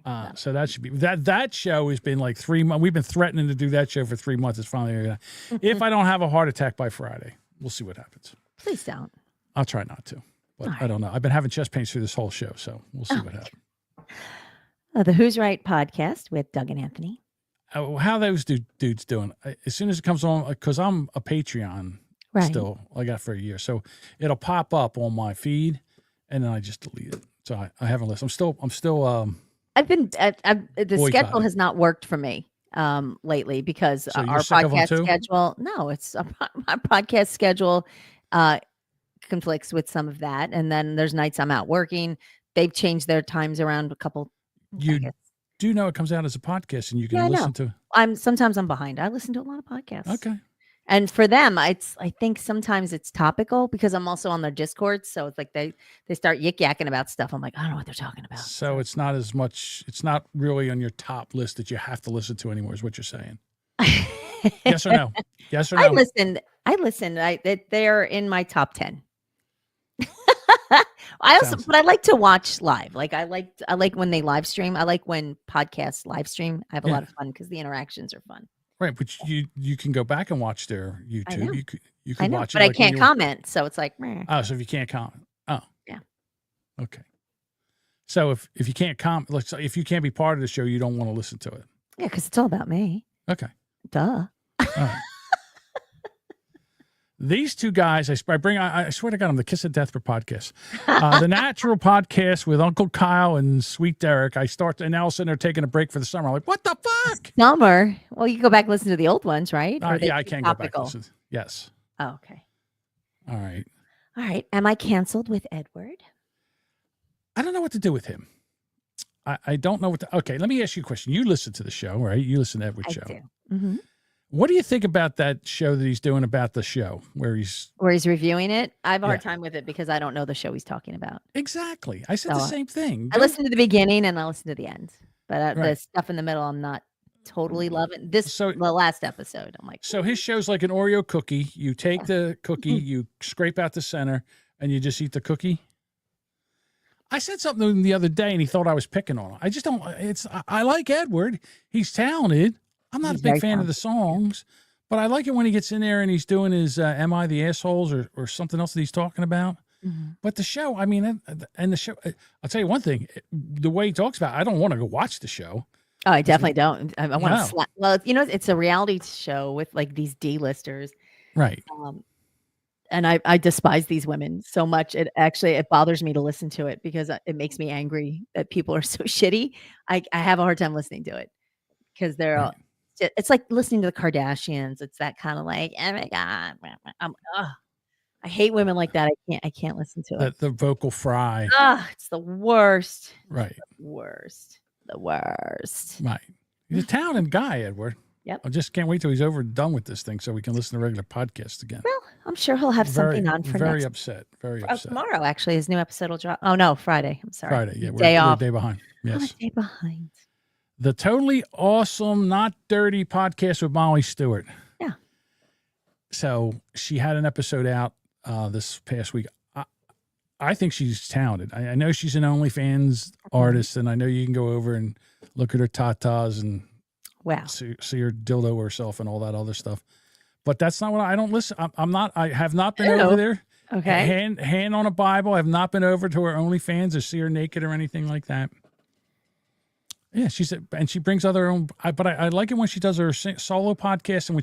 All right. So that should be that show has been like 3 months. We've been threatening to do that show for 3 months. It's finally if I don't have a heart attack by Friday, we'll see what happens. Please don't. I'll try not to, but I don't know. I've been having chest pains through this whole show, so we'll see what happens. The Who's Right podcast with Doug and Anthony. How those dudes doing? As soon as it comes on, because I'm a Patreon still. I got it for a year, so it'll pop up on my feed, and then I just delete it. So I haven't listened. I'm still. The schedule has not worked for me lately because our podcast schedule. No, it's our podcast schedule conflicts with some of that, and then there's nights I'm out working. They've changed their times around a couple. You do know it comes out as a podcast, and you can listen to. Sometimes I'm behind. I listen to a lot of podcasts. Okay. And for them, I think sometimes it's topical because I'm also on their Discord. So it's like they start yakking about stuff. I'm like, I don't know what they're talking about. So it's not as much. It's not really on your top list that you have to listen to anymore. Is what you're saying? Yes or no? Yes or no? I listened. They're in my top 10. But I like to watch live. Like I like when they live stream. I like when podcasts live stream. I have a lot of fun because the interactions are fun. Right, but you can go back and watch their YouTube. You can watch it. But I can't comment, so it's like. Meh. Oh, so if you can't comment, yeah, okay. So if you can't comment, like if you can't be part of the show, you don't want to listen to it. Yeah, because it's all about me. Okay. Duh. These two guys, I swear to God, I'm the Kiss of Death for podcasts. The Natural Podcast with Uncle Kyle and Sweet Derek. And now all of a sudden they're taking a break for the summer. I'm like, what the fuck? Summer? Well, you can go back and listen to the old ones, right? Or are they I too can topical? go back. Yes. Oh, okay. All right. All right. Am I canceled with Edward? I don't know what to do with him. I don't know okay, let me ask you a question. You listen to the show, right? You listen to Edward's show. I do. Mm-hmm. What do you think about that show that he's doing about the show where he's reviewing it? I have a hard time with it because I don't know the show he's talking about. Exactly. I said the same thing. I listened to the beginning and I listened to the end, but the stuff in the middle, I'm not totally loving. The last episode, I'm like. So his show's like an Oreo cookie. You take the cookie, you scrape out the center, and you just eat the cookie. I said something to him the other day, and he thought I was picking on him. I just don't. I like Edward. He's talented. I'm not a big fan of the songs, but I like it when he gets in there and he's doing his "Am I the Assholes" or something else that he's talking about. Mm-hmm. But the show, I mean, and the show. I'll tell you one thing: the way he talks about it, I don't want to go watch the show. Oh, I definitely don't. I want to slap. Well, it's a reality show with like these D-listers, right? And I despise these women so much. It bothers me to listen to it because it makes me angry that people are so shitty. I have a hard time listening to it because they're all. It's like listening to the Kardashians. It's that kind of like, oh my God, I hate women like that. I can't listen to it. The vocal fry. It's the worst. Right. The worst. Right. He's a talented guy, Edward. Yep. I just can't wait till he's over and done with this thing so we can listen to regular podcasts again. Well, I'm sure he'll have something on for very next. upset. Very upset. Tomorrow, actually, his new episode will drop. Oh no, Friday. I'm sorry. Friday. Yeah, we're a day behind. Yes. I'm a day behind. The Totally Awesome, Not Dirty podcast with Molly Stewart. Yeah. So she had an episode out this past week. I think she's talented. I know she's an OnlyFans artist, and I know you can go over and look at her tatas and see her dildo herself and all that other stuff. But that's not what I don't listen. I have not been over there. Okay. Hand on a Bible. I have not been over to her OnlyFans or see her naked or anything like that. Yeah, and she brings other own. But I like it when she does her solo podcast and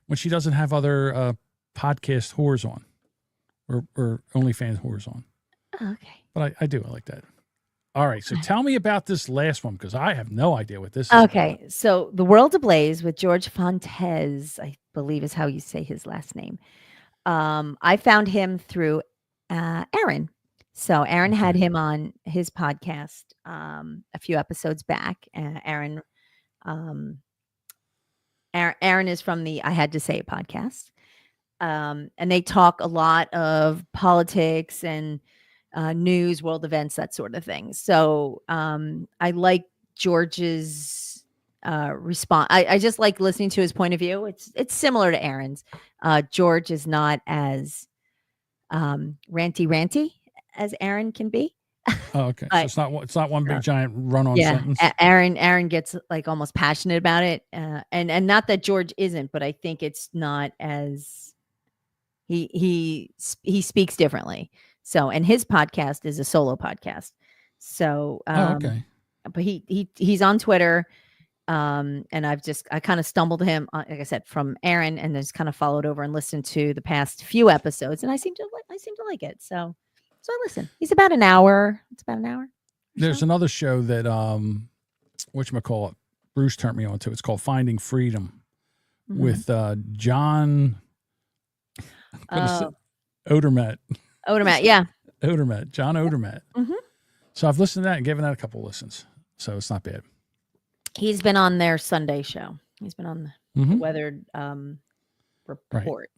when she doesn't have other podcast whores on, or OnlyFans whores on. Okay. But I do. I like that. All right. So tell me about this last one because I have no idea what this is. Okay. So The World Ablaze with George Fontes, I believe is how you say his last name. I found him through Aaron. So Aaron had him on his podcast a few episodes back. Aaron is from the I Had to Say It podcast. And they talk a lot of politics and news, world events, that sort of thing. So I like George's response. I just like listening to his point of view. It's similar to Aaron's. George is not as ranty as Aaron can be. Oh, okay. So it's not one big giant run-on sentence. Aaron gets like almost passionate about it, and not that George isn't, but I think it's not as he speaks differently. So, and his podcast is a solo podcast. So, okay. But he's on Twitter, and I kind of stumbled him, like I said, from Aaron, and just kind of followed over and listened to the past few episodes, and I seem to like it. So I listen. He's about an hour. It's about an hour. There's another show that whatchamacallit, Bruce turned me on to. It's called Finding Freedom with John Odermatt. Yeah. John Odermatt. Mm-hmm. So I've listened to that and given that a couple of listens. So it's not bad. He's been on their Sunday show. He's been on the Weathered Report. Right.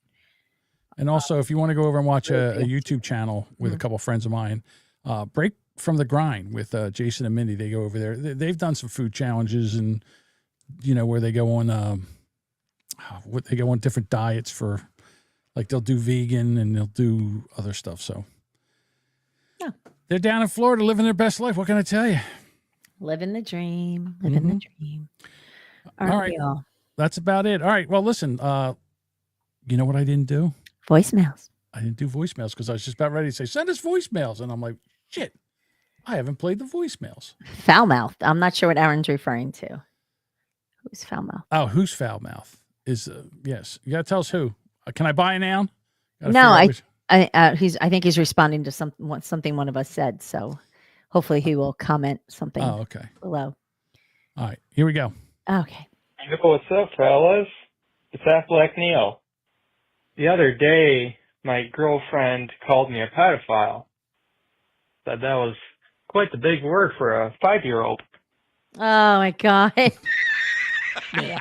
And also, if you want to go over and watch a YouTube channel with a couple of friends of mine, Break from the Grind with Jason and Mindy, they go over there. They've done some food challenges and, where they go on, different diets for, like they'll do vegan and they'll do other stuff. So they're down in Florida living their best life. What can I tell you? Living the dream. Living the dream. All right. That's about it. All right. Well, listen, you know what I didn't do? Voicemails. I didn't do voicemails because I was just about ready to say, send us voicemails. And I'm like, shit, I haven't played the voicemails. Foul mouth. I'm not sure what Aaron's referring to. Who's foul mouth? Oh, who's foul mouth? Is yes. You got to tell us who. Can I buy a noun? No, I think he's responding to something one of us said. So hopefully he will comment something. Oh, okay. Below. All right, here we go. Okay. What's up, fellas? It's Half Black Neil. The other day, my girlfriend called me a pedophile. Said that was quite the big word for a 5-year-old. Oh my God. Yeah.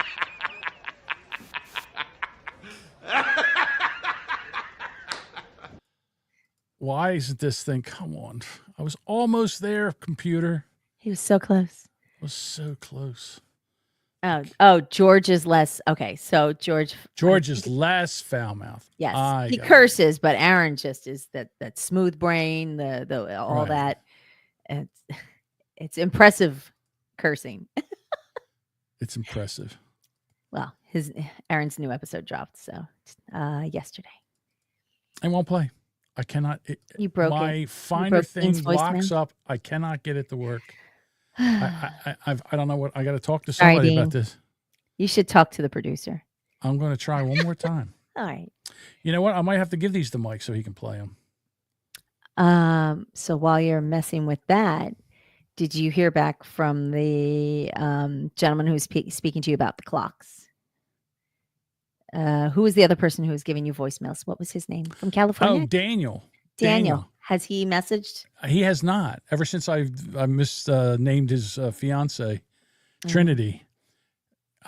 Why isn't this thing? Come on. I was almost there, computer. He was so close. I was so close. Oh, George is less. Okay, so George is less foul mouth. Yes, he curses, but Aaron just is that smooth brain, the all Right. that. It's impressive cursing. It's impressive. Well, Aaron's new episode dropped yesterday. I won't play. I cannot. You broke my it. Finder thing Dean's locks voicemail? up. I cannot get it to work. I don't know what I got to talk to Sorry, somebody about Dean. this. You should talk to the producer. I'm going to try one more time. All right. You know what? I might have to give these to Mike so he can play them. So while you're messing with that, did you hear back from the gentleman who was speaking to you about the clocks? Who was the other person who was giving you voicemails? What was his name? From California? Oh, Daniel. Daniel. Has he messaged? He has not. Ever since I misnamed his fiance, Trinity.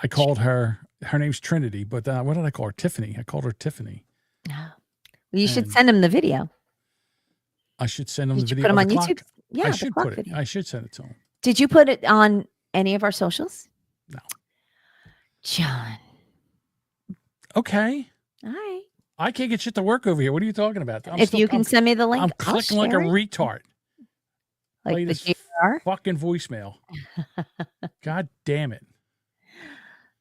I called her. Her name's Trinity, but what did I call her? Tiffany. I called her Tiffany. Well, you should send him the video. I should send him Did the you video. put him of on the clock. YouTube? Yeah, I the should clock put it. video. I should send it to him. Did you put it on any of our socials? No. John. Okay. All right. I can't get shit to work over here. What are you talking about? If you can send me the link, I'm I'll clicking like a share it. retard. Like Play the this JR? fucking voicemail. God damn it.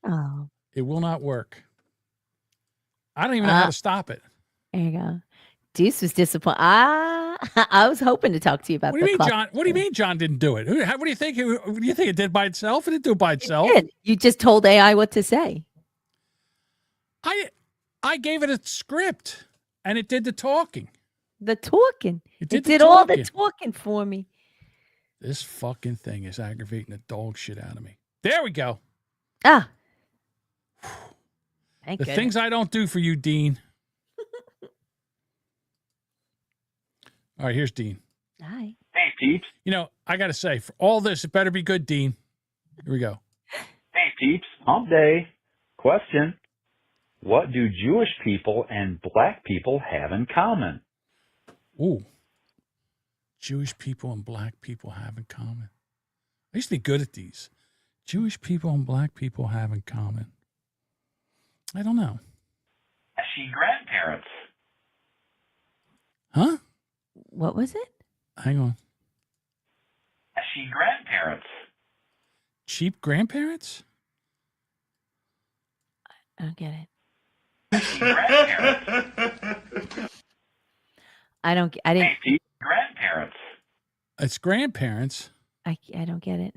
Oh. It will not work. I don't even know how to stop it. There you go. Deuce was disappointed. I was hoping to talk to you about What do you the mean, clock. John? What do you mean, John didn't do it? What do you think? What do you think it did by itself? It didn't do it by itself. It did. You just told AI what to say. I gave it a script, and it did the talking. The talking. It It did did the all the talking. talking for me. This fucking thing is aggravating the dog shit out of me. There we go. Ah. Thank The goodness. things I don't do for you, Dean. All right, here's Dean. Hi. Hey, peeps. You know, I got to say, for all this, it better be good, Dean. Here we go. Hey, peeps. Hump day. Question. What do Jewish people and black people have in common? Ooh. Jewish people and black people have in common. I used to be good at these. Jewish people and black people have in common. I don't know. Ashy grandparents. Huh? What was it? Hang on. Ashy grandparents. Cheap grandparents? I don't get it. Ashy grandparents. I didn't. Hey, peeps. Grandparents. It's grandparents. I don't get it.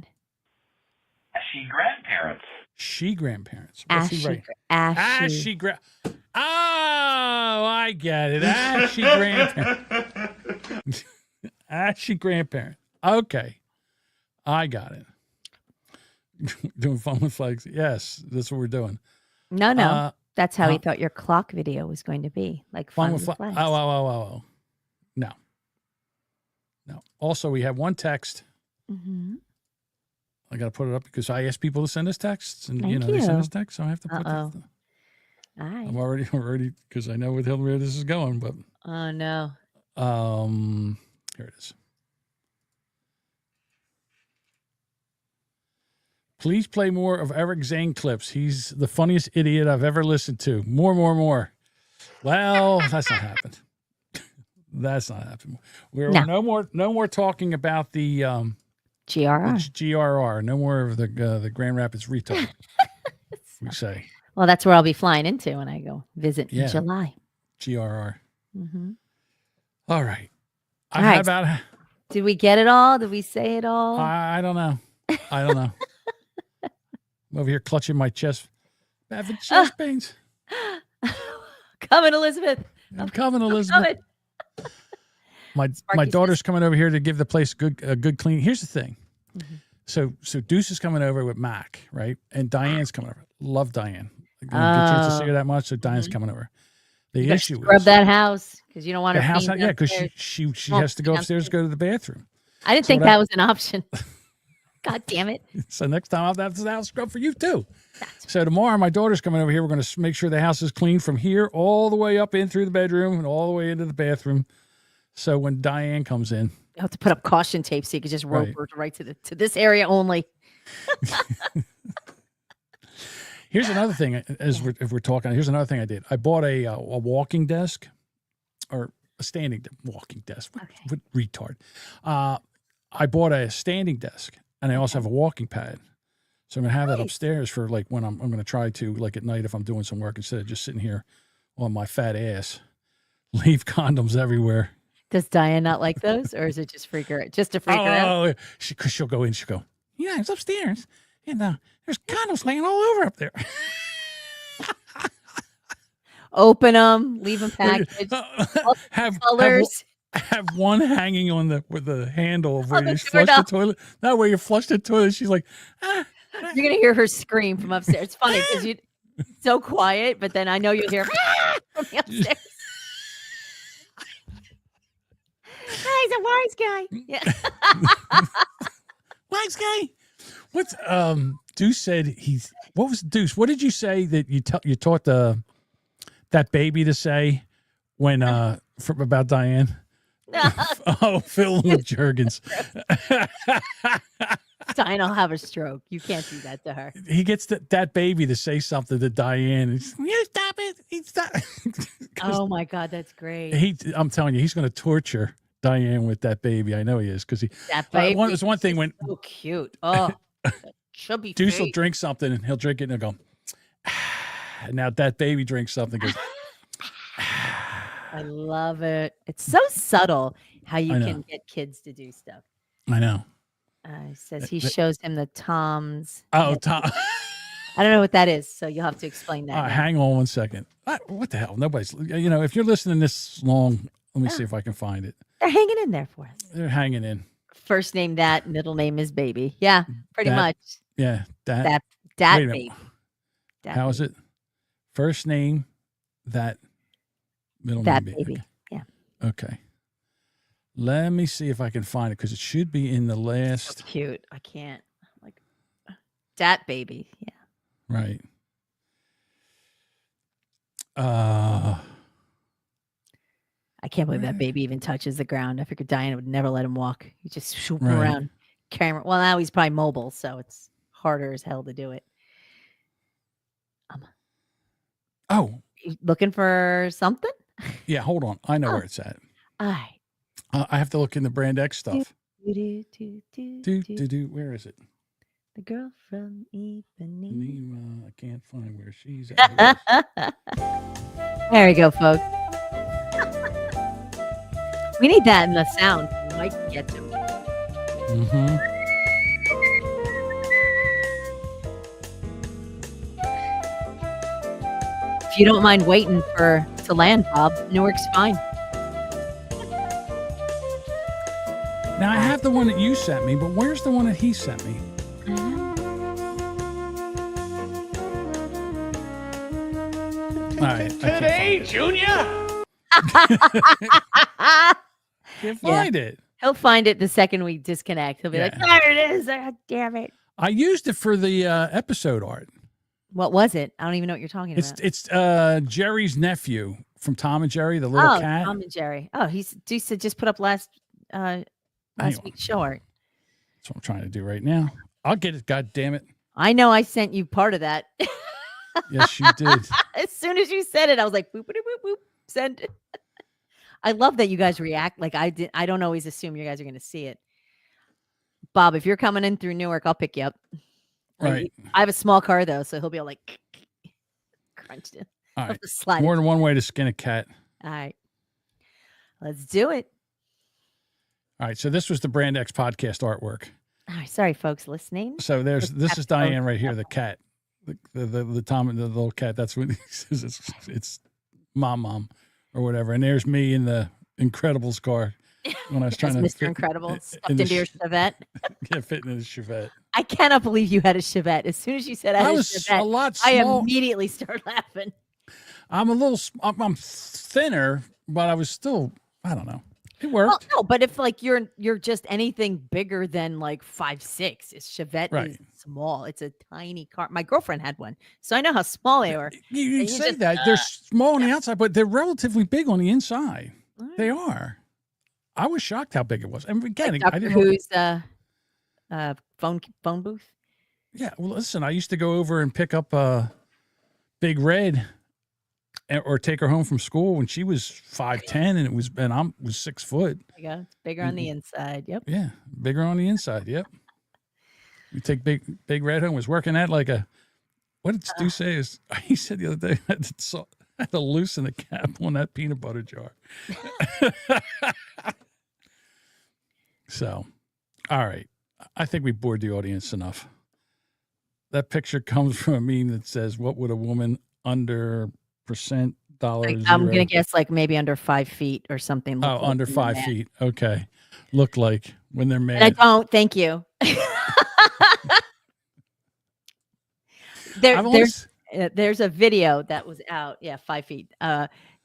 Ashy grandparents. She grandparents. What's he Ashy. right? Ashy. Oh, I get it. Ashy grandparents. Ashy grandparents. Okay. I got it. Doing fun with flags. Yes, that's what we're doing. No. That's how he thought your clock video was going to be. Like fun with flags. Oh. No. Also, we have one text. Mm-hmm. I got to put it up because I asked people to send us texts, and Thank they send you. us texts, so I have to put. All right. I'm already because I know where this is going, but Oh no. here it is. Please play more of Eric Zane clips. He's the funniest idiot I've ever listened to. More. Well, that's not happened. That's not happened. We're no more talking about the GRR. No more of the Grand Rapids retard. We say. Well, that's where I'll be flying into when I go visit in Yeah. July. GRR. Mm-hmm. All right. All right. How about? Did we get it all? Did we say it all? I don't know. I'm over here clutching my chest. Having chest pains. coming, Elizabeth. I'm coming, Elizabeth. coming. My Sparky's daughter's coming over here to give the place a good clean. Here's the thing. Mm-hmm. So Deuce is coming over with Mac, right? And Diane's coming over. Love Diane. I don't get a chance to see her that much, so Diane's coming over. The You gotta issue scrub is that house because you don't want the her. house. fiend Yeah, because upstairs. she Well, has to go upstairs to go to the bathroom. I didn't think that was an option. God damn it. So next time I'll have the house scrub for you too. So tomorrow my daughter's coming over here. We're going to make sure the house is clean from here all the way up in through the bedroom and all the way into the bathroom. So when Diane comes in, You have to put up caution tape so you can just rope Right. her right to this area only. here's another thing. If we're talking, here's another thing I did. I bought a walking desk, or a standing walking desk. What retard? I bought a standing desk, and I also have a walking pad. So I'm gonna have that upstairs for like when I'm gonna try to, like at night if I'm doing some work, instead of just sitting here on my fat ass. Leave condoms everywhere. Does Diane not like those, or is it just freak her? Just to freak her out? Because she'll go in. She'll go, yeah, it's upstairs, and there's condoms laying all over up there. Open them, leave them packaged. have colors. Have one hanging on with the handle of where the you flush the doorknob. toilet. Not where you flush the toilet. She's like, You're gonna hear her scream from upstairs. It's funny because you so quiet, but then I know you'll hear from the upstairs. He's a wise guy. Yeah. wise guy. What's Deuce said he's. What was Deuce? What did you say that you taught that baby to say when about Diane? Oh, Phil with Jergens. Diane will have a stroke. You can't do that to her. He gets that baby to say something to Diane. He's, you stop it. Stop. Oh my God, that's great. I'm telling you, he's going to torture Diane with that baby. I know he is because he. That baby. There's one thing when So cute. Oh, chubby Deuce will face. drink something and he'll drink it and he'll go. And now that baby drinks something goes. I love it. It's so subtle how you I know. can get kids to do stuff. I know. He says he shows him the Toms. Oh, Tom. I don't know what that is, so you'll have to explain that. now. Hang on 1 second. What the hell? Nobody's. If you're listening this long, let me see if I can find it. They're hanging in there for us. They're hanging in. First name that, middle name is baby. Yeah, pretty That- much. Yeah. That That wait a minute. baby. That How is it? First name, that middle That name. baby. Yeah. Okay. Let me see if I can find it because it should be in the last. Cute. I can't. Like that baby. Yeah. Right. I can't believe that baby even touches the ground. I figured Diana would never let him walk. He just swoop Right. around. Camera. Well, now he's probably mobile, so it's harder as hell to do it. Oh, You looking for something? yeah. Hold on. I know where it's at. I I have to look in the Brand X stuff. do. Where is it? The girl from Ipanema. I can't find where she's at. There we go, folks. We need that in the sound. Mike gets it. Mm-hmm. If you don't mind waiting to land, Bob, Newark's fine. Now I have the one that you sent me, but where's the one that he sent me? All right. Today, Junior. Can't find it. He'll find it the second we disconnect. He'll be like, Yeah. there it is. God damn it. I used it for the episode art. What was it? I don't even know what you're talking about. It's Jerry's nephew from Tom and Jerry, the little cat. Tom and Jerry. Oh, he said just put up last week's show art. That's what I'm trying to do right now. I'll get it. God damn it. I know I sent you part of that. Yes, you did. As soon as you said it, I was like, boop, boop, boop, boop, send it. I love that you guys react like I did. I don't always assume you guys are going to see it. Bob, if you're coming in through Newark, I'll pick you up. Right. I have a small car though, so he'll be able like crunched in. All I'll right. just slide More it. than one way to skin a cat. All right. Let's do it. All right. So this was the Brand X podcast artwork. All right, sorry, folks listening. So this is Diane right here, the cat, the Tom and the little cat. That's what it's mom, or whatever. And there's me in the Incredibles car when I was trying to Mr. fit Incredible stuffed into your Chevette. Yeah, fitting in the Chevette. I cannot believe you had a Chevette. As soon as you said I had a was Chevette, a lot I small. immediately started laughing. I'm thinner, but I was still, I don't know. It worked. Well, no, but if like you're just anything bigger than like 5'6", is Chevette Right. is small. It's a tiny car. My girlfriend had one, so I know how small they were. You And say just, that. They're small on the outside, but they're relatively big on the inside. They are. I was shocked how big it was. And again, like I Dr. didn't Who's phone booth. Yeah, well, listen, I used to go over and pick up Big Red or take her home from school when she was 5'10", and I was 6 foot. There you go. It's bigger on the inside. Yep. Yeah, bigger on the inside. Yep. We take Big Red home. Was working at like a, what did Stu say? Is he said the other day I had to loosen the cap on that peanut butter jar. So, all right. I think we bored the audience enough. That picture comes from a meme that says, "What would a woman under % dollar Like, zero?" I'm gonna guess like maybe under 5 feet or something. Oh, under 5 feet. Okay. Look like when they're mad. And I don't. Thank you. There's a video that was out. Yeah, 5 feet.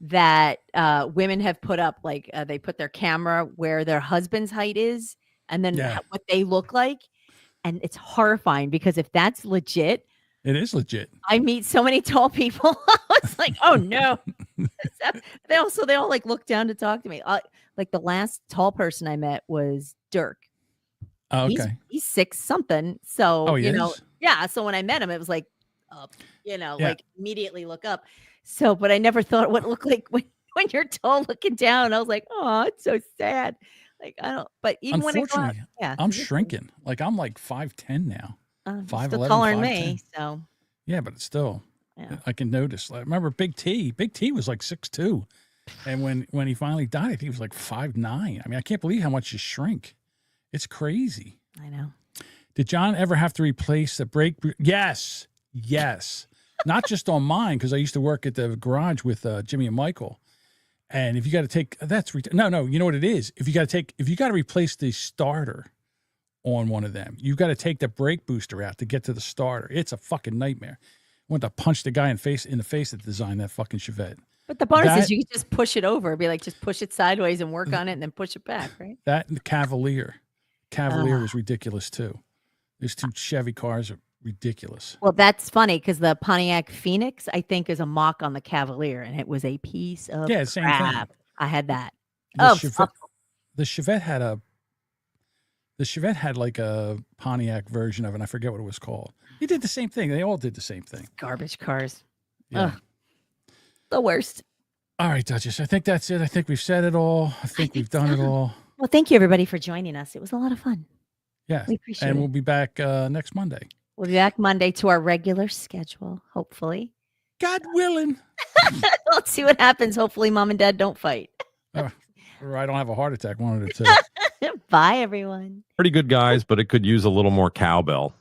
That women have put up, like they put their camera where their husband's height is, and then what they look like, and it's horrifying because if that's legit, it is legit. I meet so many tall people. I was like, oh no. They all like look down to talk to me. Like the last tall person I met was Dirk. Oh, okay. He's 6 something. So he you know, is? yeah. So when I met him, it was like up, you know, Yeah. like immediately look up. So, but I never thought what it looked like when you're tall looking down. I was like, oh, it's so sad. Like I don't. But even when I go out, Unfortunately, yeah, I'm shrinking. Like I'm like 5'10" now. you're 5'11", still taller than 5'10". me. So Yeah, but it's still, Yeah. I can notice. Like, remember Big T? Big T was like 6'2", and when he finally died, he was like 5'9". I mean, I can't believe how much you shrink. It's crazy. I know. Did John ever have to replace the brake? Yes. Not just on mine, because I used to work at the garage with Jimmy and Michael. And if you got to take no, you know what it is. If you got to replace the starter on one of them, you got to take the brake booster out to get to the starter. It's a fucking nightmare. I want to punch the guy in the face that designed that fucking Chevette. But the bonus is you can just push it over. Be like, just push it sideways and work on it, and then push it back, right? That and the Cavalier was ridiculous too. These 2 Chevy cars are ridiculous. Well, that's funny because the Pontiac Phoenix, I think, is a mock on the Cavalier, and it was a piece of same crap. thing. I had that. The Chevette had like a Pontiac version of it. And I forget what it was called. He did the same thing. They all did the same thing. Garbage cars. Yeah. Ugh. The worst. All right, Duchess. I think that's it. I think we've said it all. I think we've done it all. Well, thank you everybody for joining us. It was a lot of fun. Yeah. We appreciate and it. we'll be back next Monday. We'll be back Monday to our regular schedule, hopefully. God willing. Let's see what happens. Hopefully, Mom and Dad don't fight. Or I don't have a heart attack. One of the two. Bye, everyone. Pretty good guys, but it could use a little more cowbell.